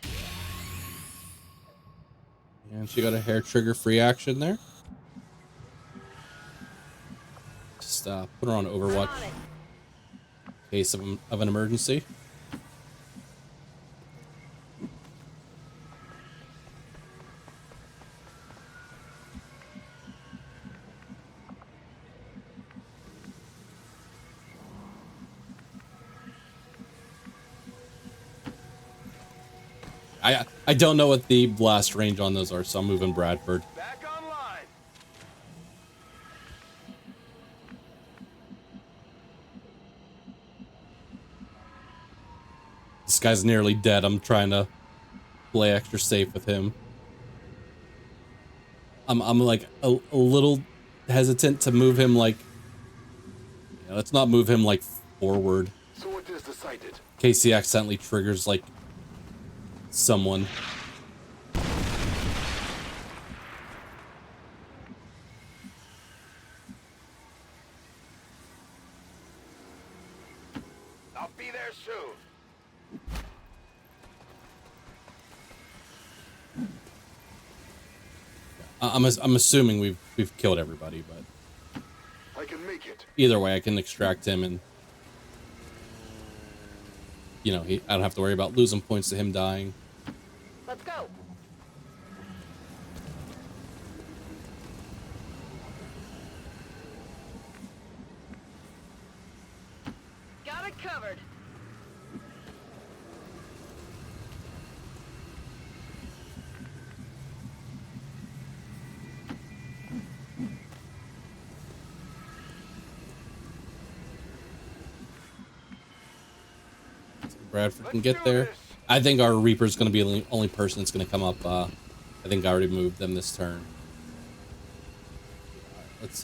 And she got a hair trigger free action there. Just put her on Overwatch in case of an emergency. I don't know what the blast range on those are, so I'm moving Bradford. Back online. This guy's nearly dead. I'm trying to play extra safe with him. I'm like a little hesitant to move him like. Yeah, let's not move him like forward. So what is decided? In case he accidentally triggers like someone. I'll be there soon. I'm assuming we've killed everybody, but I can make it. either way, I can extract him, and you know, I don't have to worry about losing points to him dying. Let's go. Got it covered. Bradford can get there. I think our Reaper's going to be the only person that's going to come up. I think I already moved them this turn. Let's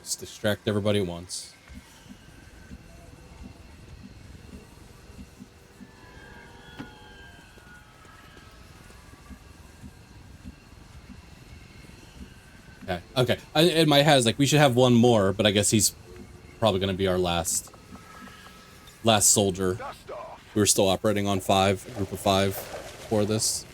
just distract everybody at once. Okay. In my head, like, we should have one more, but I guess he's probably going to be our last soldier. We were still operating on 5, a group of 5 for this.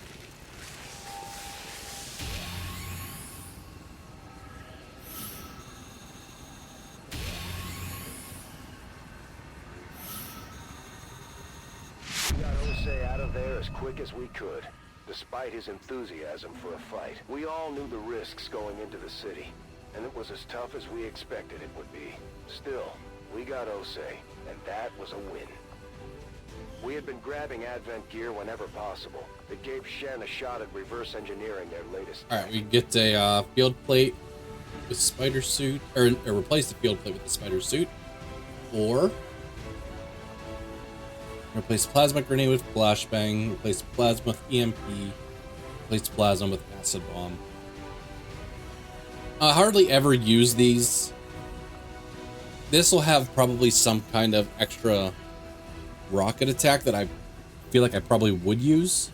We got Jose out of there as quick as we could. Despite his enthusiasm for a fight, we all knew the risks going into the city, and it was as tough as we expected it would be. Still, we got Jose, and that was a win. We had been grabbing Advent gear whenever possible. It gave Shen a shot at reverse engineering their latest tech. Alright, we get a field plate with spider suit, or replace the field plate with the spider suit, or replace plasma grenade with flashbang, replace plasma with EMP, replace plasma with acid bomb. I hardly ever use these. This will have probably some kind of extra rocket attack that I feel like I probably would use.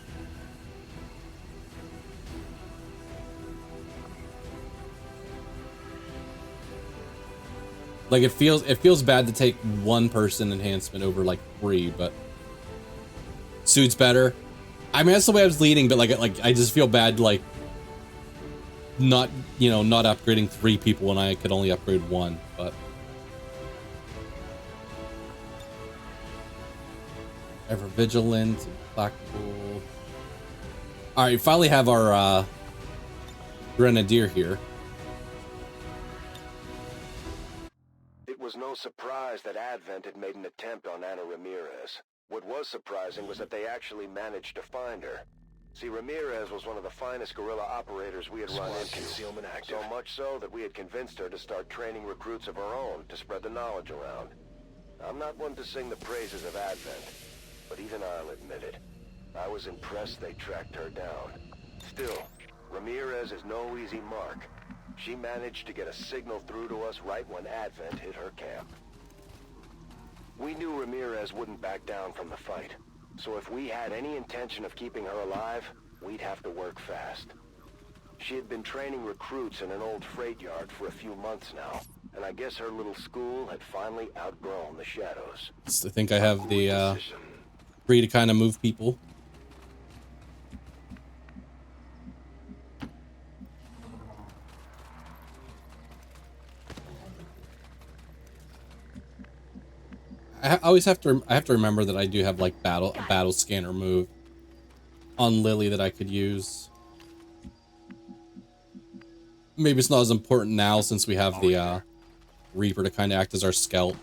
Like, it feels bad to take one person enhancement over like 3, but suit's better. I mean, that's the way I was leading, but like I just feel bad, like, not upgrading 3 people when I could only upgrade 1, but ever vigilant, implacable. All right, finally have our grenadier here. It was no surprise that Advent had made an attempt on Ana Ramirez. What was surprising was that they actually managed to find her. See, Ramirez was one of the finest guerrilla operators we had run into. Concealment active. So much so that we had convinced her to start training recruits of her own to spread the knowledge around. I'm not one to sing the praises of Advent, but even I'll admit it. I was impressed they tracked her down. Still, Ramirez is no easy mark. She managed to get a signal through to us right when Advent hit her camp. We knew Ramirez wouldn't back down from the fight, so if we had any intention of keeping her alive, we'd have to work fast. She had been training recruits in an old freight yard for a few months now, and I guess her little school had finally outgrown the shadows. I think I have the free to kind of move people. I always have to remember that I do have like a battle scanner move on Lily that I could use. Maybe it's not as important now since we have the Reaper to kind of act as our scout.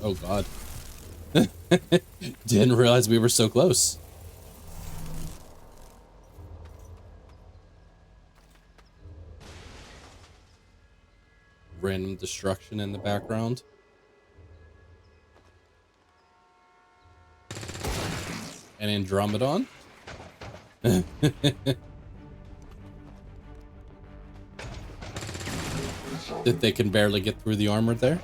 Oh god. Didn't realize we were so close. random destruction in the background. And Andromedon. That they can barely get through the armor there.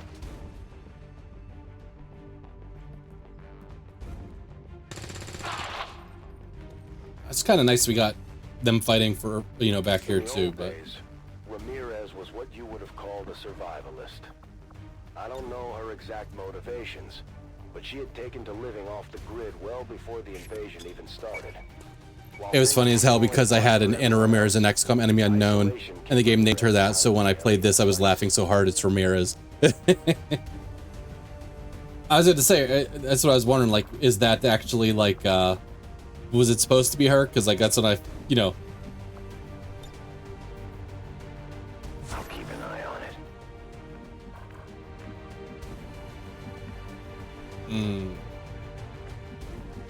It's kind of nice we got them fighting for, you know, back here too, but Ramirez was what you would have called a survivalist. I don't know her exact motivations, but she had taken to living off the grid well before the invasion even started. it was funny as hell because I had an Anna Ramirez in XCOM Enemy Unknown, and the game named her that, so when I played this, I was laughing so hard it's Ramirez. I was going to say, that's what I was wondering, like, is that actually, like, was it supposed to be her? Because, like, that's what I, you know. I'll keep an eye on it.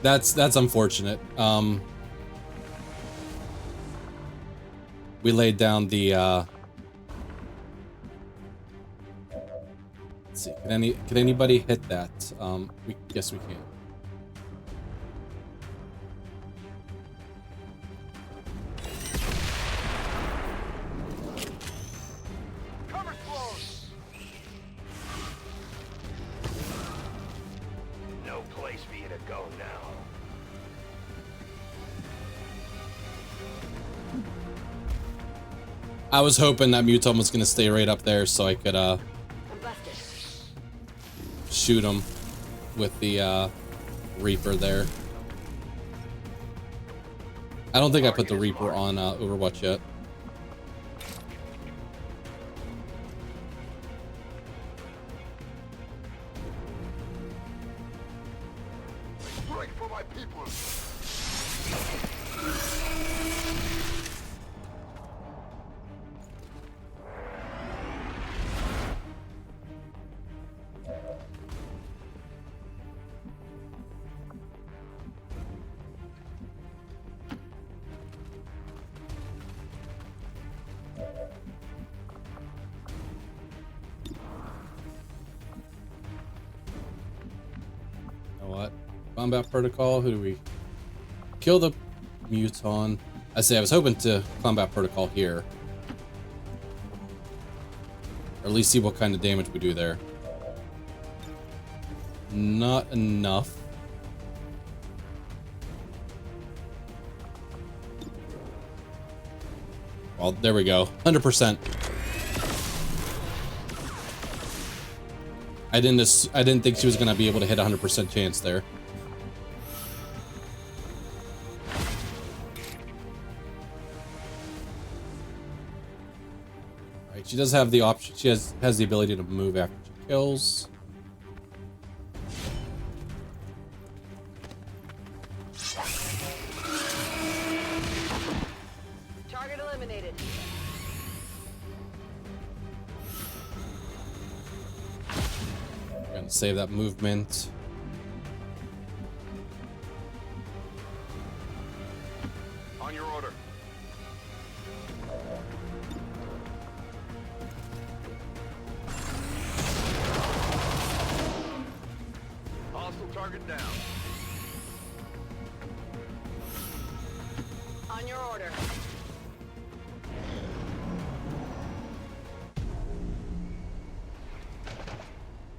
That's unfortunate. We laid down the, let's see, can anybody hit that? Yes, we can. Cover close. No place for you to go now. I was hoping that Muton was gonna stay right up there so I could shoot him with the Reaper there. I don't think I put the Reaper on Overwatch yet. Strike for my people. Combat protocol. Who do we kill? The Muton. I say I was hoping to combat protocol here, or at least see what kind of damage we do there. Not enough. Well, there we go. 100%. I didn't think she was gonna be able to hit 100% chance there. She does have the option. She has the ability to move after she kills. Target eliminated. We're gonna save that movement. On your order. Target down. On your order.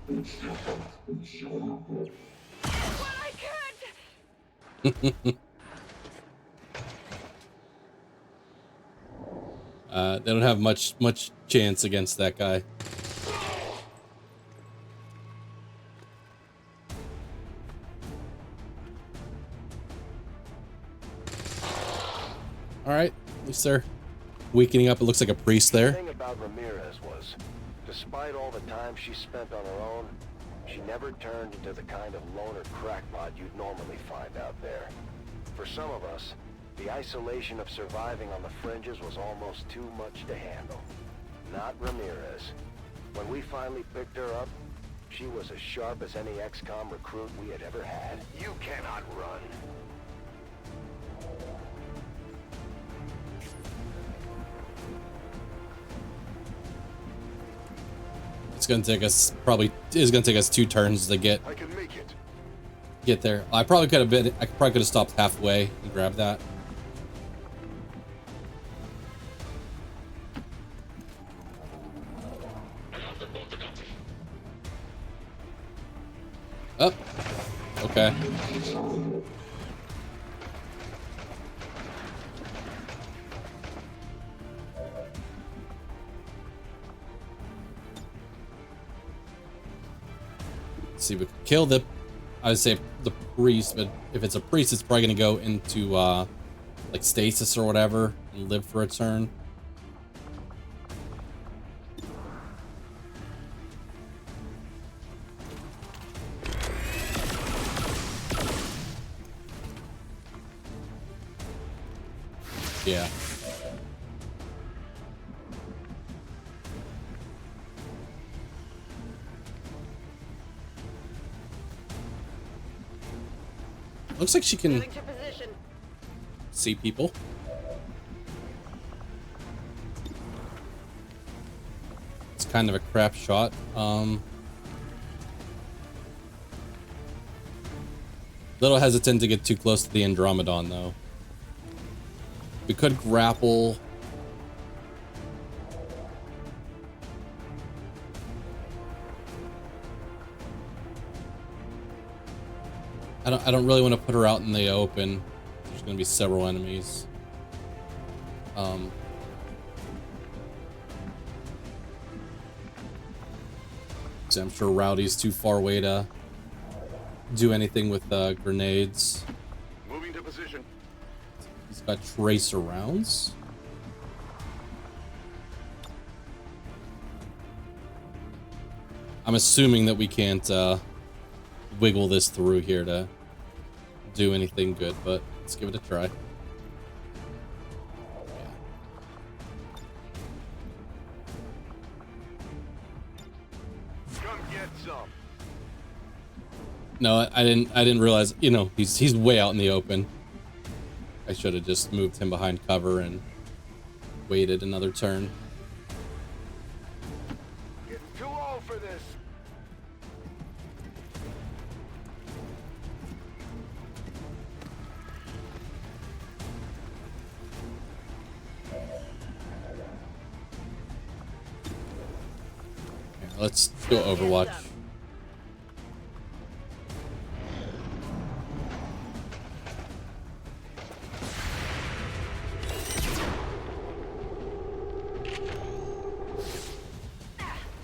Well, I can't. They don't have much chance against that guy. All right, at least they're weakening up. It looks like a priest there. The thing about Ramirez was, despite all the time she spent on her own, she never turned into the kind of loner crackpot you'd normally find out there. For some of us, the isolation of surviving on the fringes was almost too much to handle. Not Ramirez. When we finally picked her up, she was as sharp as any XCOM recruit we had ever had. You cannot run. It's gonna take us it's gonna take us 2 turns to get I can make it. there. I probably could have stopped halfway and grabbed that. Oh, okay. Let's see, we could kill the, I would say the priest, but if it's a priest, it's probably gonna go into like stasis or whatever and live for a turn. Yeah. Looks like she can Moving to position. see people. It's kind of a crap shot. Little hesitant to get too close to the Andromedon, though. We could grapple. I don't really want to put her out in the open. There's going to be several enemies. So I'm sure Rowdy's too far away to do anything with grenades. Moving to position. He's got tracer rounds. I'm assuming that we can't wiggle this through here to do anything good, but let's give it a try. Come get some. No, I didn't realize, you know, he's way out in the open. I should have just moved him behind cover and waited another turn. Getting too old for this. Yeah, let's go Overwatch.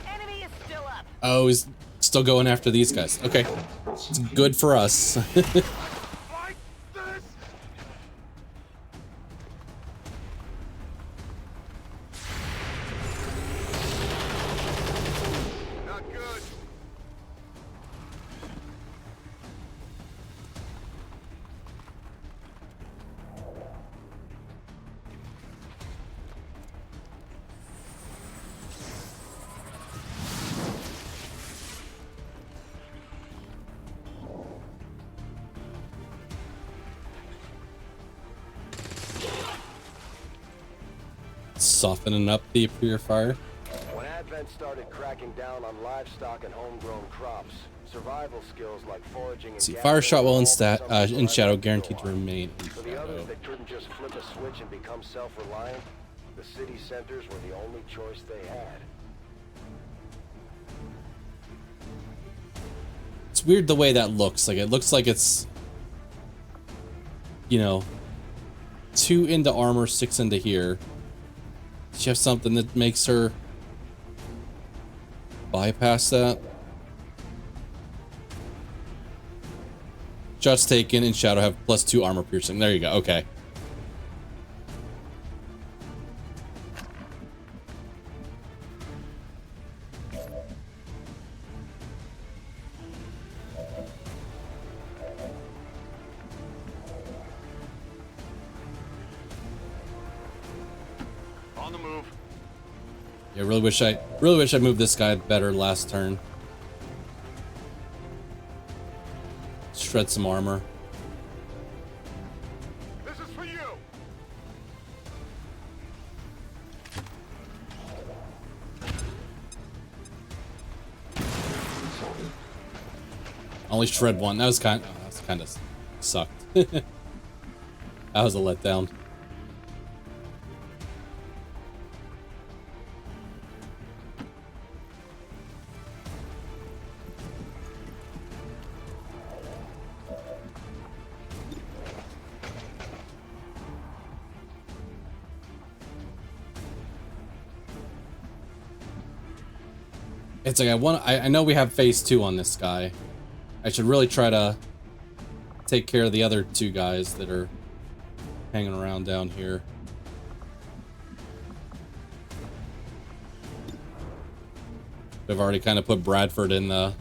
Enemy is still up. Oh, he's still going after these guys. Okay. It's good for us. Like this. Not good. Softening up the purifier. When Advent started cracking down on livestock and homegrown crops, survival skills like foraging and See, gathering fire shot while in all stat become in shadow, survival guaranteed to go on. remain in For the others shadow. that couldn't just flip a switch and become self-reliant, the city centers were the only choice they had. It's weird the way that looks. Like, it looks like it's, you know, 2 into armor, 6 into here. Does she have something that makes her bypass that? Shots taken in shadow have +2 armor piercing. There you go. Okay. On the move. Yeah, really wish I moved this guy better last turn. Shred some armor. This is for you. Only shred one. That was kind of sucked. That was a letdown. It's like I know we have phase 2 on this guy. I should really try to take care of the other 2 guys that are hanging around down here. I've already kind of put Bradford in the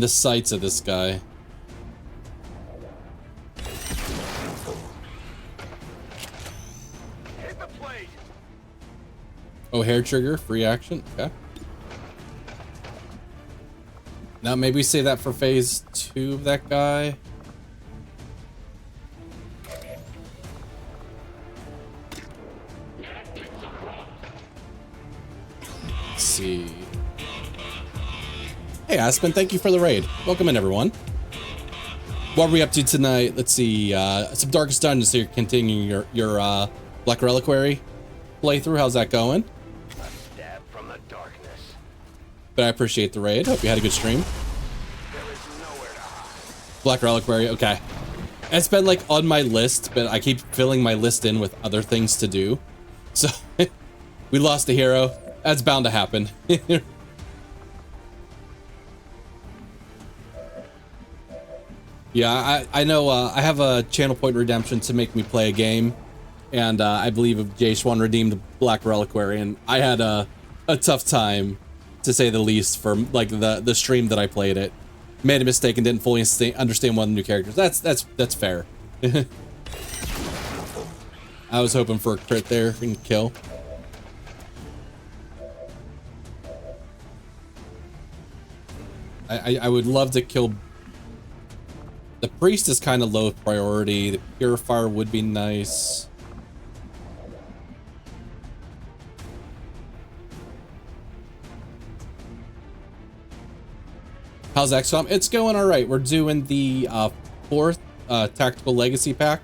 sights of this guy. Hit the plate. Oh, hair trigger, free action. Okay. Now maybe save that for phase 2 of that guy. Let's see. Hey Aspen, thank you for the raid. Welcome in everyone. What are we up to tonight? Let's see. Some Darkest Dungeons, so you're continuing your Black Reliquary playthrough. How's that going? A stab from the darkness. But I appreciate the raid. Hope you had a good stream. There is nowhere to hide. Black Reliquary, okay. It's been like on my list, but I keep filling my list in with other things to do. So we lost a hero. That's bound to happen. Yeah, I know I have a channel point redemption to make me play a game. And I believe J-Schwan redeemed Black Reliquary, and I had a tough time, to say the least, for like the stream that I played it. Made a mistake and didn't fully understand one of the new characters. That's fair. I was hoping for a crit there and kill. I would love to kill. The priest is kind of low priority. The purifier would be nice. How's XCOM? It's going all right. We're doing the 4th Tactical Legacy Pack.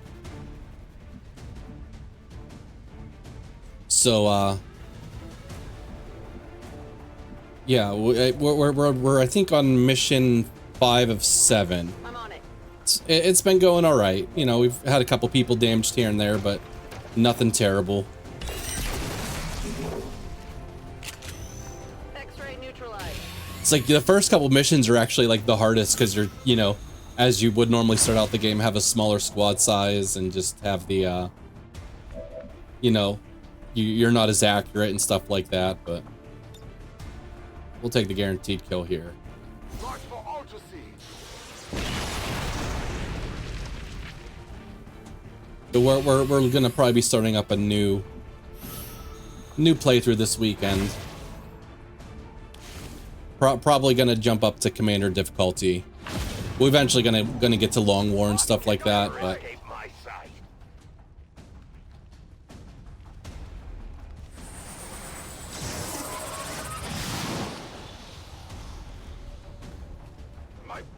So, yeah, we're I think on mission 5 of 7. I'm on it. It's been going all right. You know, we've had a couple people damaged here and there, but nothing terrible. X-ray neutralized. It's like the first couple missions are actually like the hardest because you're, you know, as you would normally start out the game, have a smaller squad size and just have the, you know, you're not as accurate and stuff like that, but we'll take the guaranteed kill here. March for Ultra Seed. So we're gonna probably be starting up a new playthrough this weekend. Probably gonna jump up to Commander difficulty. We're eventually gonna get to Long War and stuff like that, but Escape my sight.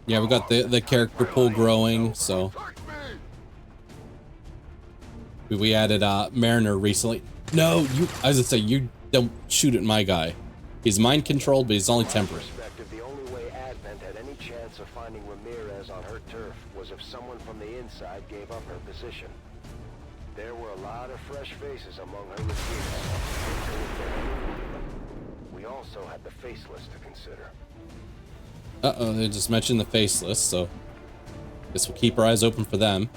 yeah, we got the character pool growing, so we added Mariner recently. No, I was gonna say, you don't shoot at my guy. He's mind controlled, but he's only temporary. The only way Advent had any chance of finding Ramirez on her turf was if someone from the inside gave up her position. There were a lot of fresh faces among her recruits. We also had the faceless to consider. Uh-oh, they just mentioned the faceless, so guess we'll keep our eyes open for them.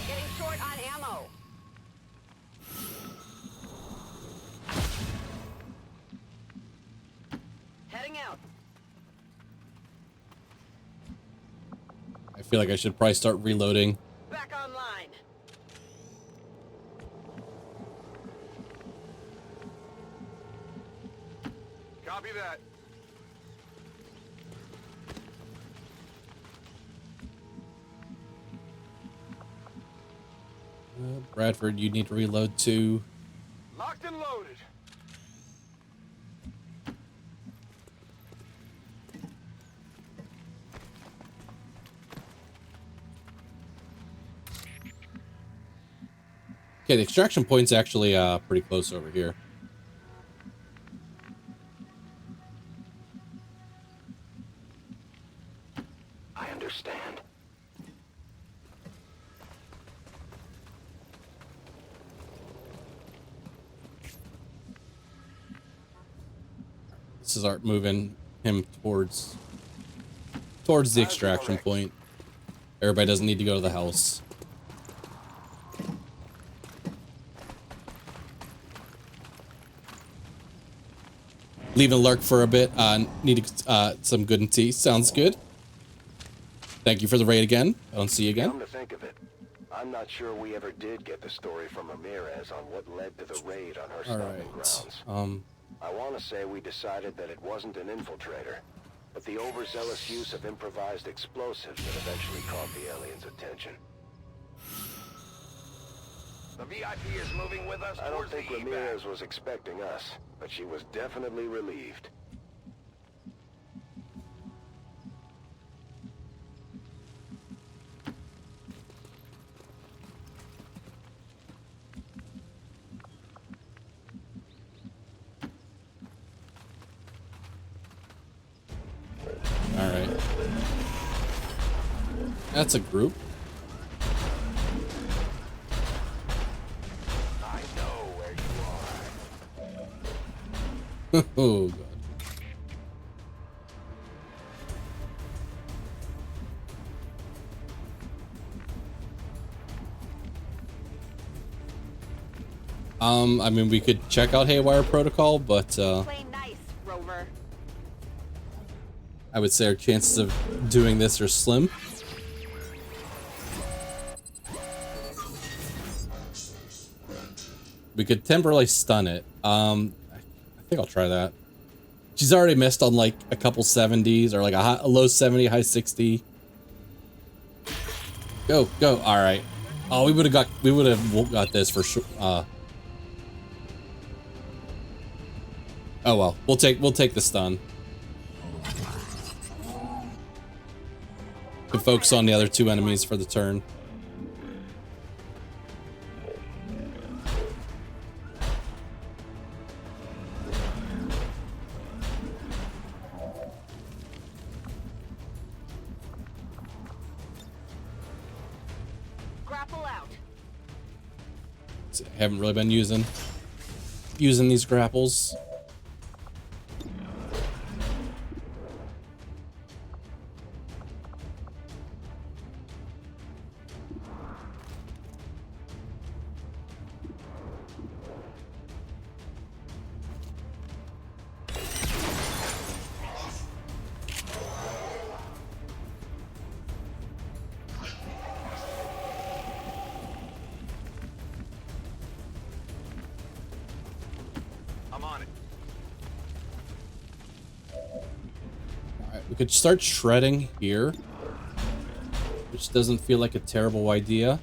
Getting short on ammo. Heading out. I feel like I should probably start reloading. Back online. Copy that. Bradford, you need to reload too. Locked and loaded. Okay, the extraction point's actually pretty close over here. I understand. This is Art moving him towards the extraction point. Everybody doesn't need to go to the house. Leaving Lurk for a bit. Need some good and tea. Sounds good. Thank you for the raid again. I don't see you again. Come to think of it, I'm not sure we ever did get the story from Ramirez on what led to the raid on her stomping grounds. I want to say we decided that it wasn't an infiltrator, but the overzealous use of improvised explosives that eventually caught the aliens' attention. The VIP is moving with us. I don't think Ramirez was expecting us, but she was definitely relieved. Alright. That's a group. I know where you are. Oh, God. I mean, we could check out Haywire Protocol, but, Play nice, Rover. I would say our chances of doing this are slim. We could temporarily stun it. I think I'll try that. She's already missed on like a couple 70s or like a low 70, high 60. Go, go. All right. Oh, we would have got this for sure. Oh well, we'll take the stun. Can focus on the other two enemies for the turn. Grapple out. I haven't really been using these grapples. We could start shredding here, which doesn't feel like a terrible idea.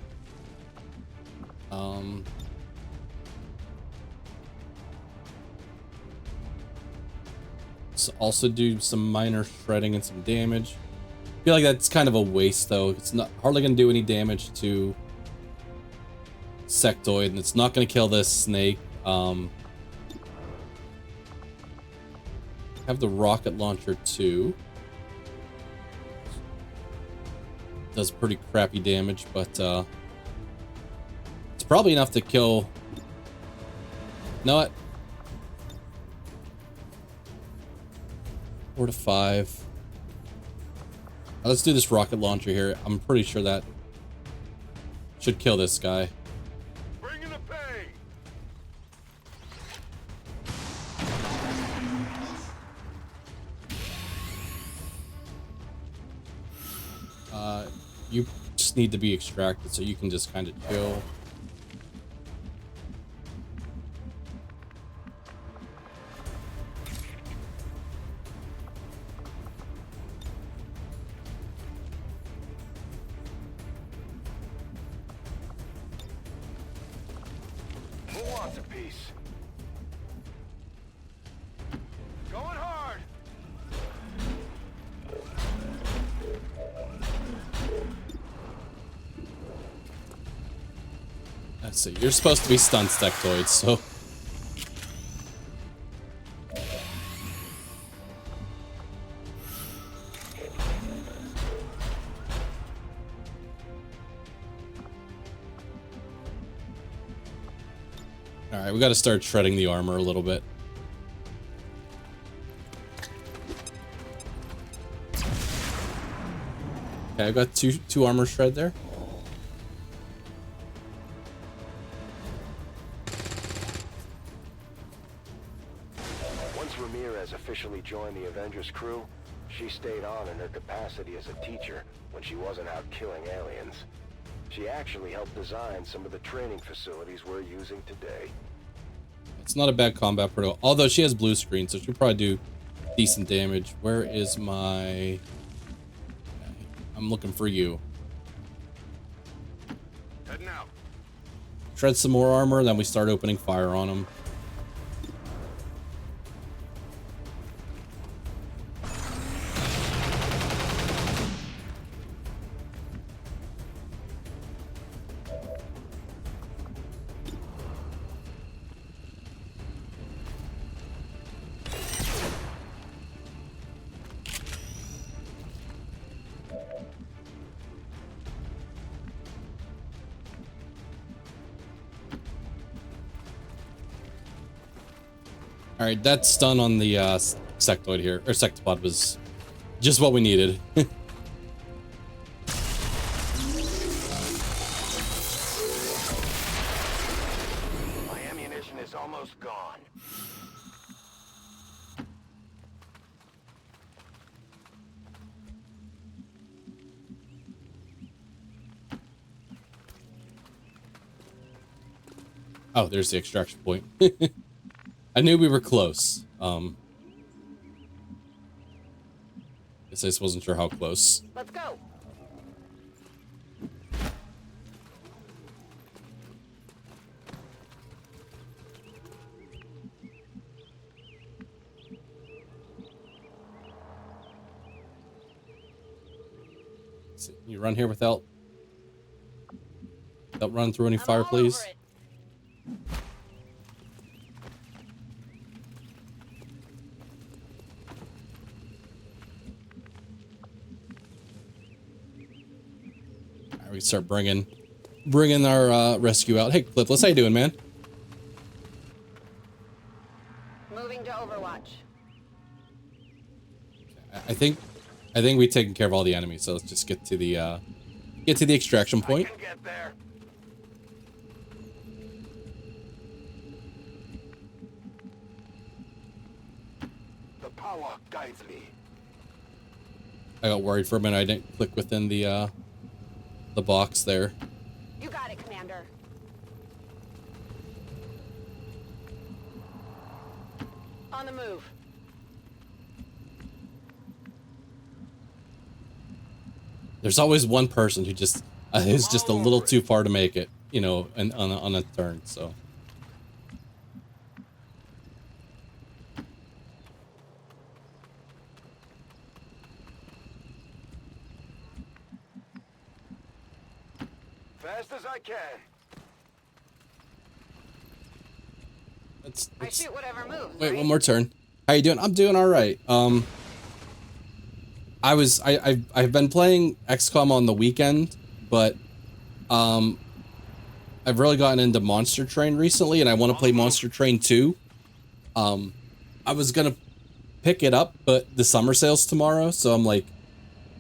Let's also do some minor shredding and some damage. I feel like that's kind of a waste, though. It's not hardly going to do any damage to Sectoid, and it's not going to kill this snake. Have the rocket launcher too. Does pretty crappy damage, but it's probably enough to kill. Know what? 4 to 5. Now let's do this rocket launcher here. I'm pretty sure that should kill this guy. Bringing the pay. You just need to be extracted, so you can just kind of chill. Who wants a piece? Going hard. Let's see. You're supposed to be stun sectoids, so. All right, we got to start shredding the armor a little bit. Okay, I got two armor shred there. Once Ramirez officially joined the Avengers crew, she stayed on in her capacity as a teacher when she wasn't out killing aliens. She actually helped design some of the training facilities we're using today. It's not a bad combat protocol, although she has blue screen, so she'll probably do decent damage. Where is my... I'm looking for you. Heading out. Shred some more armor, then we start opening fire on them. All right, that stun on the sectoid here, or sectopod, was just what we needed. My ammunition is almost gone. Oh, there's the extraction point. I knew we were close. Guess I just wasn't sure how close. Let's go. See, you run here without running through any fire, please. We start bringing our rescue out. Hey, Clipless, how you doing, man? Moving to Overwatch. I think we've taken care of all the enemies, so let's just get to the extraction point. I can get there. The power guides me. I got worried for a minute. I didn't click within the box there. You got it, Commander. On the move. There's always one person who just is just a little too far to make it, you know, and on a turn. So. Fast as I can. I shoot whatever moves. Wait, right? one more turn. How you doing? I'm doing all right. I've been playing XCOM on the weekend, but I've really gotten into Monster Train recently, and I want to play Monster Train 2. I was gonna pick it up, but the summer sale's tomorrow, so I'm like,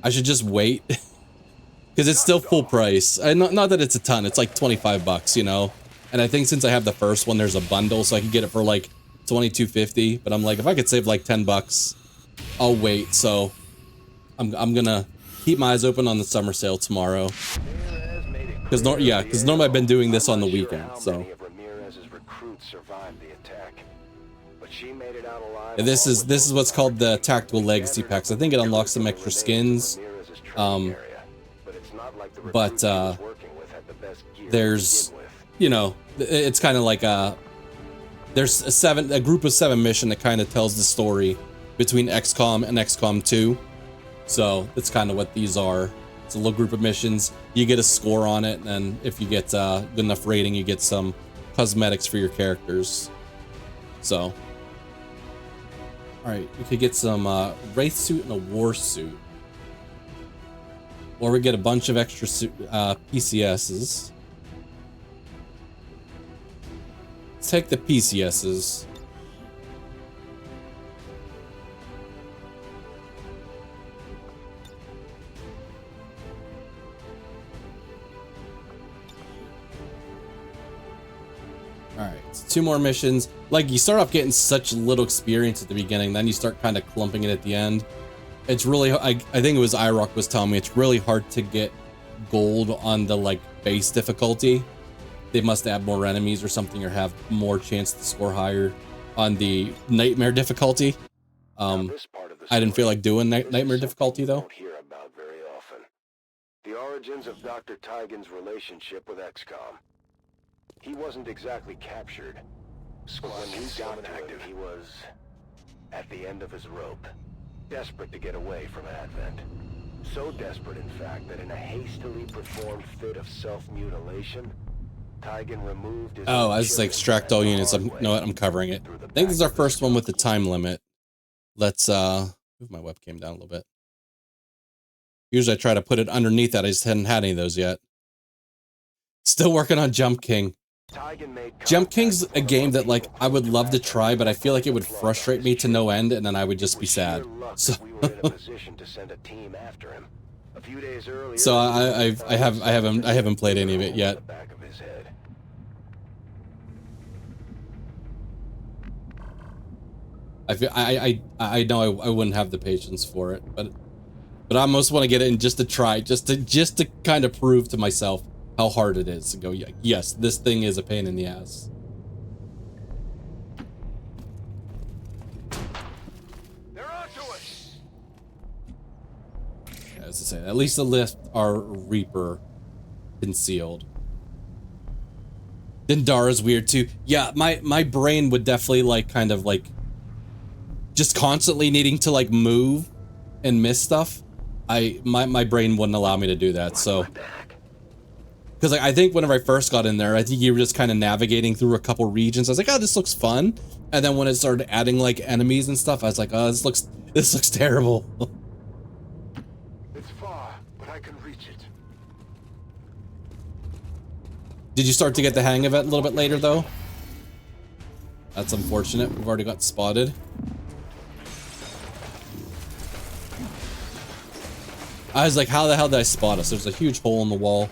I should just wait. Because it's still full price. Not that it's a ton, it's like 25 bucks, you know? And I think since I have the first one, there's a bundle, so I can get it for like $22.50. But I'm like, if I could save like 10 bucks, I'll wait. So I'm gonna keep my eyes open on the summer sale tomorrow. Because normally I've been doing this on the weekend, so. And this is what's called the Tactical Legacy Packs. I think it unlocks some extra skins. But there's, you know, it's kind of like there's a group of 7 mission that kind of tells the story between XCOM and XCOM 2. So that's kind of what these are. It's a little group of missions. You get a score on it, and if you get good enough rating, you get some cosmetics for your characters. So, all right, we could get some wraith suit and a war suit, or we get a bunch of extra PCSs. Let's take the PCSs. Alright, so 2 more missions. Like, you start off getting such little experience at the beginning, then you start kind of clumping it at the end. It's really, I think it was iRock was telling me, it's really hard to get gold on the, like, base difficulty. They must add more enemies or something, or have more chance to score higher on the nightmare difficulty. I didn't feel like doing nightmare difficulty, though. Don't hear about very often. The origins of Dr. Tygan's relationship with XCOM. He wasn't exactly captured. When we got to him, he was at the end of his rope, desperate to get away from Advent. So desperate, in fact, that in a hastily performed fit of self-mutilation, Tygan removed his... Oh, I was like, extract all units. You know what? I'm covering it. I think this is our first one with the time limit. Let's move my webcam down a little bit. Usually I try to put it underneath that. I just hadn't had any of those yet. Still working on Jump King. Jump King's a game that, like, I would love to try, but I feel like it would frustrate me to no end, and then I would just be sad. So, so I haven't played any of it yet. I know I wouldn't have the patience for it, but I almost want to get it in just to try, just to kind of prove to myself how hard it is to go, yes, this thing is a pain in the ass. They're onto us. As I say, at least the lift our Reaper concealed. Dendara's weird too. Yeah, my brain would definitely like kind of like just constantly needing to like move and miss stuff. My brain wouldn't allow me to do that, so. Because like, I think whenever I first got in there, I think you were just kind of navigating through a couple regions. I was like, oh, this looks fun. And then when it started adding like enemies and stuff, I was like, oh, this looks terrible. It's far, but I can reach it. Did you start to get the hang of it a little bit later though? That's unfortunate. We've already got spotted. I was like, how the hell did I spot us? There's a huge hole in the wall.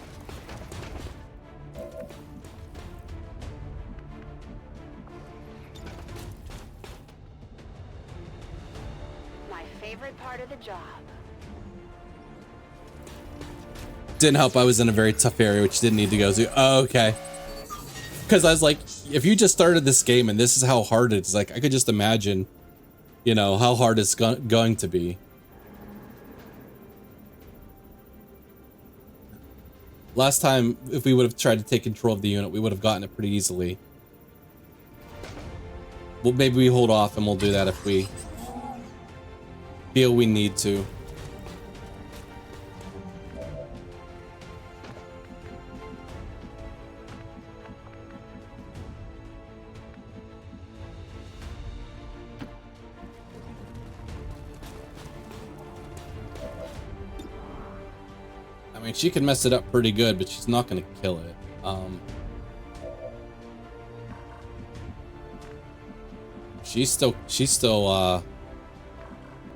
Didn't help I was in a very tough area, which didn't need to go to. Oh, okay. Because I was like, if you just started this game and this is how hard it is, like, I could just imagine, you know, how hard it's going to be. Last time, if we would have tried to take control of the unit, we would have gotten it pretty easily. Well, maybe we hold off and we'll do that if we feel we need to. I mean, she can mess it up pretty good, but she's not going to kill it. She's still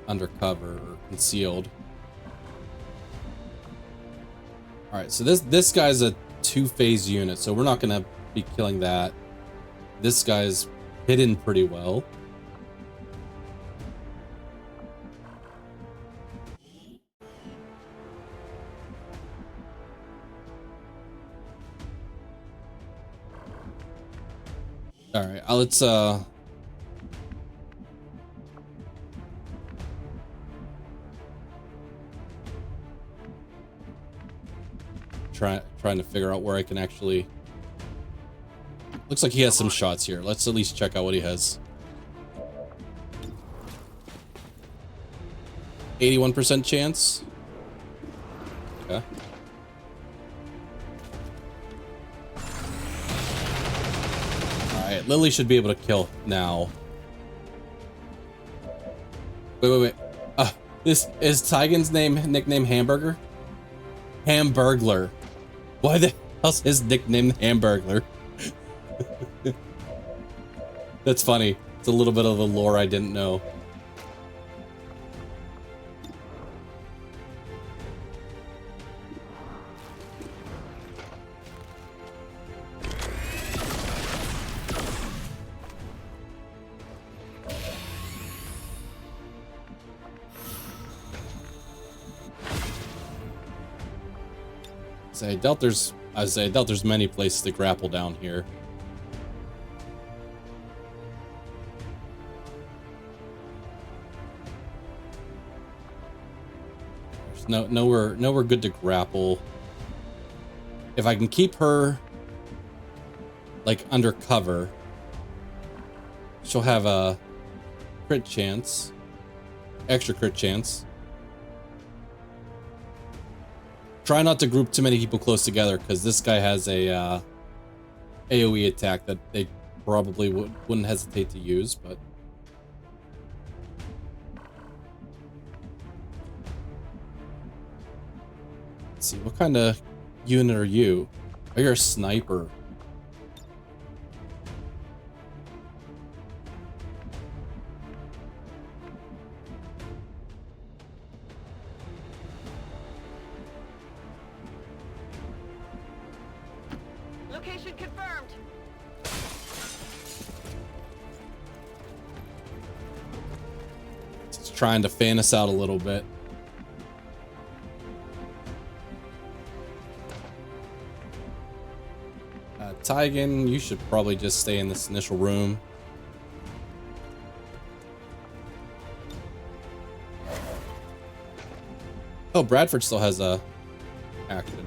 undercover or concealed. All right, so this guy's a 2-phase unit, so we're not going to be killing that. This guy's hidden pretty well. All right, let's trying to figure out where I can actually Looks like he has some shots here. Let's at least check out what he has. 81% chance. Okay. Alright, Lily should be able to kill now. Wait. This is Tygan's nickname Hamburger? Hamburglar. Why the hell's his nickname Hamburglar? That's funny. It's a little bit of the lore I didn't know. I doubt there's many places to grapple down here. There's nowhere good to grapple. If I can keep her like under cover, she'll have a crit chance, extra crit chance. Try not to group too many people close together, because this guy has a AoE attack that they probably wouldn't hesitate to use, but... Let's see, what kind of unit are you? Oh, you're a sniper. Location confirmed. It's trying to fan us out a little bit. Tygan, you should probably just stay in this initial room. Oh, Bradford still has a action.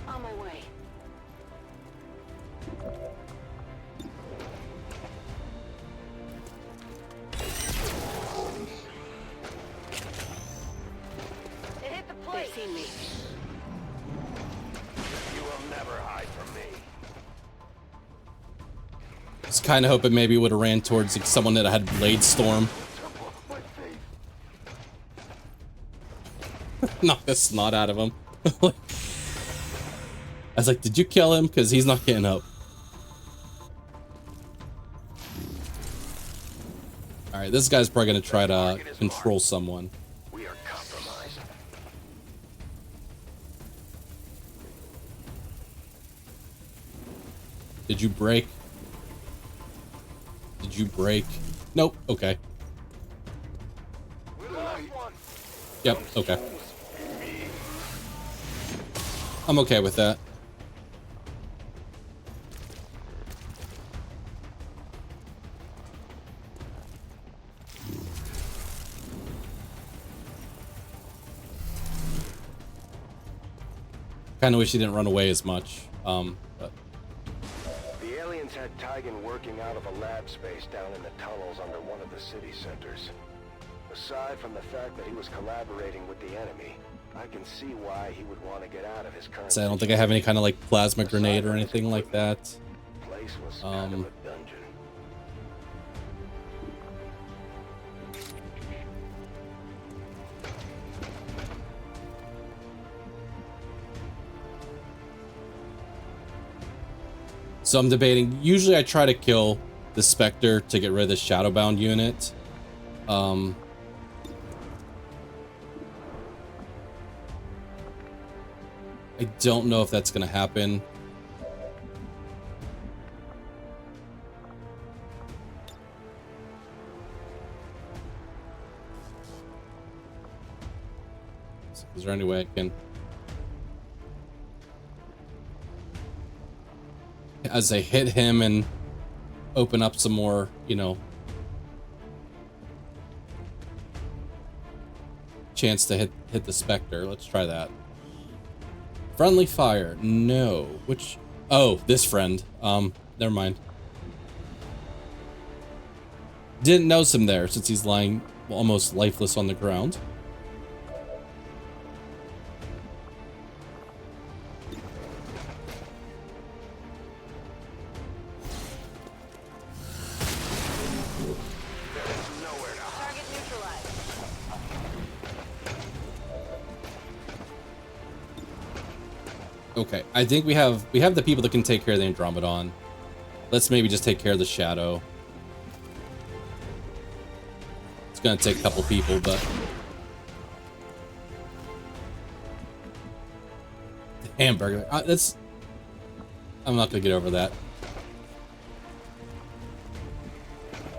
On my way. It hit the plate. They've seen me. You will never hide from me. I was kind of hoping maybe would have ran towards like, someone that had Blade Storm. Knock the snot out of him. I was like, did you kill him? Because he's not getting up. Alright, this guy's probably going to try to control someone. We are compromised. Did you break? Did you break? Nope. Okay. We lost one. Yep. Okay. I'm okay with that. Kind of wish he didn't run away as much. But The aliens had Tygan working out of a lab space down in the tunnels under one of the city centers. Aside from the fact that he was collaborating with the enemy, I can see why he would want to get out of his current so I don't think I have any kind of like plasma grenade or anything like that. place was kind of a dungeon. So I'm debating. Usually I try to kill the Spectre to get rid of the Shadowbound unit. I don't know if that's going to happen. Is there any way I can... As I hit him and open up some more, you know, chance to hit the Spectre. Let's try that. Friendly fire. No. Which... Oh, this friend. Never mind. Didn't notice him there since he's lying almost lifeless on the ground. Target neutralized. Okay, I think we have the people that can take care of the Andromedon. Let's maybe just take care of the Shadow. It's gonna take a couple people, but the hamburger. That's. I'm not gonna get over that.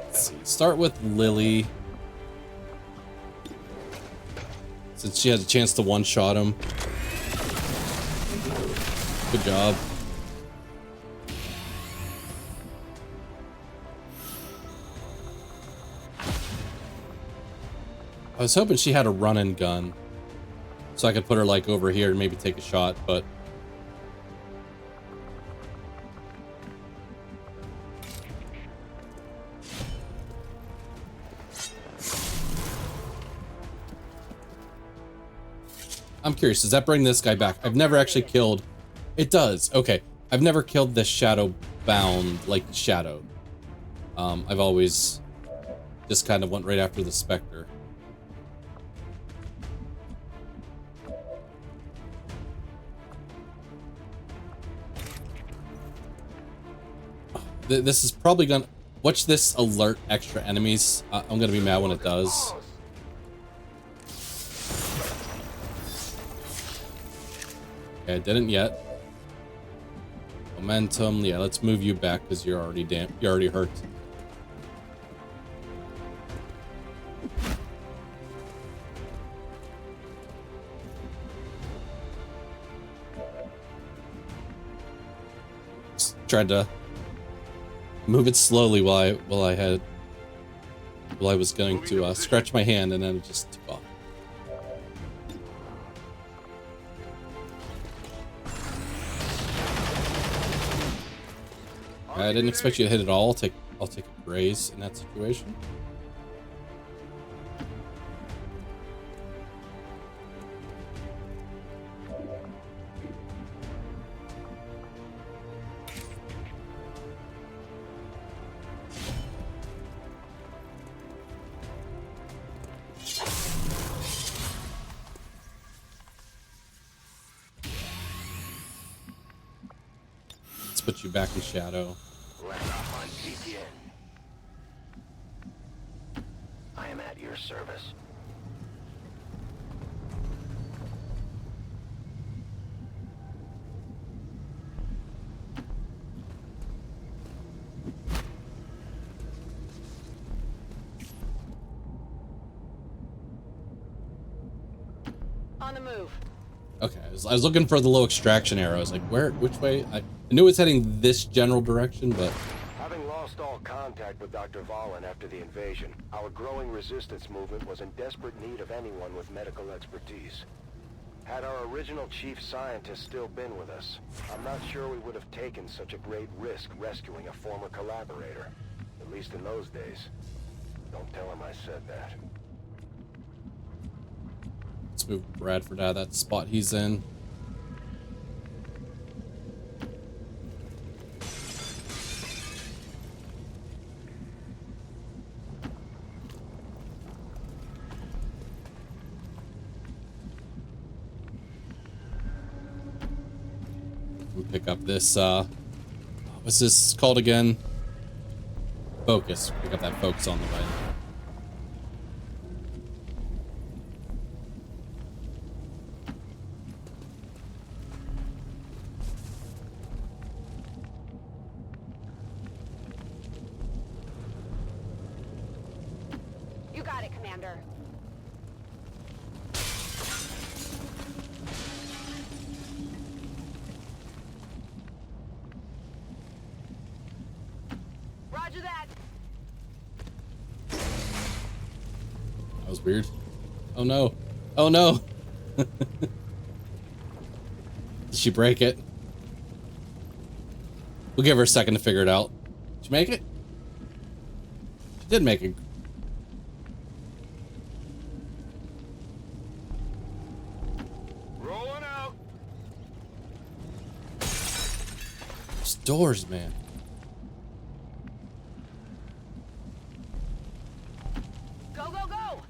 Let's see. Start with Lily, since she has a chance to one-shot him. Good job. I was hoping she had a run-and gun, so I could put her like over here and maybe take a shot, but I'm curious, does that bring this guy back? I've never actually killed... It does. Okay. I've never killed this shadow bound, like, shadow. I've always just kind of went right after the Spectre. This is probably gonna... Watch this alert extra enemies. I'm gonna be mad when it does. Okay, I didn't yet. Momentum. Yeah, let's move you back because you're already you're already hurt. Just tried to move it slowly while I was going to scratch my hand, and then it just took off. I didn't expect you to hit it all. I'll take a graze in that situation. Let's put you back in shadow. Let the hunt begin. I am at your service. On the move. Okay, I was looking for the low extraction arrow. I was like, which way? I knew it's heading this general direction, but... Having lost all contact with Dr. Vahlen after the invasion, our growing resistance movement was in desperate need of anyone with medical expertise. Had our original chief scientist still been with us, I'm not sure we would have taken such a great risk rescuing a former collaborator. At least in those days. Don't tell him I said that. Let's move Bradford out of that spot he's in. We'll pick up this, what's this called again? Focus. Pick up that focus on the right. was weird. Oh no. Oh no. Did she break it? We'll give her a second to figure it out. Did she make it? She did make it. Rolling out. Those doors, man. Go, go, go!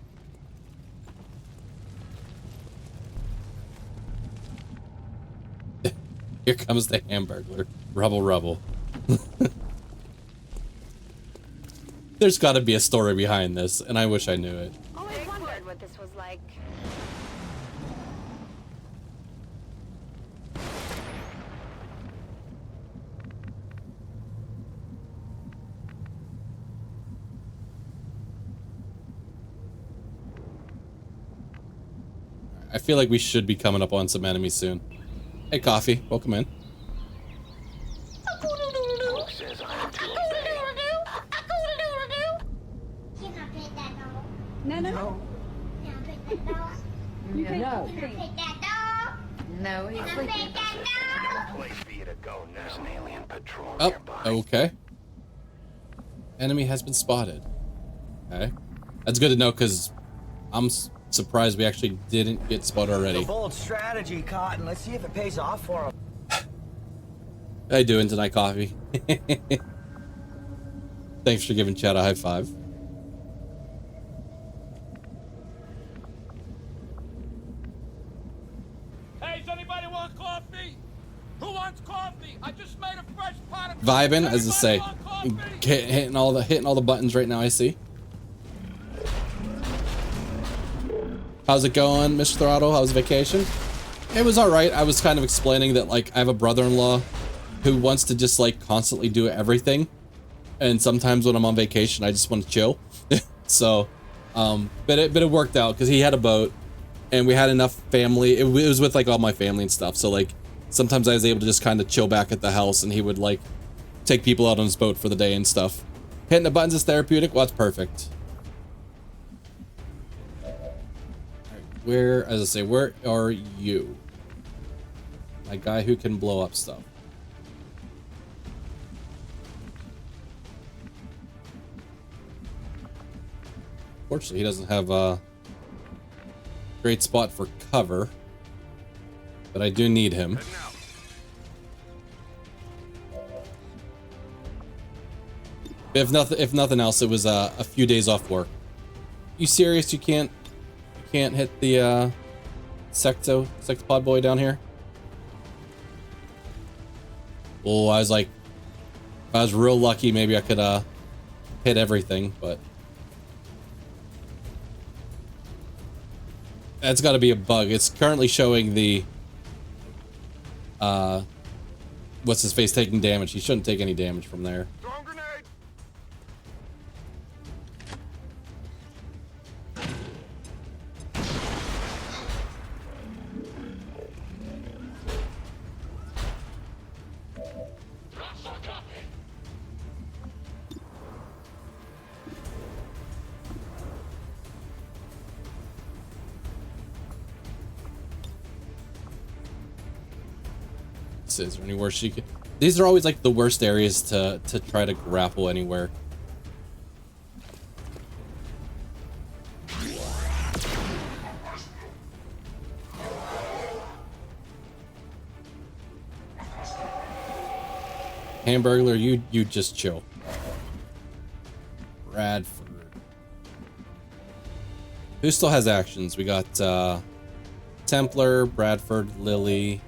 Here comes the Hamburglar. Rubble, rubble. There's got to be a story behind this, and I wish I knew it. Always wondered what this was like. I feel like we should be coming up on some enemies soon. Hey, Coffee, welcome in. Who says I'm to obey? No. No, he's sleeping. No place for you to go now. There's an alien patrol Oh, nearby. okay. Enemy has been spotted. Okay. That's good to know, because I'm surprised we actually didn't get spotted already. A bold strategy, Cotton. Let's see if it pays off for him. How you doing tonight, Coffee? Thanks for giving chat a high five. Hey, does anybody want coffee? Who wants coffee? I just made a fresh pot of Vibing, as I say, Anybody want coffee? hitting all the buttons right now. I see. How's it going, Mr. Throttle? How's vacation? It was all right. I was kind of explaining that, like, I have a brother-in-law who wants to just, like, constantly do everything, and sometimes when I'm on vacation, I just want to chill. So, but it worked out because he had a boat, and we had enough family. It was with, like, all my family and stuff. So, like, sometimes I was able to just kind of chill back at the house, and he would, like, take people out on his boat for the day and stuff. Hitting the buttons is therapeutic. Well, that's perfect. Where, as I say, where are you? My guy who can blow up stuff. Fortunately, he doesn't have a great spot for cover, but I do need him. If nothing else, it was a few days off work. You serious? You can't hit the sectopod boy down here? Oh, I was like, if I was real lucky, maybe I could hit everything, but that's got to be a bug. It's currently showing the what's his face taking damage. He shouldn't take any damage from there. Throwing grenade. Is there anywhere she could? These are always like the worst areas to try to grapple anywhere. Hamburglar, you just chill. Bradford. Who still has actions? We got Templar, Bradford, Lily.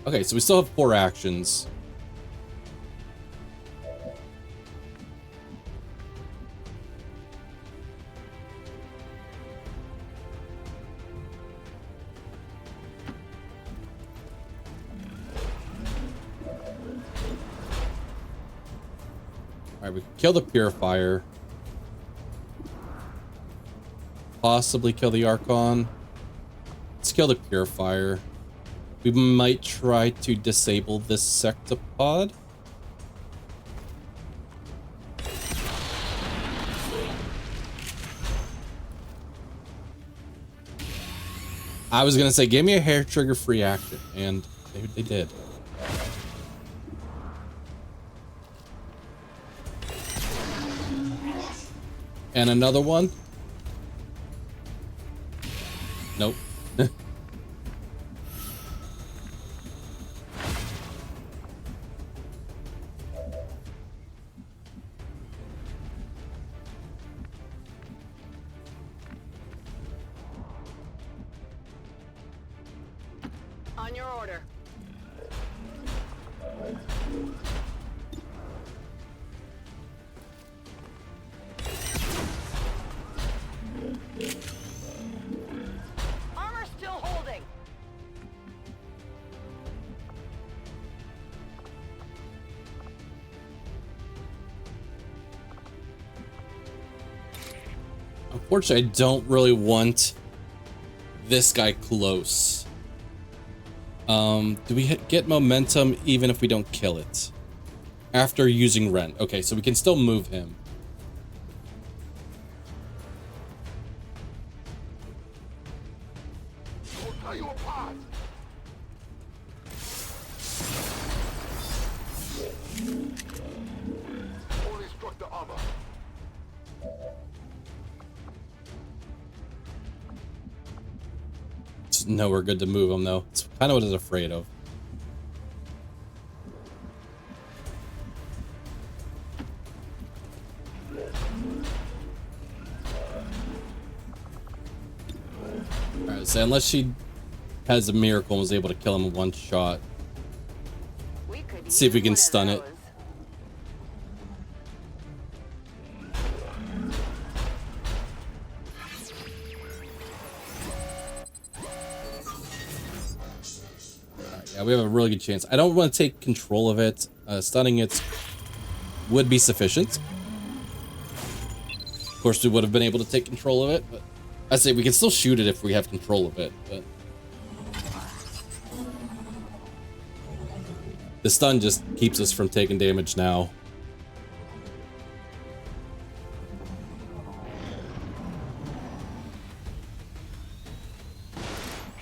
Okay, so we still have 4 actions. Alright, we can kill the Purifier. Possibly kill the Archon. Let's kill the Purifier. We might try to disable this sectopod. I was gonna say, give me a hair trigger free action, and they did. And another one. Nope. On your order. Armor still holding. Unfortunately, I don't really want this guy close. Do we get momentum even if we don't kill it? After using Rent. Okay, so we can still move him. Are you apart? Only struck the armor. It's nowhere good to move him though. It's kind of what I was afraid of. Alright, so unless she has a miracle and was able to kill him in one shot. We could See if we use can one of stun it. those. Yeah, we have a really good chance. I don't want to take control of it. Stunning it would be sufficient. Of course, we would have been able to take control of it, but I say we can still shoot it if we have control of it. But the stun just keeps us from taking damage now.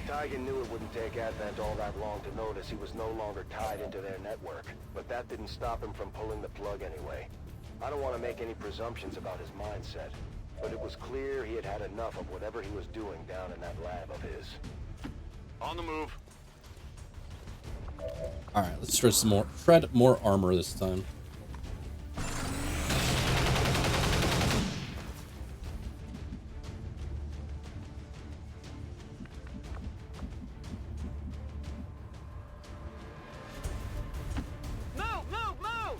Tigan knew it wouldn't take Advent all that long to notice he was no longer tied into their network, but that didn't stop him from pulling the plug anyway. I don't want to make any presumptions about his mindset, but it was clear he had had enough of whatever he was doing down in that lab of his. On the move. All right, let's shred more armor this time. Move, move, move!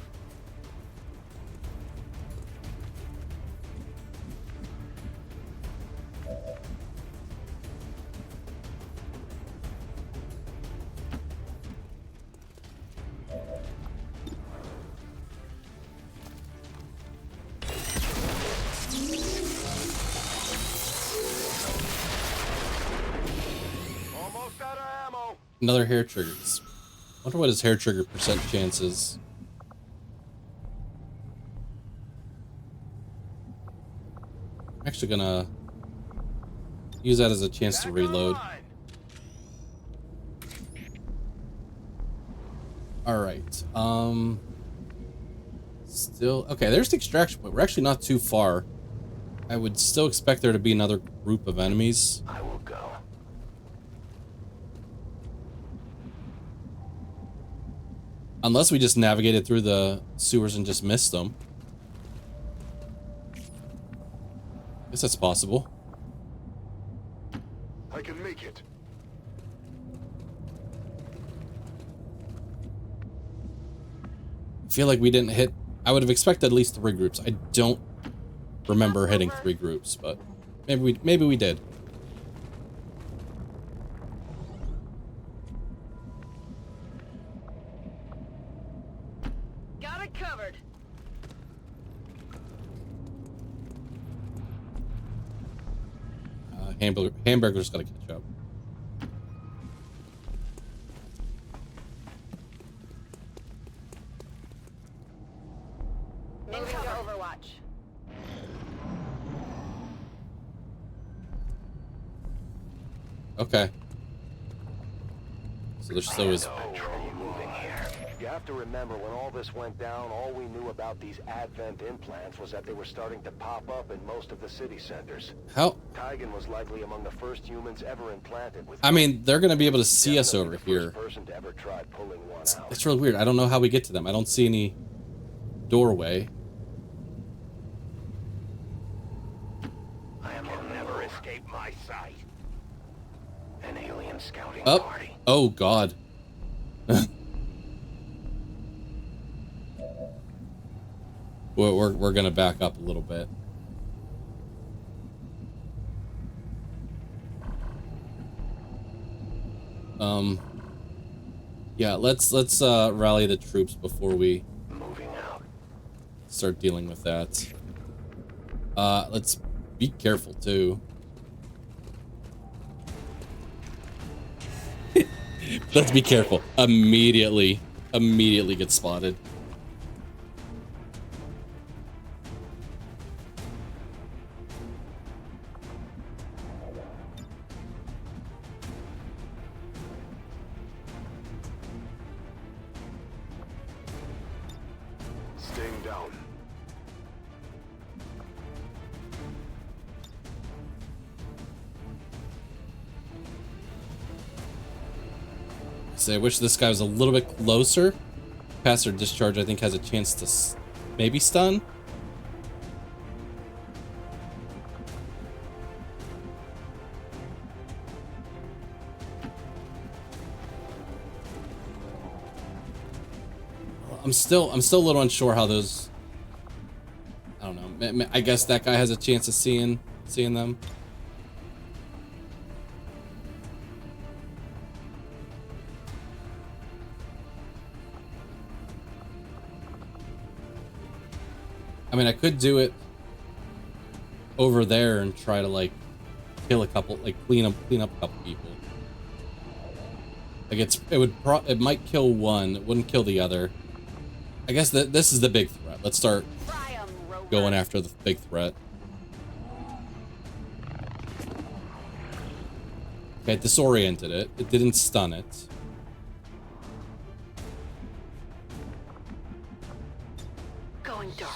Almost out of ammo. Another hair triggers. Wonder what his hair trigger percent chance is. I'm actually gonna use that as a chance to reload. All right. Still okay. There's the extraction point. We're actually not too far. I would still expect there to be another group of enemies. I will go. Unless we just navigated through the sewers and just missed them. Guess that's possible. I can make it. I feel like we didn't hit. I would have expected at least 3 groups. I don't remember hitting 3 groups, but maybe we did. Got it covered. Hamburger's gotta catch up. Moving to Overwatch. Okay. So there's always... You have to remember, when all this went down, all we knew about these Advent implants was that they were starting to pop up in most of the city centers. How? Tygan was likely among the first humans ever implanted with... I mean, they're gonna be able to see us over here. Person to ever try pulling one out. It's really weird. I don't know how we get to them. I don't see any doorway. I will never escape my sight. An alien scouting Oh, party. oh God. We're gonna back up a little bit. Yeah, let's rally the troops before we start dealing with that. Let's be careful too. Let's be careful. Immediately get spotted. Staying down. So I wish this guy was a little bit closer. Pass or discharge, I think, has a chance to maybe stun. I'm still a little unsure how those. I don't know. I guess that guy has a chance of seeing them. I mean, I could do it over there and try to like kill a couple, like clean up a couple people. Like it might kill one, it wouldn't kill the other. I guess that this is the big threat. Let's start going after the big threat. Okay, it disoriented it. It didn't stun it. Going dark.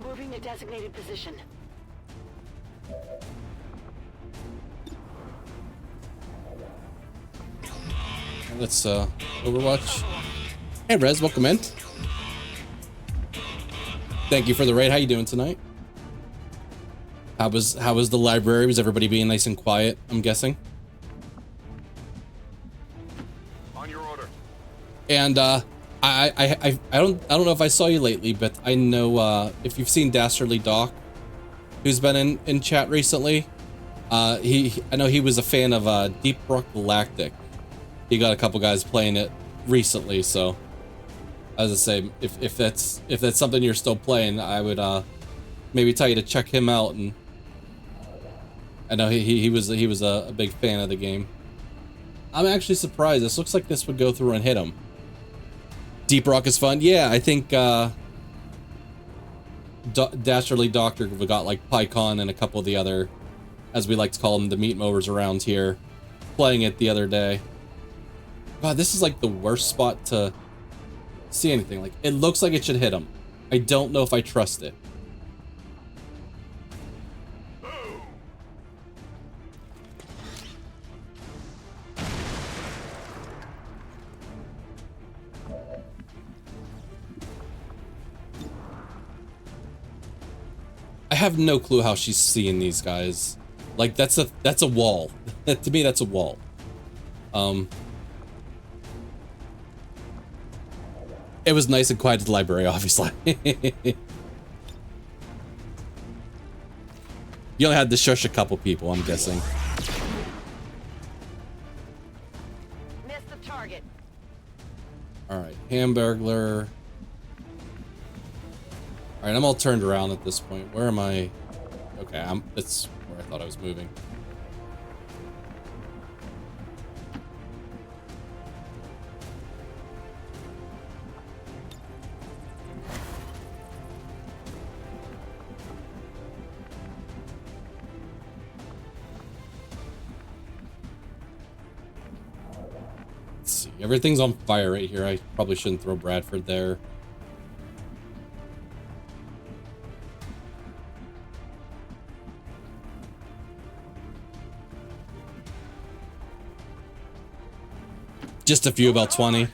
Moving to designated position. Let's Overwatch. Hey Rez, welcome in. Thank you for the raid. How you doing tonight? How was the library? Was everybody being nice and quiet, I'm guessing? On your order. And I don't know if I saw you lately, but I know if you've seen Dastardly Doc, who's been in chat recently. I know he was a fan of Deep Rock Galactic. He got a couple guys playing it recently, so as I say, if that's something you're still playing, I would maybe tell you to check him out. And I know he was a big fan of the game. I'm actually surprised. This looks like this would go through and hit him. Deep Rock is fun. Yeah, I think Dastardly Doctor got like PyCon and a couple of the other, as we like to call them, the meat mowers around here, playing it the other day. God, this is like the worst spot to see anything. Like, it looks like it should hit him. I don't know if I trust it. I have no clue how she's seeing these guys. Like, that's a wall. To me, that's a wall. It was nice and quiet at the library, obviously. You only had to shush a couple people, I'm guessing. Missed the target. Alright, Hamburglar. Alright, I'm all turned around at this point. Where am I? Okay, it's where I thought I was moving. Everything's on fire right here. I probably shouldn't throw Bradford there. Just a few, about 20.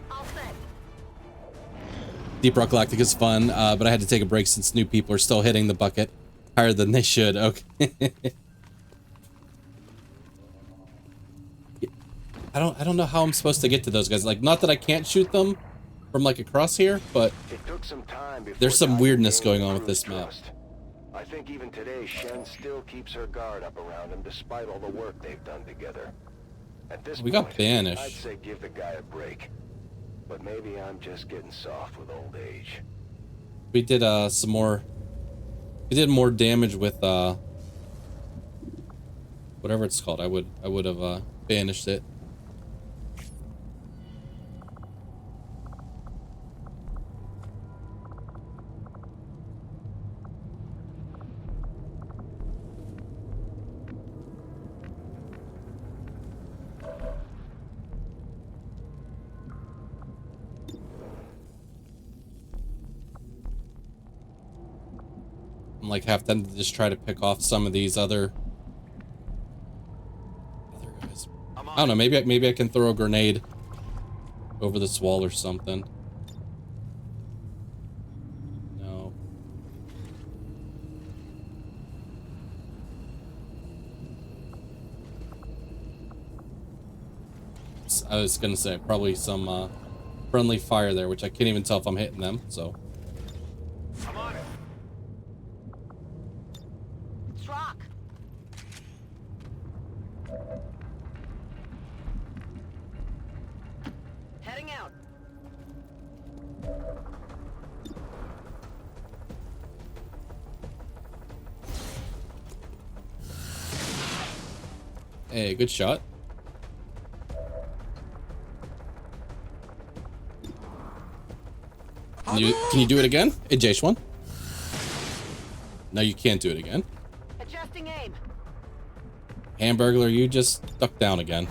All set. Deep Rock Galactic is fun, but I had to take a break since new people are still hitting the bucket higher than they should. Okay. I don't know how I'm supposed to get to those guys. Like, not that I can't shoot them from like across here, but It took some time before there's some Dr. weirdness Kane going on with proved this map. trust. I think even today, Shen still keeps her guard up around him despite all the work they've done together. At this We got point, banished. I'd say give the guy a break. But maybe I'm just getting soft with old age. We did some more. We did more damage with whatever it's called. I would have banished it. I'm like half tempted to just try to pick off some of these other guys. I don't know. Maybe I can throw a grenade over this wall or something. No. I was gonna say probably some friendly fire there, which I can't even tell if I'm hitting them. So. I'm on it. Strock. Heading out. Hey, good shot. Can you do it again? Hey, J1. No, you can't do it again. Adjusting aim. Hamburglar, you just duck down again.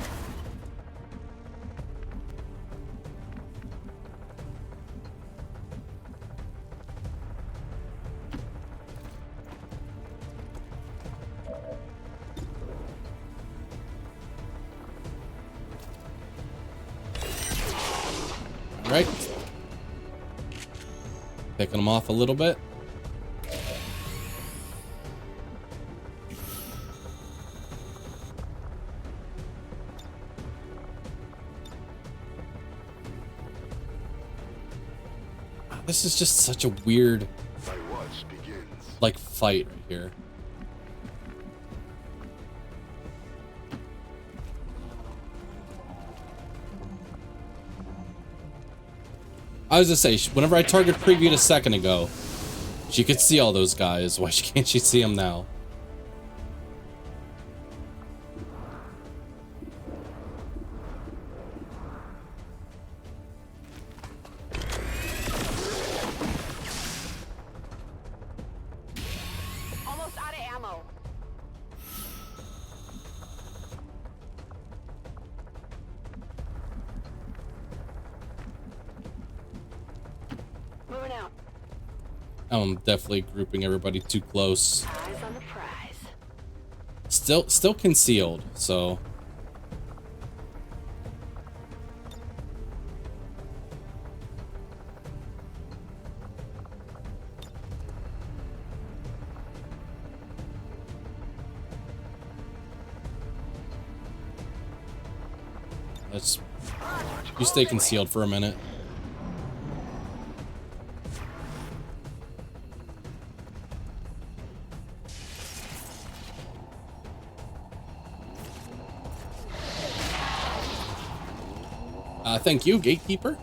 All right. Picking them off a little bit. This is just such a weird, like, fight right here. I was gonna say, whenever I target previewed a second ago, she could see all those guys. Why can't she see them now? Almost out of ammo. Moving out. I'm definitely grouping everybody too close. Eyes on the prize. Still concealed, so. You stay concealed for a minute. Thank you, Gatekeeper.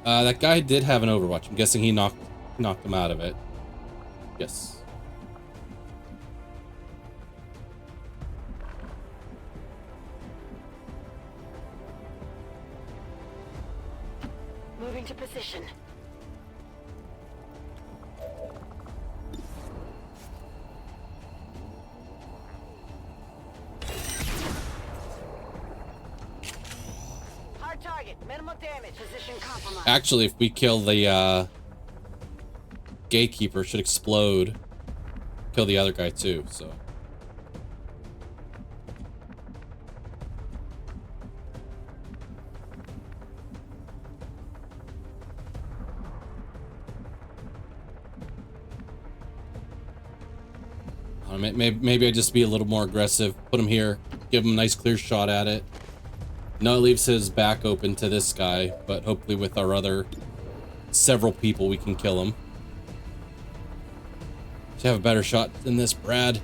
That guy did have an Overwatch. I'm guessing he knocked him out of it. Yes. Moving to position. target. Minimal damage. Position compromised. Actually, if we kill the gatekeeper, it should explode. Kill the other guy too, so. Maybe I just be a little more aggressive. Put him here. Give him a nice clear shot at it. No, it leaves his back open to this guy, but hopefully with our other several people we can kill him. Should have a better shot than this, Brad.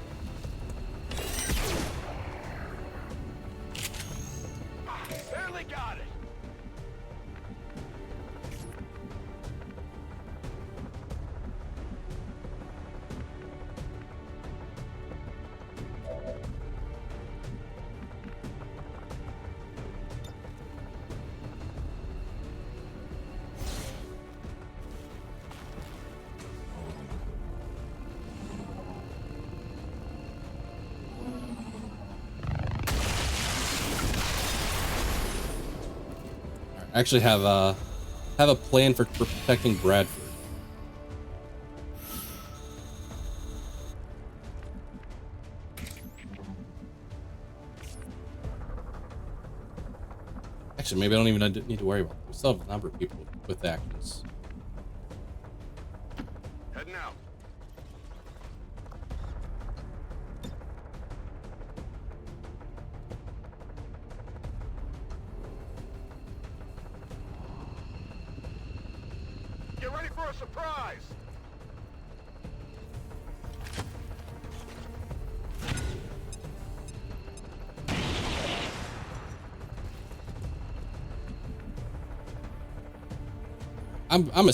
Barely got it. I actually have a plan for protecting Bradford. Actually, maybe I don't even need to worry about it. We still have a number of people with actions. Heading out. Get ready for a surprise. I'm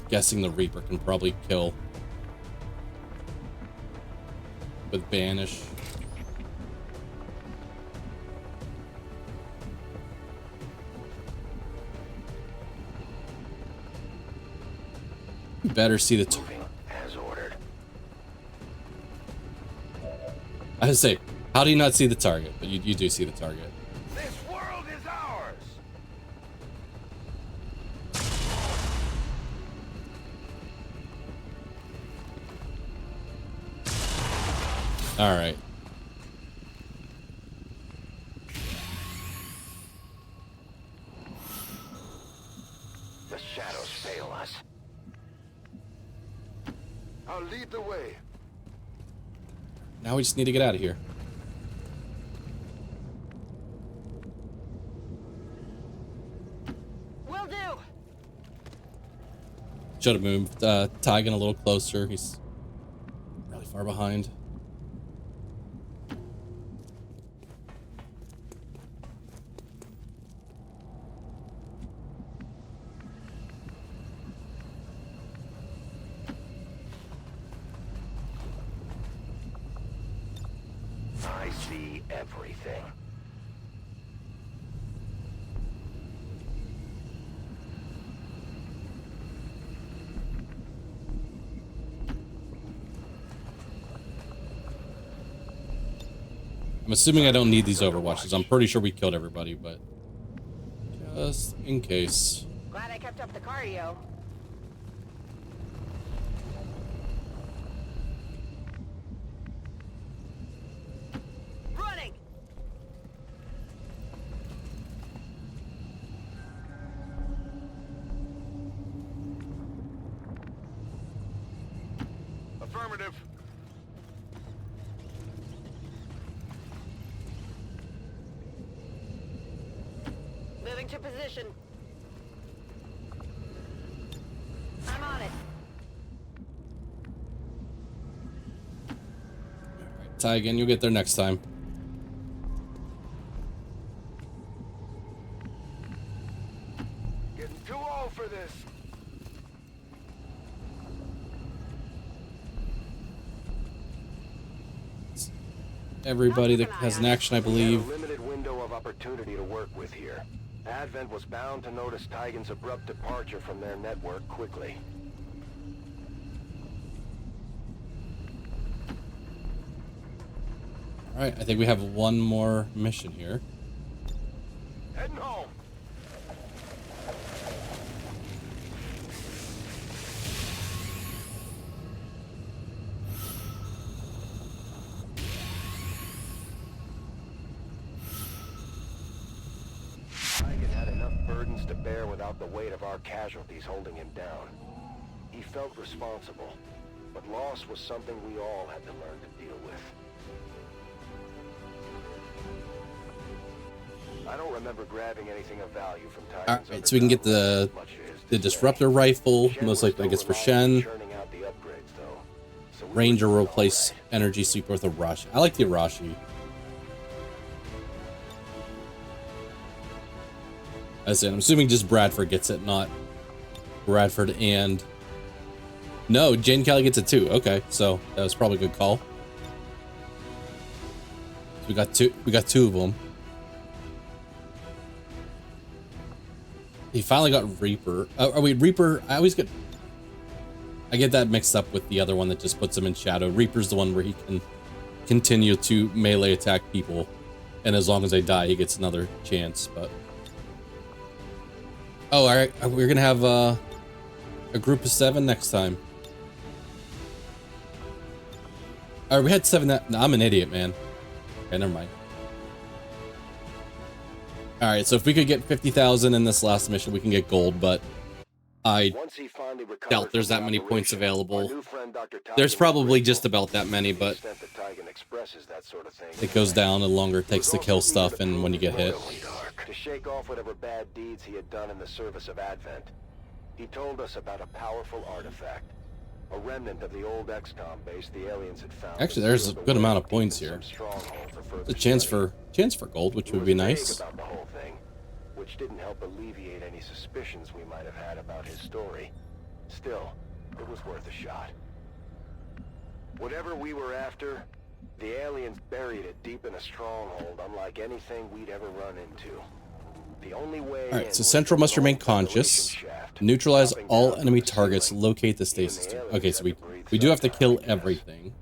guessing the Reaper can probably kill with Banish. You better see the As ordered. I would say, how do you not see the target? But you do see the target. This world is ours. All right. The shadows fail us. I'll lead the way. Now we just need to get out of here. Will do. Should have moved Tygan a little closer. He's really far behind. I see everything. I'm assuming I don't need these overwatches. I'm pretty sure we killed everybody, but just in case. Glad I kept up the cardio. Running. Affirmative. Moving to position. I'm on it. Tygan, you'll get there next time. Getting too old for this. Everybody that has an action, I believe. We had a limited window of opportunity to work with here. Advent was bound to notice Tygan's abrupt departure from their network quickly. All right, I think we have one more mission here. Heading home. plans to bear without the weight of our casualties holding him down. He felt responsible, but loss was something we all had to learn to deal with. I don't remember grabbing anything of value from Titan's. Alright, so we can get the disruptor rifle, most likely I guess for Shen. Ranger will replace energy sweep with a rush. I like the Arashi. As in, I'm assuming just Bradford gets it, not Bradford and... No, Jane Kelly gets it too. Okay, so that was probably a good call. So we got two of them. He finally got Reaper. Oh, wait, Reaper. I get that mixed up with the other one that just puts him in shadow. Reaper's the one where he can continue to melee attack people, and as long as they die, he gets another chance. But oh, all right, we're gonna have a group of 7 next time. All right, we had 7. No, I'm an idiot, man. Okay, never mind. All right, so if we could get 50,000 in this last mission, we can get gold, but I doubt there's that many points available. There's probably just about that many, but it goes down the longer it takes to kill stuff and when you get hit. To shake off whatever bad deeds he had done in the service of Advent, he told us about a powerful artifact, a remnant of the old XCOM base the aliens had found. Actually, there's a good amount of points here. A chance for gold, which would be nice. About the whole thing, which didn't help alleviate any suspicions we might have had about his story. Still, it was worth a shot. Whatever we were after, the aliens buried it deep in a stronghold unlike anything we'd ever run into. The only way. All right, so Central must remain conscious. Neutralize all enemy targets. Locate the stasis tube. Okay, so we do have to kill everything,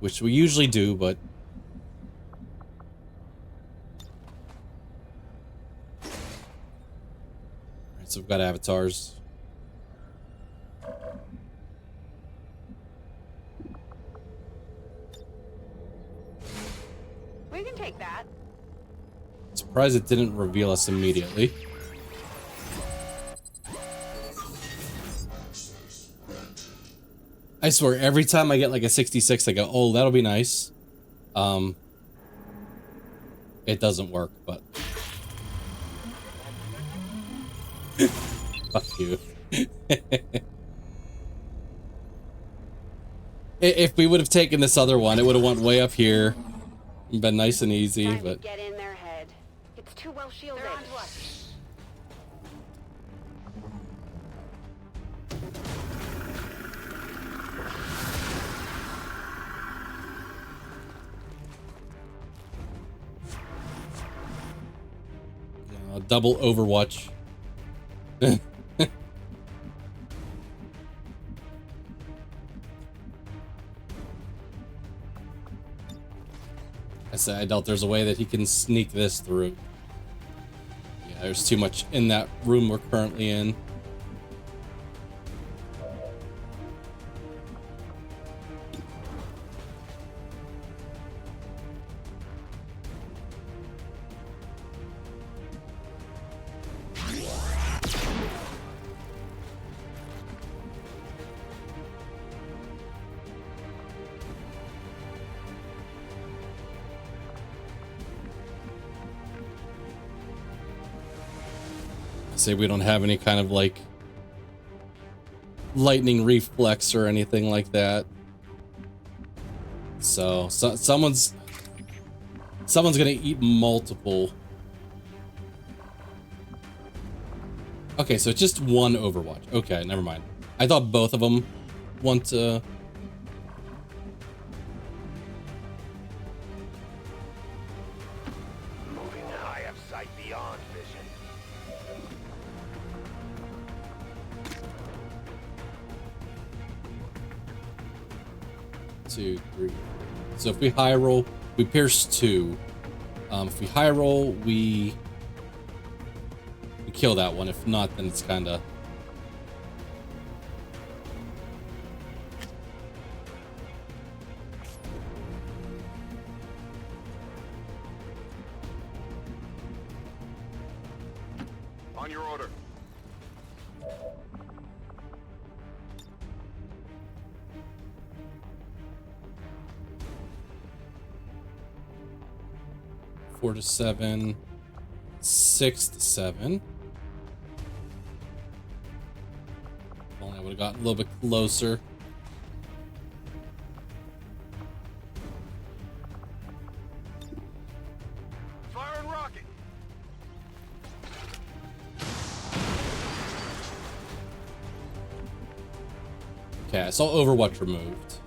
which we usually do, but all right, so we've got avatars. We can take that. Surprised it didn't reveal us immediately. I swear, every time I get like a 66, I go, oh, that'll be nice. It doesn't work, but... Fuck you. If we would have taken this other one, it would have went way up here. Been nice and easy, but... Get in their head. It's too well shielded. They're on to us. Double Overwatch. I doubt there's a way that he can sneak this through. Yeah, there's too much in that room we're currently in. Say we don't have any kind of like lightning reflex or anything like that. So someone's gonna eat multiple. Okay, so it's just one Overwatch. Okay, never mind. I thought both of them want to. Moving high of sight beyond vision. 2, 3. So if we high roll, we pierce 2. If we high roll, we kill that one. If not, then it's kind of. On your order. Four to 7, 6 to 7. Only I would have gotten a little bit closer. Fire and rocket. Okay, I saw Overwatch removed.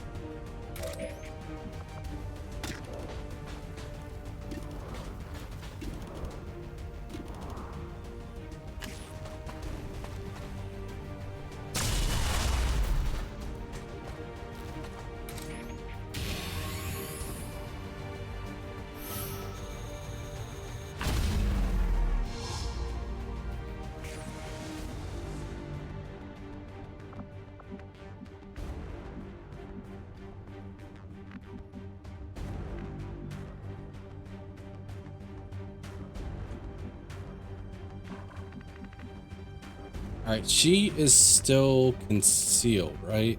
All right, she is still concealed, right?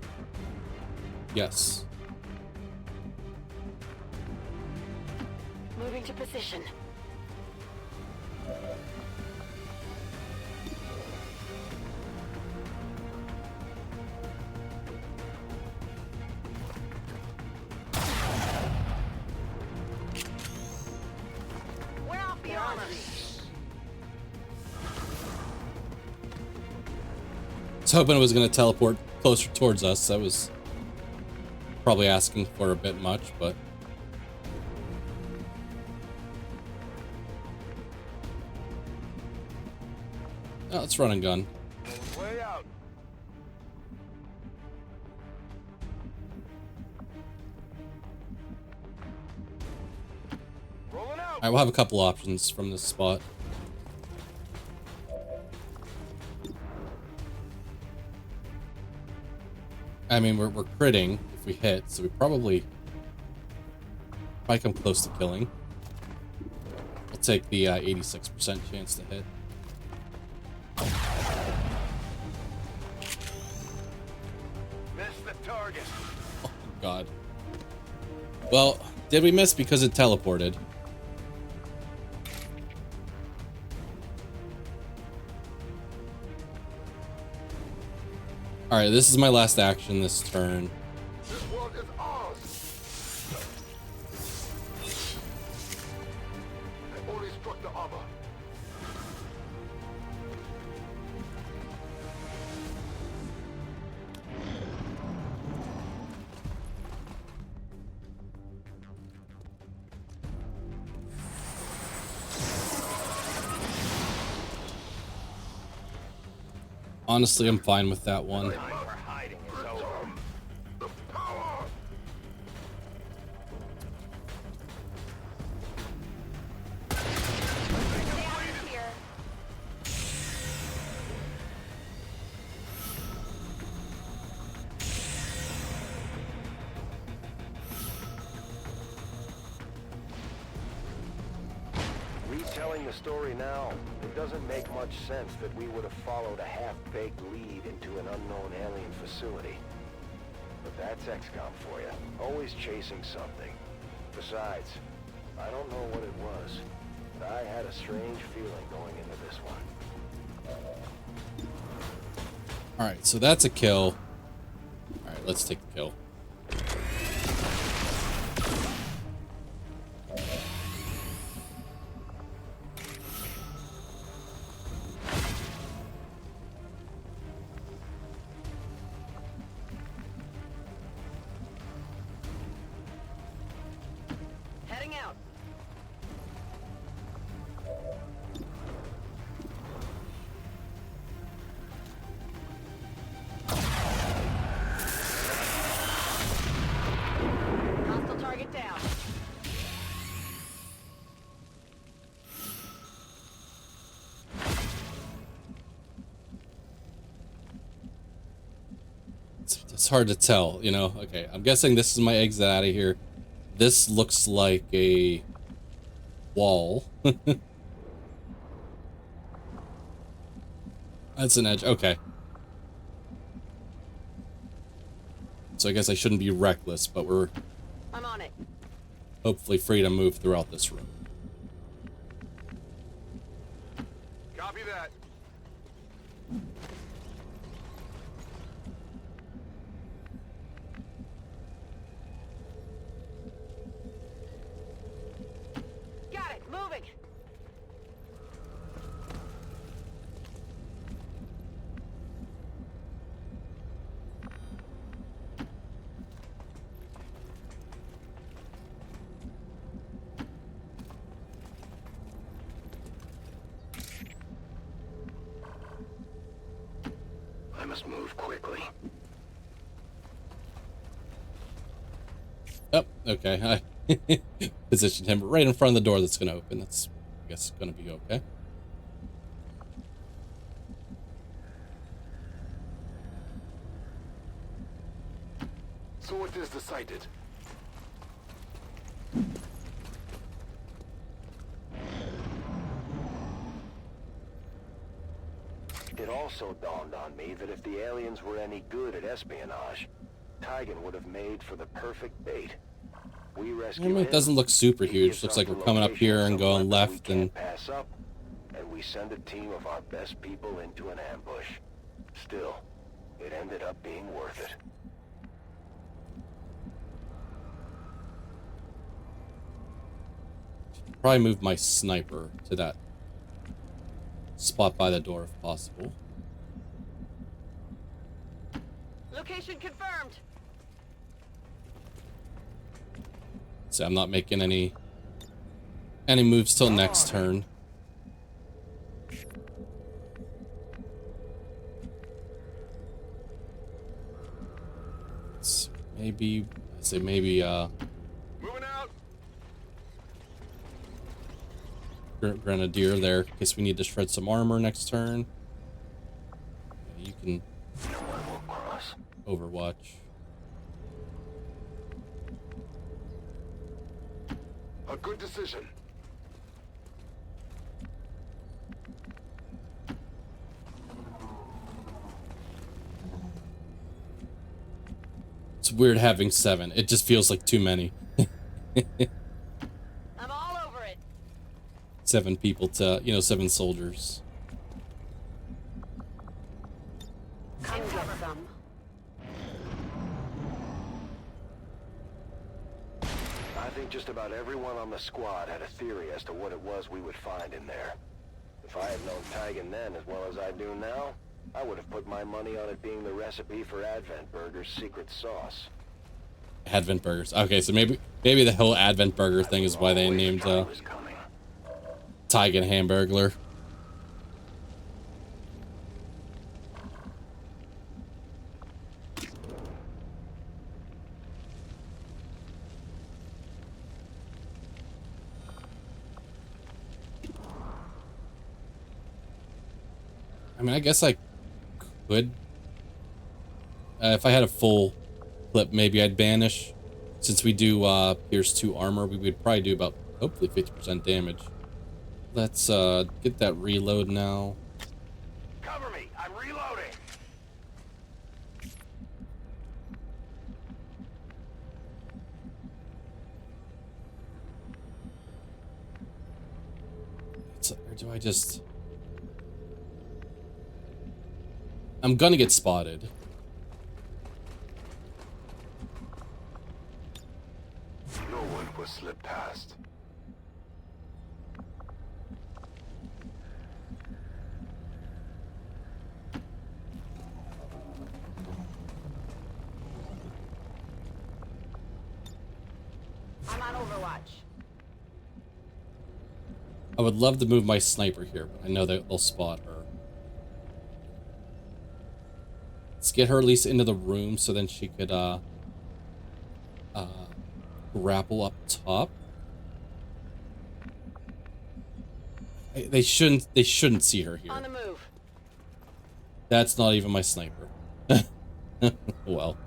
Yes. Moving to position. We're off the armor. I was hoping it was going to teleport closer towards us. That was probably asking for a bit much, but oh, let's run and gun. Way out. Rolling out. All right, we'll have a couple options from this spot. I mean, we're critting if we hit, so we probably come close to killing. I'll take the 86% chance to hit. Missed the target. Oh, God. Well, did we miss because it teleported? All right, this is my last action this turn. This world is ours. I only struck the armor. Honestly, I'm fine with that one. The power. Here. Retelling the story now, it doesn't make much sense that we would have followed a half-baked lead into an unknown alien facility. But that's XCOM for you. Always chasing something. Besides, I don't know what it was, but I had a strange feeling going into this one. All right, so that's a kill. All right, let's take the kill. Heading out. Hostile target down. It's hard to tell, you know. Okay, I'm guessing this is my exit out of here. This looks like a wall. That's an edge. Okay. So I guess I shouldn't be reckless, but we're I'm on it. hopefully free to move throughout this room. Copy that. Got it. Moving. I must move quickly. Oh, okay. I positioned him right in front of the door that's going to open. That's, I guess, going to be okay. So what is decided? It also dawned on me that if the aliens were any good at espionage, Tigan would have made for the perfect bait. We rescued him. It doesn't look super He huge. gives Looks us like the we're coming up location here of and some going weapon left we and... can't pass up, and we send a team of our best people into an ambush. Still, it ended up being worth it. Probably move my sniper to that spot by the door if possible. Location confirmed. So I'm not making any moves till next turn. It's maybe, I'd say maybe Moving out. Grenadier there, in case we need to shred some armor next turn. You can No one will cross. Overwatch. A good decision. It's weird having 7. It just feels like too many. I'm all over it. 7 people to, 7 soldiers. Come get some. I think just about everyone on the squad had a theory as to what it was we would find in there. If I had known Tigan then as well as I do now, I would have put my money on it being the recipe for Advent Burger's secret sauce. Advent burgers. Okay, so maybe the whole Advent burger thing is why they Always named thought it was coming. Tigan Hamburglar. I mean, I guess I could. If I had a full clip, maybe I'd banish. Since we do Pierce 2 armor, we would probably do about, hopefully, 50% damage. Let's get that reload now. Cover me! I'm reloading! Or do I just... I'm gonna get spotted. No one will slip past. I'm on Overwatch. I would love to move my sniper here, but I know that they'll spot her. Let's get her at least into the room so then she could grapple up top. They shouldn't see her here. On the move. That's not even my sniper. Well.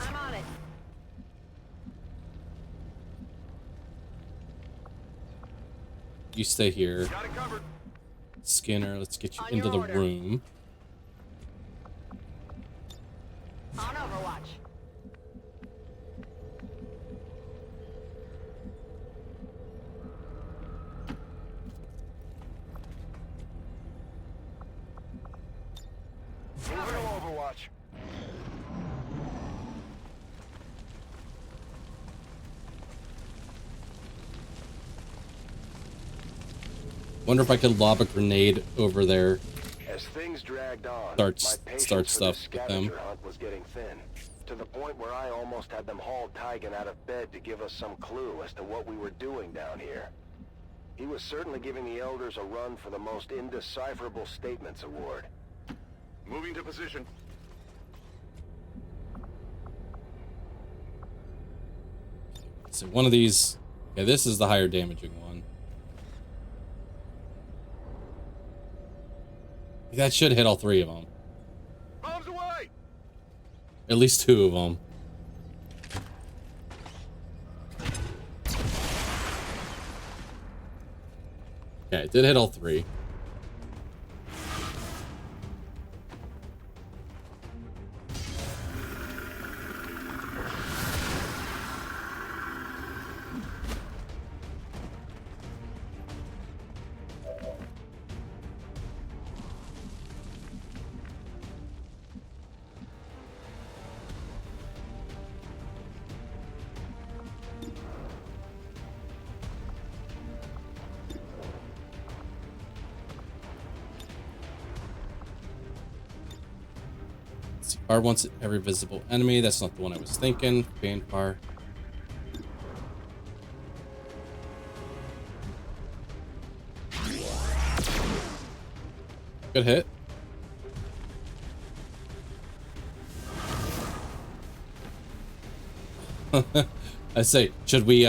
I'm on it. You stay here. Got it covered. Skinner, let's get you On into your the order. room. On Overwatch. Moving to Overwatch. Wonder if I could lob a grenade over there. As things dragged on, Start my patience stuff for this with them. scavenger hunt was getting thin, to the point where I almost had them haul Tigan out of bed to give us some clue as to what we were doing down here. He was certainly giving the Elders a run for the most indecipherable statements award. Moving to position. So one of these, okay, this is the higher damaging one. That should hit all three of them. Bombs away! At least two of them. Okay, it did hit all three. Fire once every visible enemy. That's not the one I was thinking. Fan fire. Good hit. I say, should we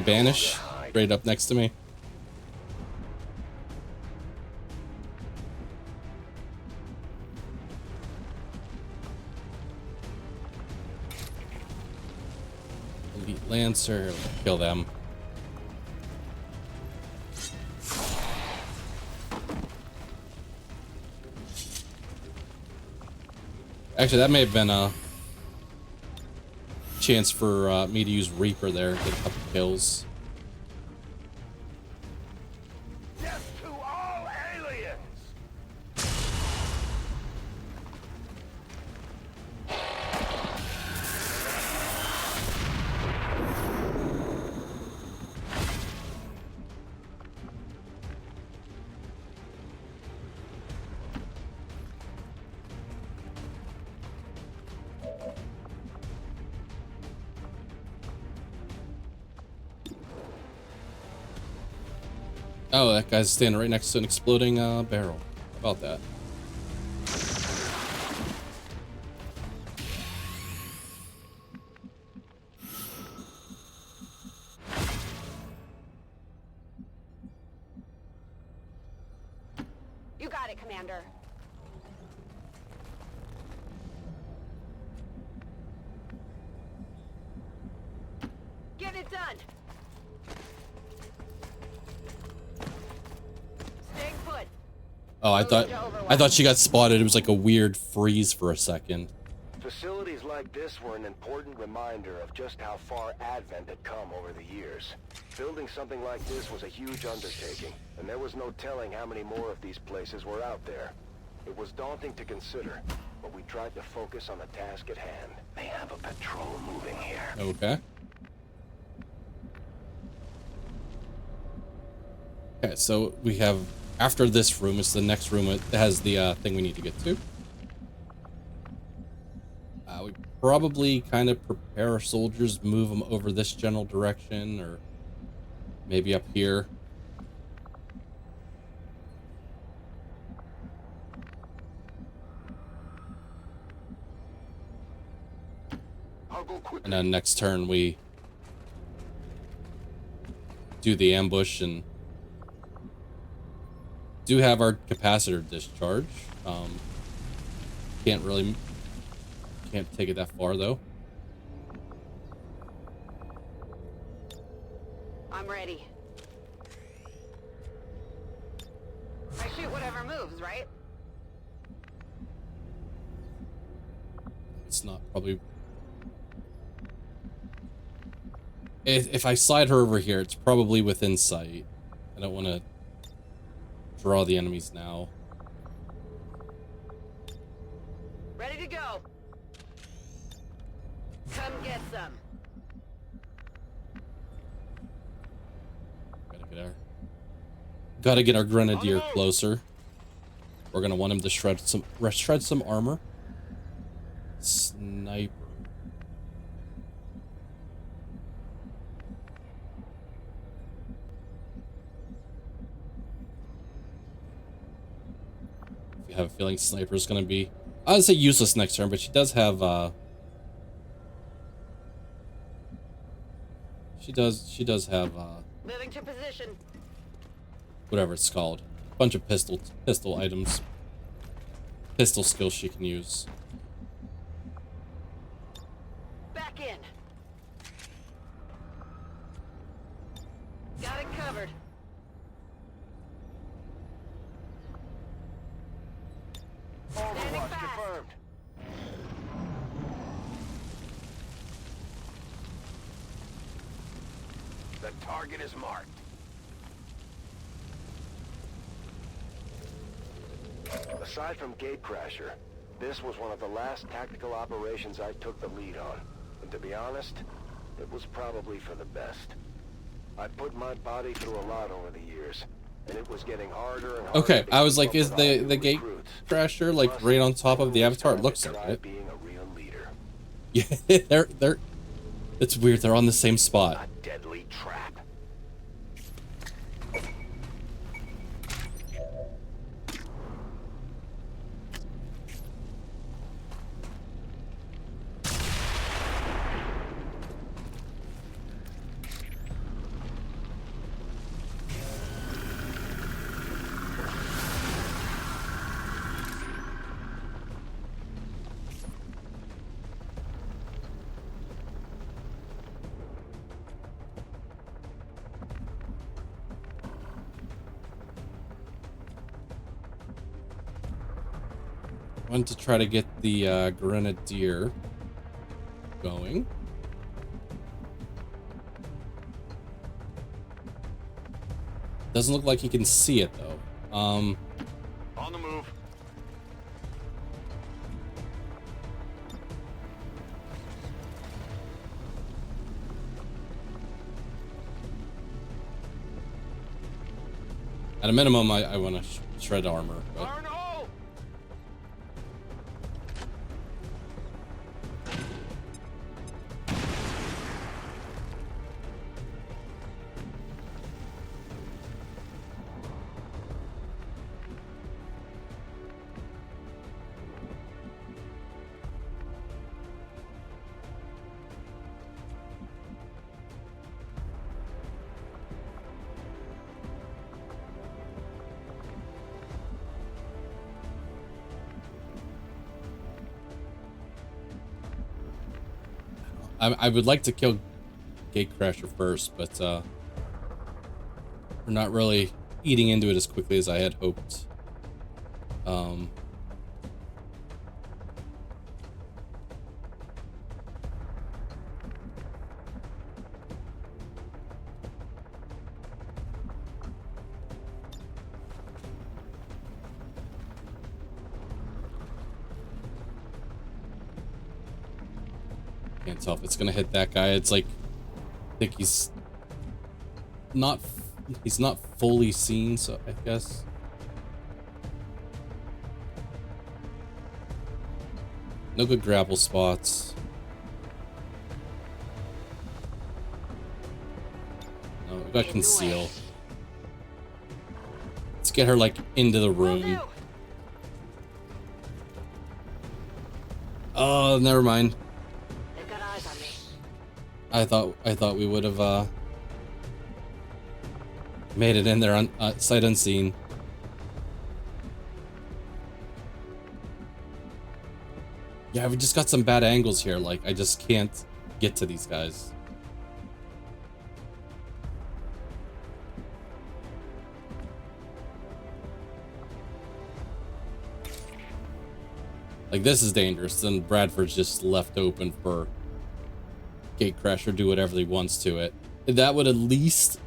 banish? Straight up next to me. Elite Lancer, kill them. Actually, that may have been a chance for me to use Reaper there, get a couple kills. Death to all aliens! Oh, that guy's standing right next to an exploding barrel. How about that? You got it, Commander. Get it done. Staying put. Oh, I thought she got spotted. It was like a weird freeze for a second. Facilities like this were an important reminder of just how far Advent had come over the years. Building something like this was a huge undertaking, and there was no telling how many more of these places were out there. It was daunting to consider, but we tried to focus on the task at hand. They have a patrol moving here. Okay. Okay, so we have, after this room, it's the next room. It has the thing we need to get to. We probably kind of prepare our soldiers, move them over this general direction, or maybe up here. I'll go quick. And then next turn we do the ambush and do have our capacitor discharge. Can't take it that far though. I'm ready. moves, right? It's not probably. If I slide her over here, it's probably within sight. I don't want to draw the enemies now. Ready to go. Come get some. Gotta get our grenadier closer. We're gonna want him to shred some armor. Sniper. I have a feeling sniper's gonna be, I would say useless next turn, but she does have she does have Moving to position. whatever it's called. A bunch of pistol items. Pistol skills she can use. Back in. Got it covered. Overwatch confirmed. The target is marked. Aside from Gatecrasher, this was one of the last tactical operations I took the lead on. And to be honest, it was probably for the best. I put my body through a lot over the years, and it was getting harder and harder. Okay, to I was keep like, up is with all the new gate recruits. crasher like Plus, right on top of the avatar? It time looks to like try it. being a real leader. Yeah, they're. It's weird. They're on the same spot. A deadly trap. Want to try to get the grenadier going. Doesn't look like he can see it though. On the move. At a minimum, I want to shred armor. But I would like to kill Gatecrasher first, but we're not really eating into it as quickly as I had hoped. Can't tell if it's gonna hit that guy. It's like, I think he's not fully seen, so I guess. No good grapple spots. No, we got conceal. Let's get her like into the room. Oh, never mind. I thought we would have made it in there on sight unseen. Yeah, we just got some bad angles here. Like, I just can't get to these guys. Like, this is dangerous. Then Bradford's just left open for Gatecrasher do whatever he wants to it. That would at least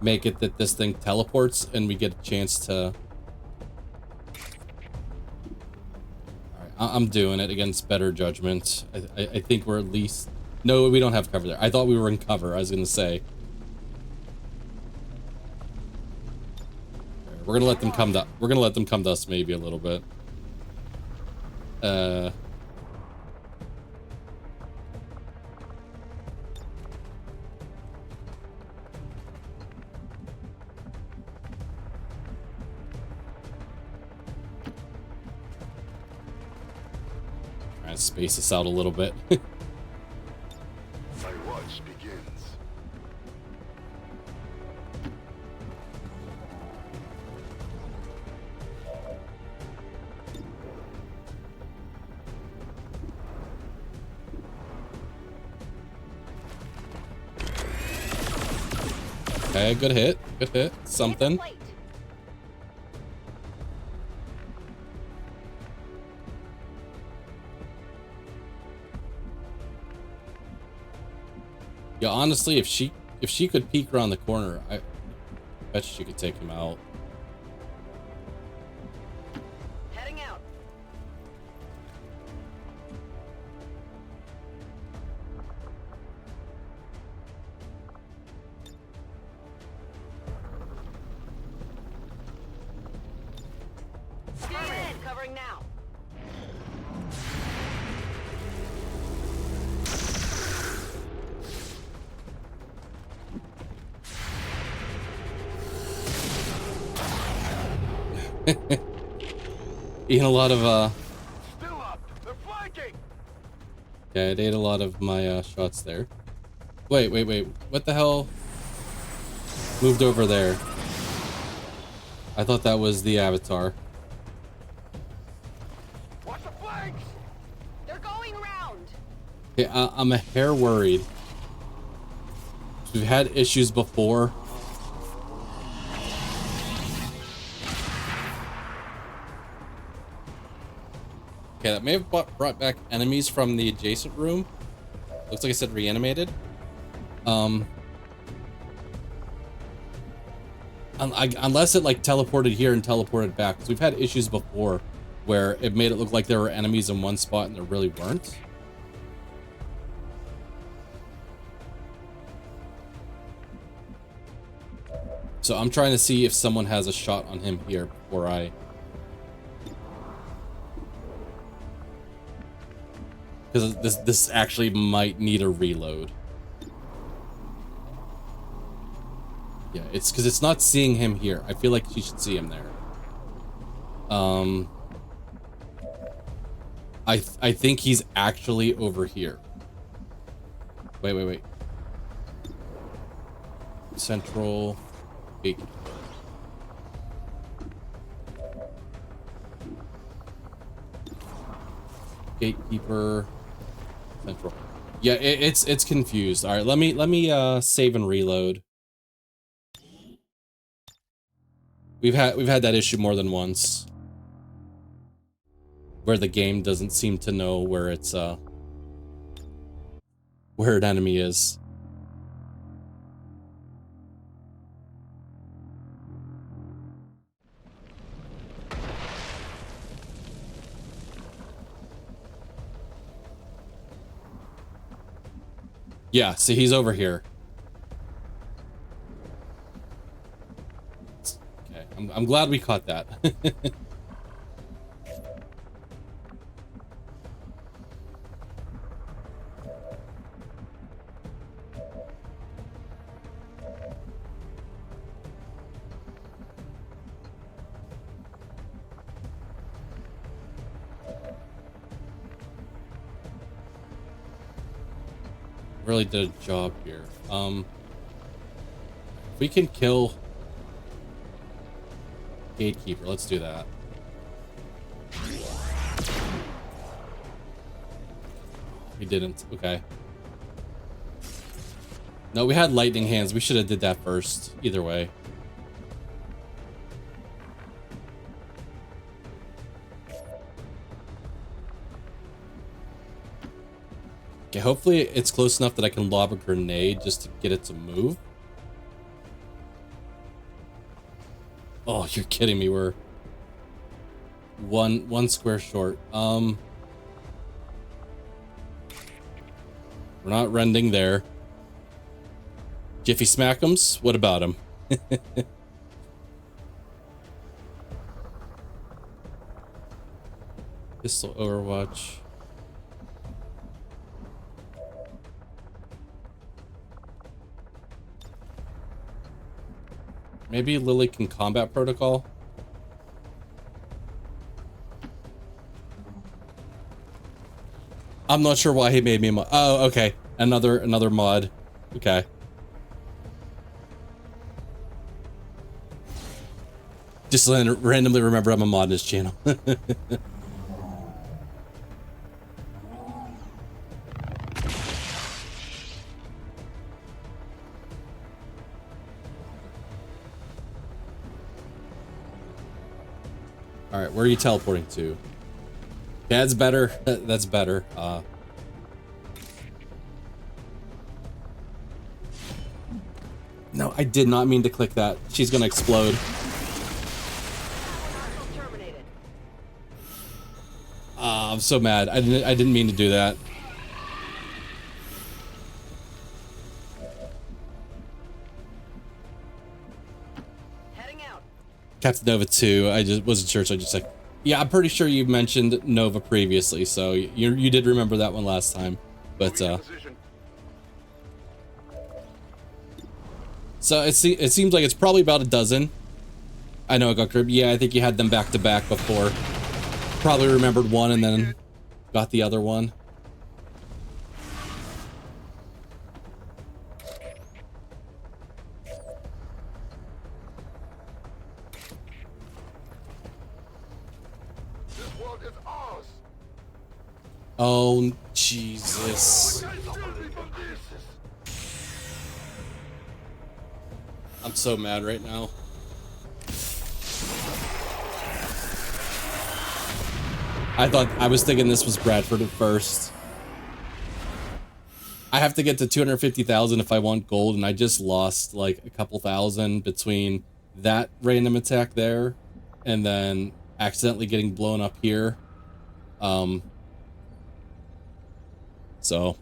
make it that this thing teleports and we get a chance to... I'm doing it against better judgment. I think we're at least... No, we don't have cover there. I thought we were in cover, I was gonna say. We're gonna let them come to... We're gonna let them come to us maybe a little bit. Trying to space this out a little bit. My watch begins. Okay, good hit. Good hit. Something. Yeah, honestly, if she could peek around the corner, I bet she could take him out. Heading out. Affirmative, covering now. Eating a lot of Still up. They're flanking. yeah, it ate a lot of my shots there. Wait. What the hell moved over there? I thought that was the Avatar. Watch the flanks. They're going around. Okay, I'm a hair worried. We've had issues before. Okay, that may have brought back enemies from the adjacent room. Looks like I said reanimated. Unless it like teleported here and teleported back, because we've had issues before where it made it look like there were enemies in one spot and there really weren't. So I'm trying to see if someone has a shot on him here before I... Because this actually might need a reload. Yeah, it's because it's not seeing him here. I feel like she should see him there. I think he's actually over here. Wait. Central gate. Gatekeeper. Central. Yeah, it's confused. All right, let me save and reload. We've had that issue more than once, where the game doesn't seem to know where it's where an enemy is. Yeah, see, he's over here. Okay, I'm glad we caught that. Really did a job here. If we can kill Gatekeeper, let's do that. We didn't. Okay. No, we had lightning hands. We should have did that first. Either way. hopefully it's close enough that I can lob a grenade just to get it to move. Oh, you're kidding me. We're one square short. We're not rending there. Jiffy Smack'ems? What about him? Pistol Overwatch. Maybe Lily can combat protocol. I'm not sure why he made me a mod. Oh, okay. Another mod. Okay. Just randomly remember I'm a mod in his channel. All right, where are you teleporting to? That's better. That's better. No, I did not mean to click that. She's gonna explode. I'm so mad. I didn't mean to do that. Captain Nova 2. I just wasn't sure, so I just like, yeah, I'm pretty sure you mentioned Nova previously, so you did remember that one last time, but so it seems like it's probably about a dozen. I know I got cribbed. Yeah, I think you had them back to back before. Probably remembered one and then got the other one. Oh, Jesus. I'm so mad right now. I was thinking this was Bradford at first. I have to get to 250,000 if I want gold, and I just lost like a couple thousand between that random attack there and then accidentally getting blown up here. So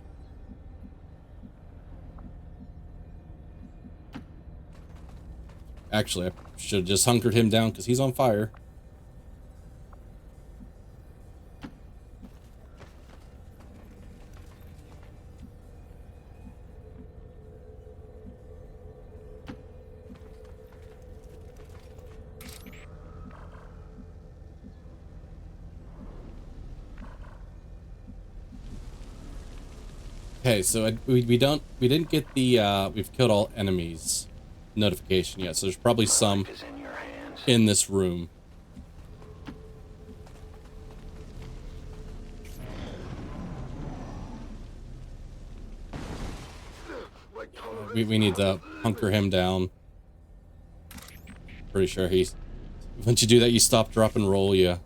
actually, I should have just hunkered him down because he's on fire. Okay, so we didn't get the we've killed all enemies notification yet, so there's probably some in this room. We need to hunker him down. Pretty sure he's, once you do that, you stop, drop, and roll. Yeah.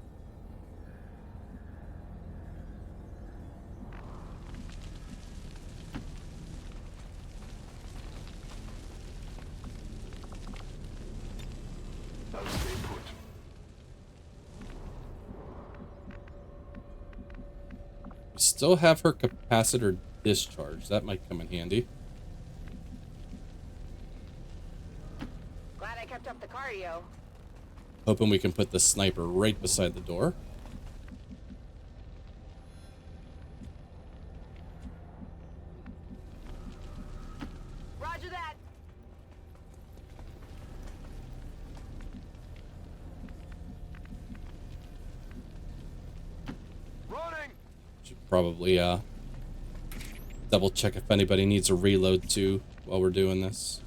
Still have her capacitor discharged. That might come in handy. Glad I kept up the cardio. Hoping we can put the sniper right beside the door. Roger that. Should probably double check if anybody needs a reload too while we're doing this.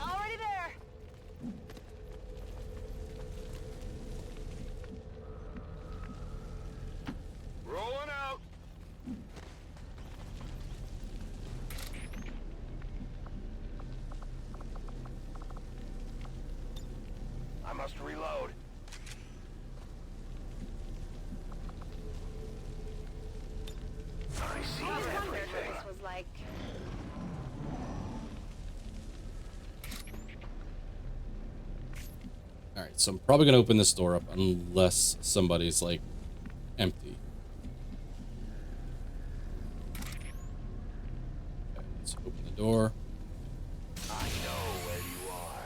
Already there. Rolling out. I must reload. Alright, so I'm probably gonna open this door up unless somebody's like empty. Okay, let's open the door. I know where you are.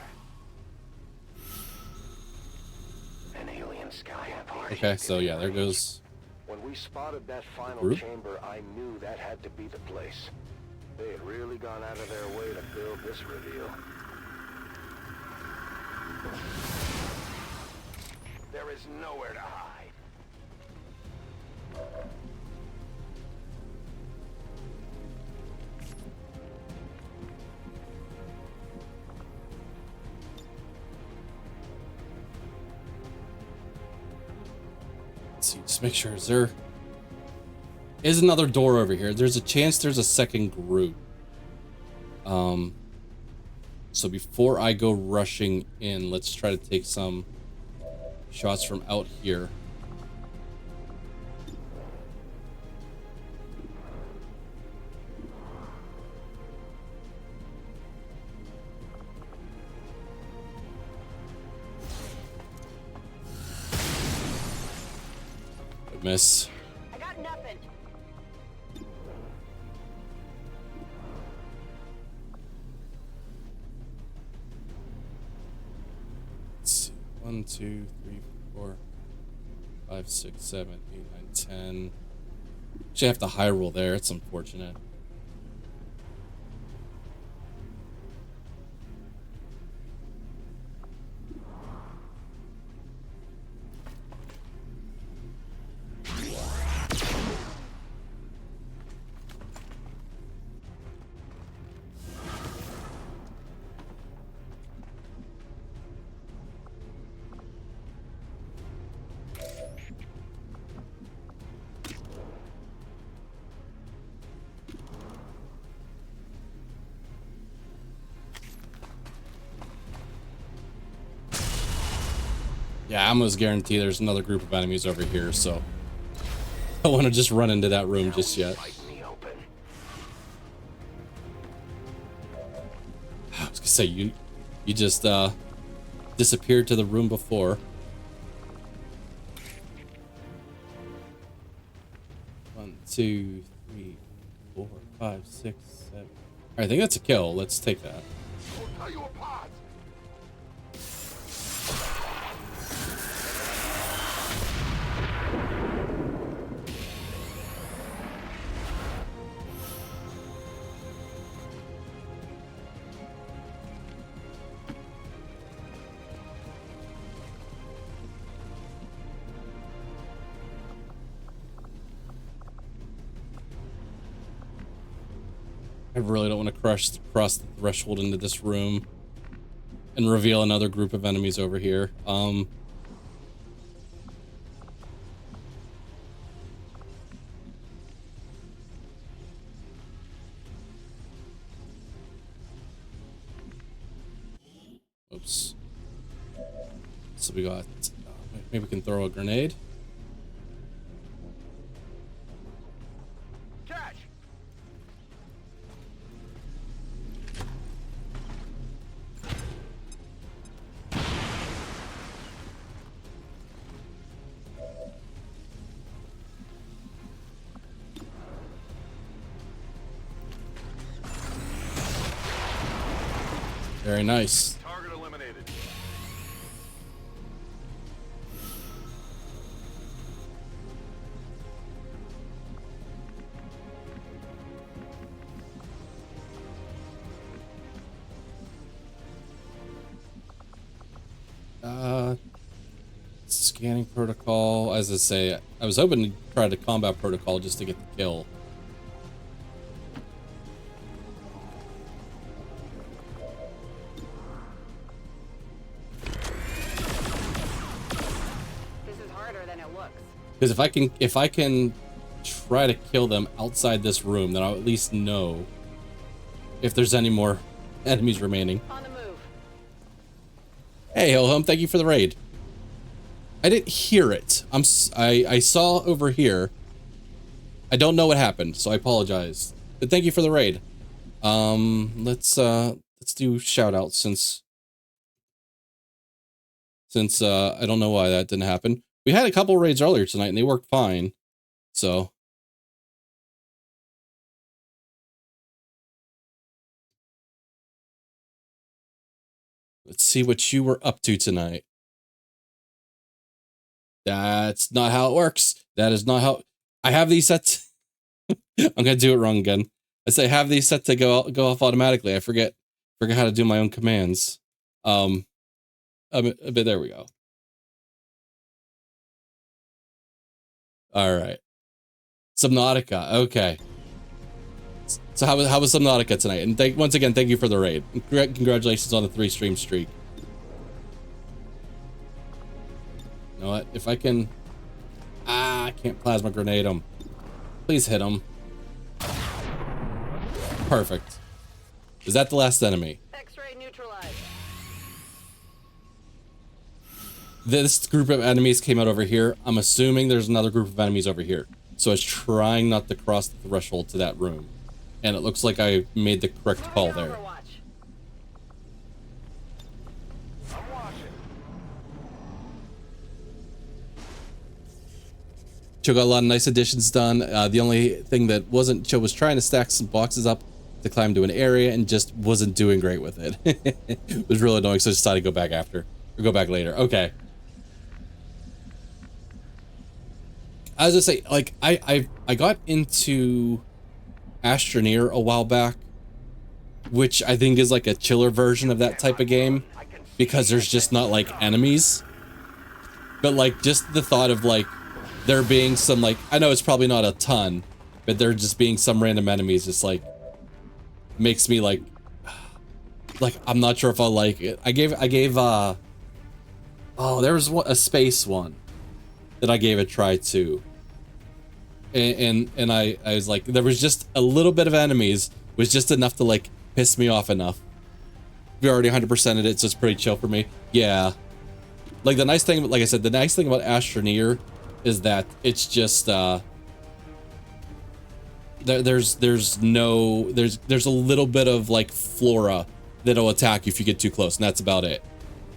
An alien sky party. Okay, so yeah, there goes. When we spotted that final Group? chamber, I knew that had to be the place. They had really gone out of their way to build this reveal. There is nowhere to hide. Let's see, just make sure. Is another door over here? There's a chance there's a second group. So before I go rushing in, let's try to take some shots from out here. Good miss. I got nothing. Let's see. 1, 2, 3, 4, 5, 6, 7, 8, 9, 10. Actually, I have to high roll there. It's unfortunate. Yeah, I almost guarantee there's another group of enemies over here, so I don't want to just run into that room just yet. Fight me open. I was gonna say, you just disappeared to the room before. 1, 2, 3, 4, 5, 6, 7. I think that's a kill. Let's take that. We'll tell you apart. I really don't want to cross the threshold into this room and reveal another group of enemies over here. Oops. So we got, maybe we can throw a grenade. Catch. Very nice. Target eliminated. Scanning protocol. As I say, I was hoping to try the combat protocol just to get the kill. This is harder than it looks. Because if I can try to kill them outside this room, then I'll at least know if there's any more enemies remaining. On the move. Hey, Ho-Hum, thank you for the raid. I didn't hear it. I saw over here. I don't know what happened, so I apologize. But thank you for the raid. Let's do shout outs since since I don't know why that didn't happen. We had a couple raids earlier tonight and they worked fine. So let's see what you were up to tonight. That's not how it works. That is not how I have these set. I'm gonna do it wrong again. I say have these set to go off automatically. I forget how to do my own commands. But there we go. All right, Subnautica. Okay. So how was Subnautica tonight? And once again, thank you for the raid. Congratulations on the 3-stream streak. You know what? If I can, I can't plasma grenade him. Please hit him. Perfect. Is that the last enemy? X-ray neutralized. This group of enemies came out over here. I'm assuming there's another group of enemies over here. So I was trying not to cross the threshold to that room. And it looks like I made the correct call there. Overwatch. I'm watching. Cho got a lot of nice additions done. The only thing that wasn't, Cho was trying to stack some boxes up to climb to an area and just wasn't doing great with it. It was really annoying, so I decided to go back later. Okay. I was gonna say, like, I got into Astroneer a while back, which I think is like a chiller version of that type of game, because there's just not like enemies, but like just the thought of like there being some, like, I know it's probably not a ton, but there just being some random enemies just like makes me like I'm not sure if I'll like it. I gave oh, there was a space one that I gave a try to, and I was like, there was just a little bit of enemies was just enough to like piss me off enough. We already 100%ed it, so it's pretty chill for me. Yeah, like the nice thing, like I said, the nice thing about Astroneer is that it's just there's a little bit of like flora that'll attack you if you get too close, and that's about it.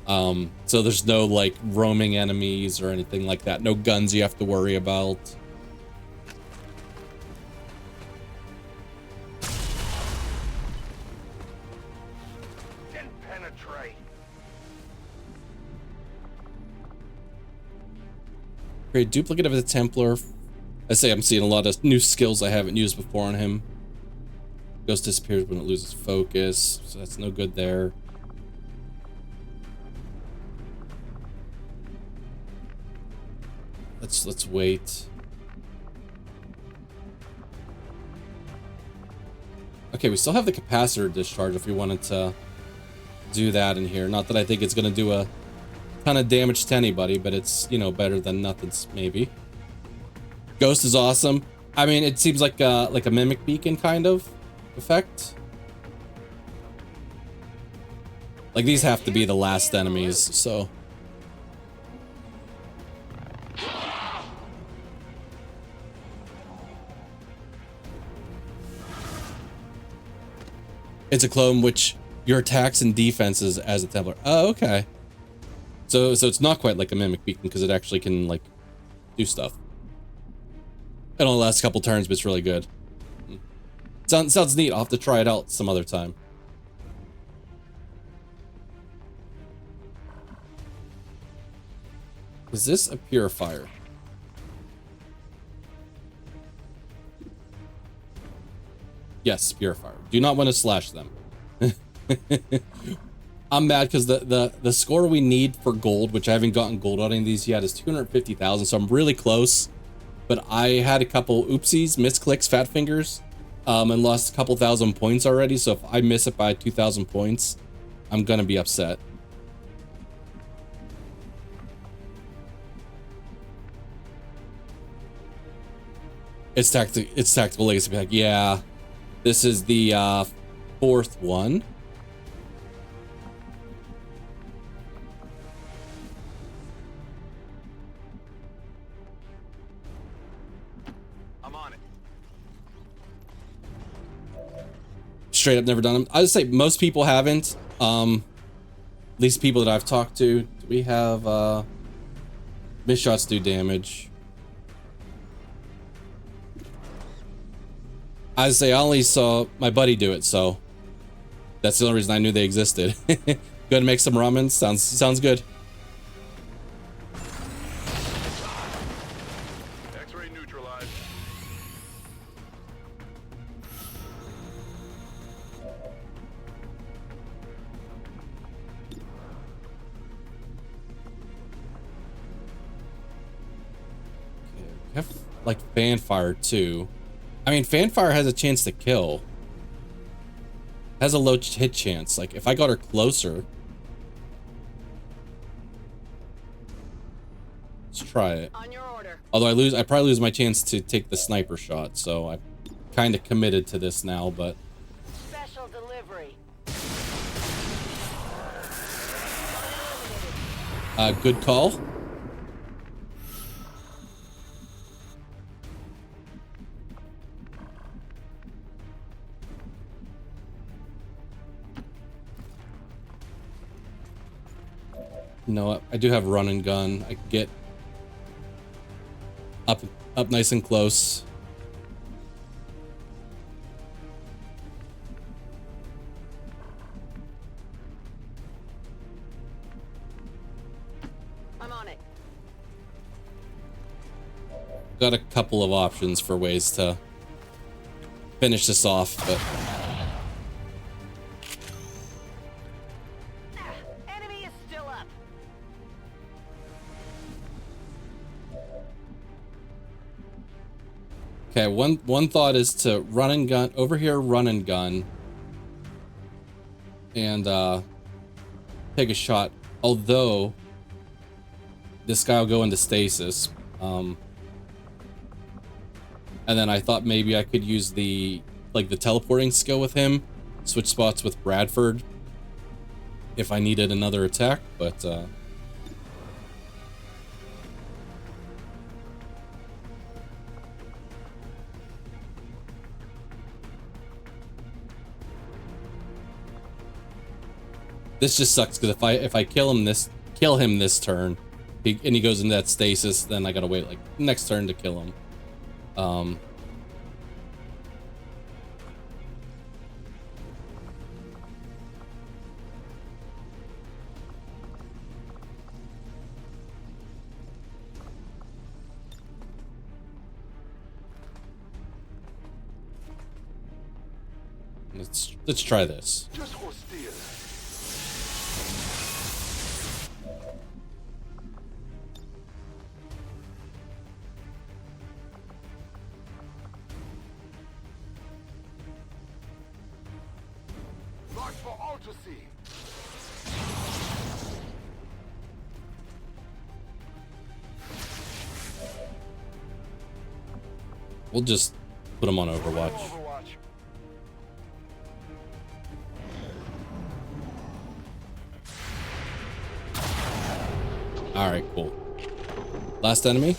So there's no like roaming enemies or anything like that. No guns you have to worry about. Didn't penetrate. Create duplicate of the Templar. I say I'm seeing a lot of new skills I haven't used before on him. Ghost disappears when it loses focus, so that's no good there. Let's wait. Okay, we still have the capacitor discharge if we wanted to do that in here. Not that I think it's gonna do a ton of damage to anybody, but it's, you know, better than nothing's maybe. Ghost is awesome. I mean, it seems like a mimic beacon kind of effect. Like these have to be the last enemies, so. It's a clone which your attacks and defenses as a Templar. Oh, okay. So it's not quite like a mimic beacon because it actually can like do stuff. It only lasts a couple turns, but it's really good. Sounds neat. I'll have to try it out some other time. Is this a purifier? Yes, purifier. Do not want to slash them. I'm mad because the score we need for gold, which I haven't gotten gold on any of these yet, is 250,000. So I'm really close. But I had a couple oopsies, misclicks, fat fingers, and lost a couple thousand points already. So if I miss it by 2,000 points, I'm gonna be upset. It's tactical legacy pack. Yeah, this is the fourth one. Straight up never done them. I would say most people haven't. At least people that I've talked to We have missed shots do damage. I say I only saw my buddy do it, so that's the only reason I knew they existed. Go ahead and make some ramen. Sounds good. X-ray neutralized. We have like fanfire too. I mean, fanfire has a chance to kill. Has a low hit chance. Like if I got her closer. Let's try it. On your order. Although I probably lose my chance to take the sniper shot, so I'm kind of committed to this now, but Special delivery. good call. You know what? I do have run and gun. I can get up nice and close. I'm on it. Got a couple of options for ways to finish this off, but Enemy is still up. okay, one thought is to run and gun over here, run and gun, and take a shot. Although this guy will go into stasis, and then I thought maybe I could use the teleporting skill with him, switch spots with Bradford if I needed another attack, but this just sucks because if I kill him this turn, and he goes into that stasis, then I gotta wait like next turn to kill him. Let's try this. Just hostile. March for all to see. We'll just put him on Overwatch. Overwatch. All right, cool. Last enemy.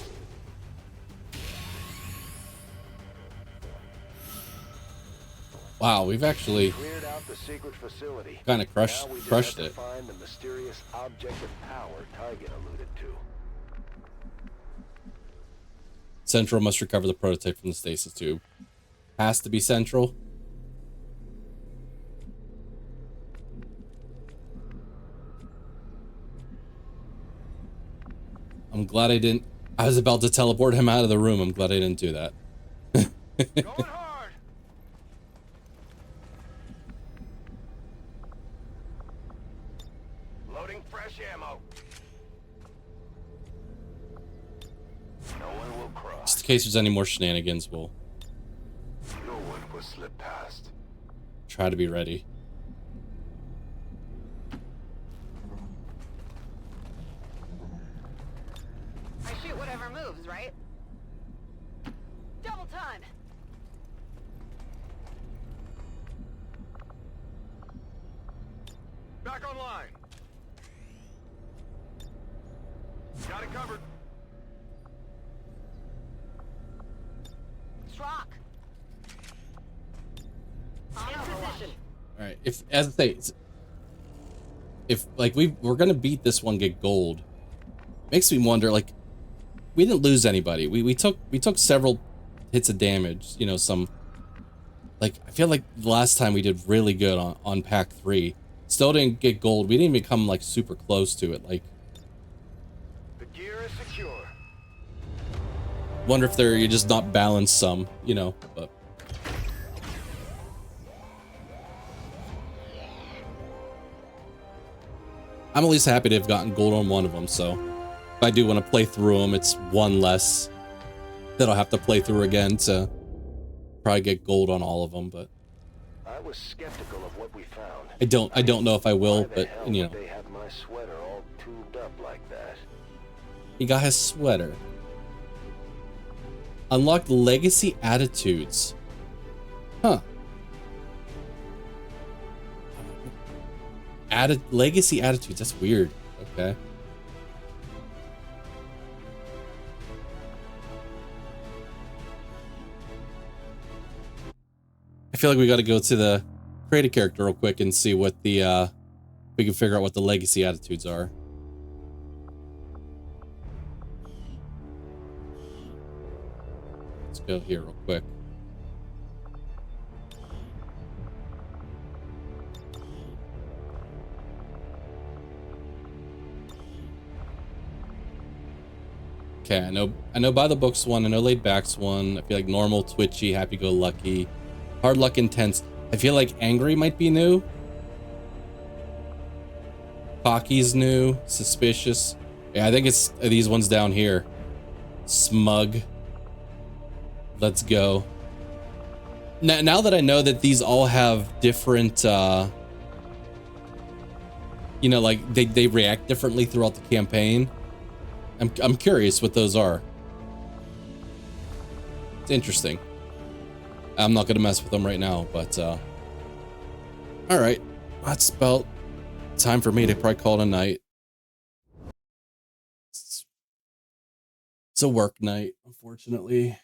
Wow, we've actually Cleared out the secret facility. kind of crushed Now we just crushed have it. to find the mysterious object of power Tygan alluded to. Central must recover the prototype from the stasis tube. Has to be Central. I'm glad I didn't. I was about to teleport him out of the room. I'm glad I didn't do that. Going hard. Loading fresh ammo. No one will cross. Just in case there's any more shenanigans, we'll No one will slip past. try to be ready. I shoot whatever moves, right? Double time. Back online. Got it covered. Strock. On In Overwatch. position. All right. If, as I say, if like we're gonna beat this one, get gold, makes me wonder, like, we didn't lose anybody. We took several hits of damage, you know, some, like, I feel like the last time we did really good on pack 3. Still didn't get gold. We didn't even come like super close to it. Like, The gear is secure. wonder if you just not balanced some, you know, but I'm at least happy to have gotten gold on one of them, so if I do want to play through them, it's one less that I'll have to play through again to probably get gold on all of them, but I was skeptical of what we found. I don't know if I will, Why the but hell you would know, they have my sweater all tubed up like that? he got his sweater. Unlocked legacy attitudes. Huh. Added legacy attitudes. That's weird. Okay. I feel like we got to go to the create a character real quick and see what the we can figure out what the legacy attitudes are. Let's go here real quick. Okay, I know by the books one, I know laid back's one. I feel like normal, twitchy, happy-go-lucky, hard luck, intense. I feel like angry might be new. Cocky's new, suspicious. Yeah, I think it's these ones down here. Smug. Let's go. Now that I know that these all have different, you know, like they react differently throughout the campaign. I'm curious what those are. It's interesting. I'm not gonna mess with them right now, but all right, that's about time for me to probably call it a night. It's a work night, unfortunately.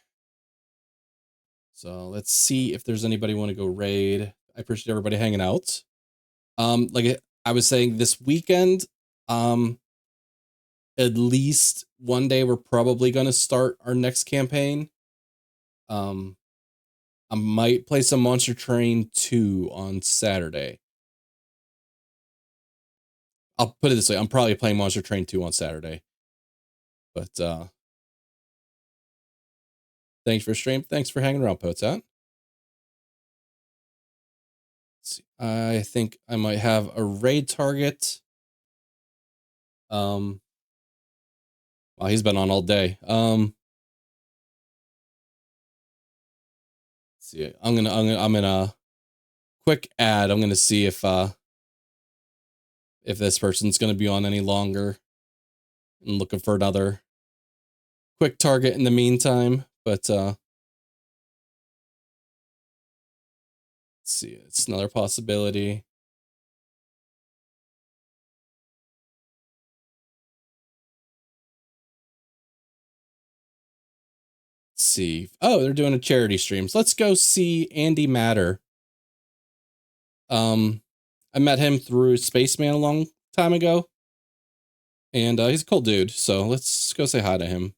So let's see if there's anybody want to go raid. I appreciate everybody hanging out. Like I was saying, this weekend, at least one day we're probably gonna start our next campaign. I might play some Monster Train 2 on Saturday. I'll put it this way, I'm probably playing Monster Train 2 on Saturday. But thanks for stream. Thanks for hanging around, Potat. I think I might have a raid target. Wow, he's been on all day. Let's see. I'm in a quick ad. I'm gonna see if this person's gonna be on any longer. I'm looking for another quick target in the meantime, but let's see. It's another possibility. Let's see. Oh, they're doing a charity stream. So let's go see Andy Matter. I met him through Spaceman a long time ago. And he's a cool dude, so let's go say hi to him.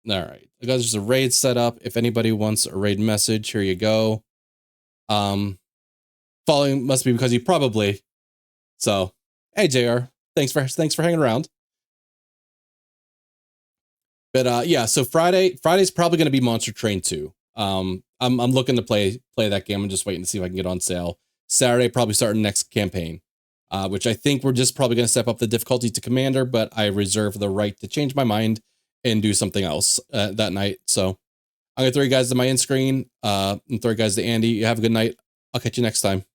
All right, I got just a raid set up. If anybody wants a raid message, here you go. Following must be because you probably. So, hey JR, thanks for hanging around. But yeah, so Friday's probably going to be Monster Train 2. I'm looking to play that game. I'm just waiting to see if I can get on sale. Saturday, probably starting next campaign, which I think we're just probably going to step up the difficulty to Commander, but I reserve the right to change my mind and do something else that night. So I'm going to throw you guys to my end screen and throw you guys to Andy. You have a good night. I'll catch you next time.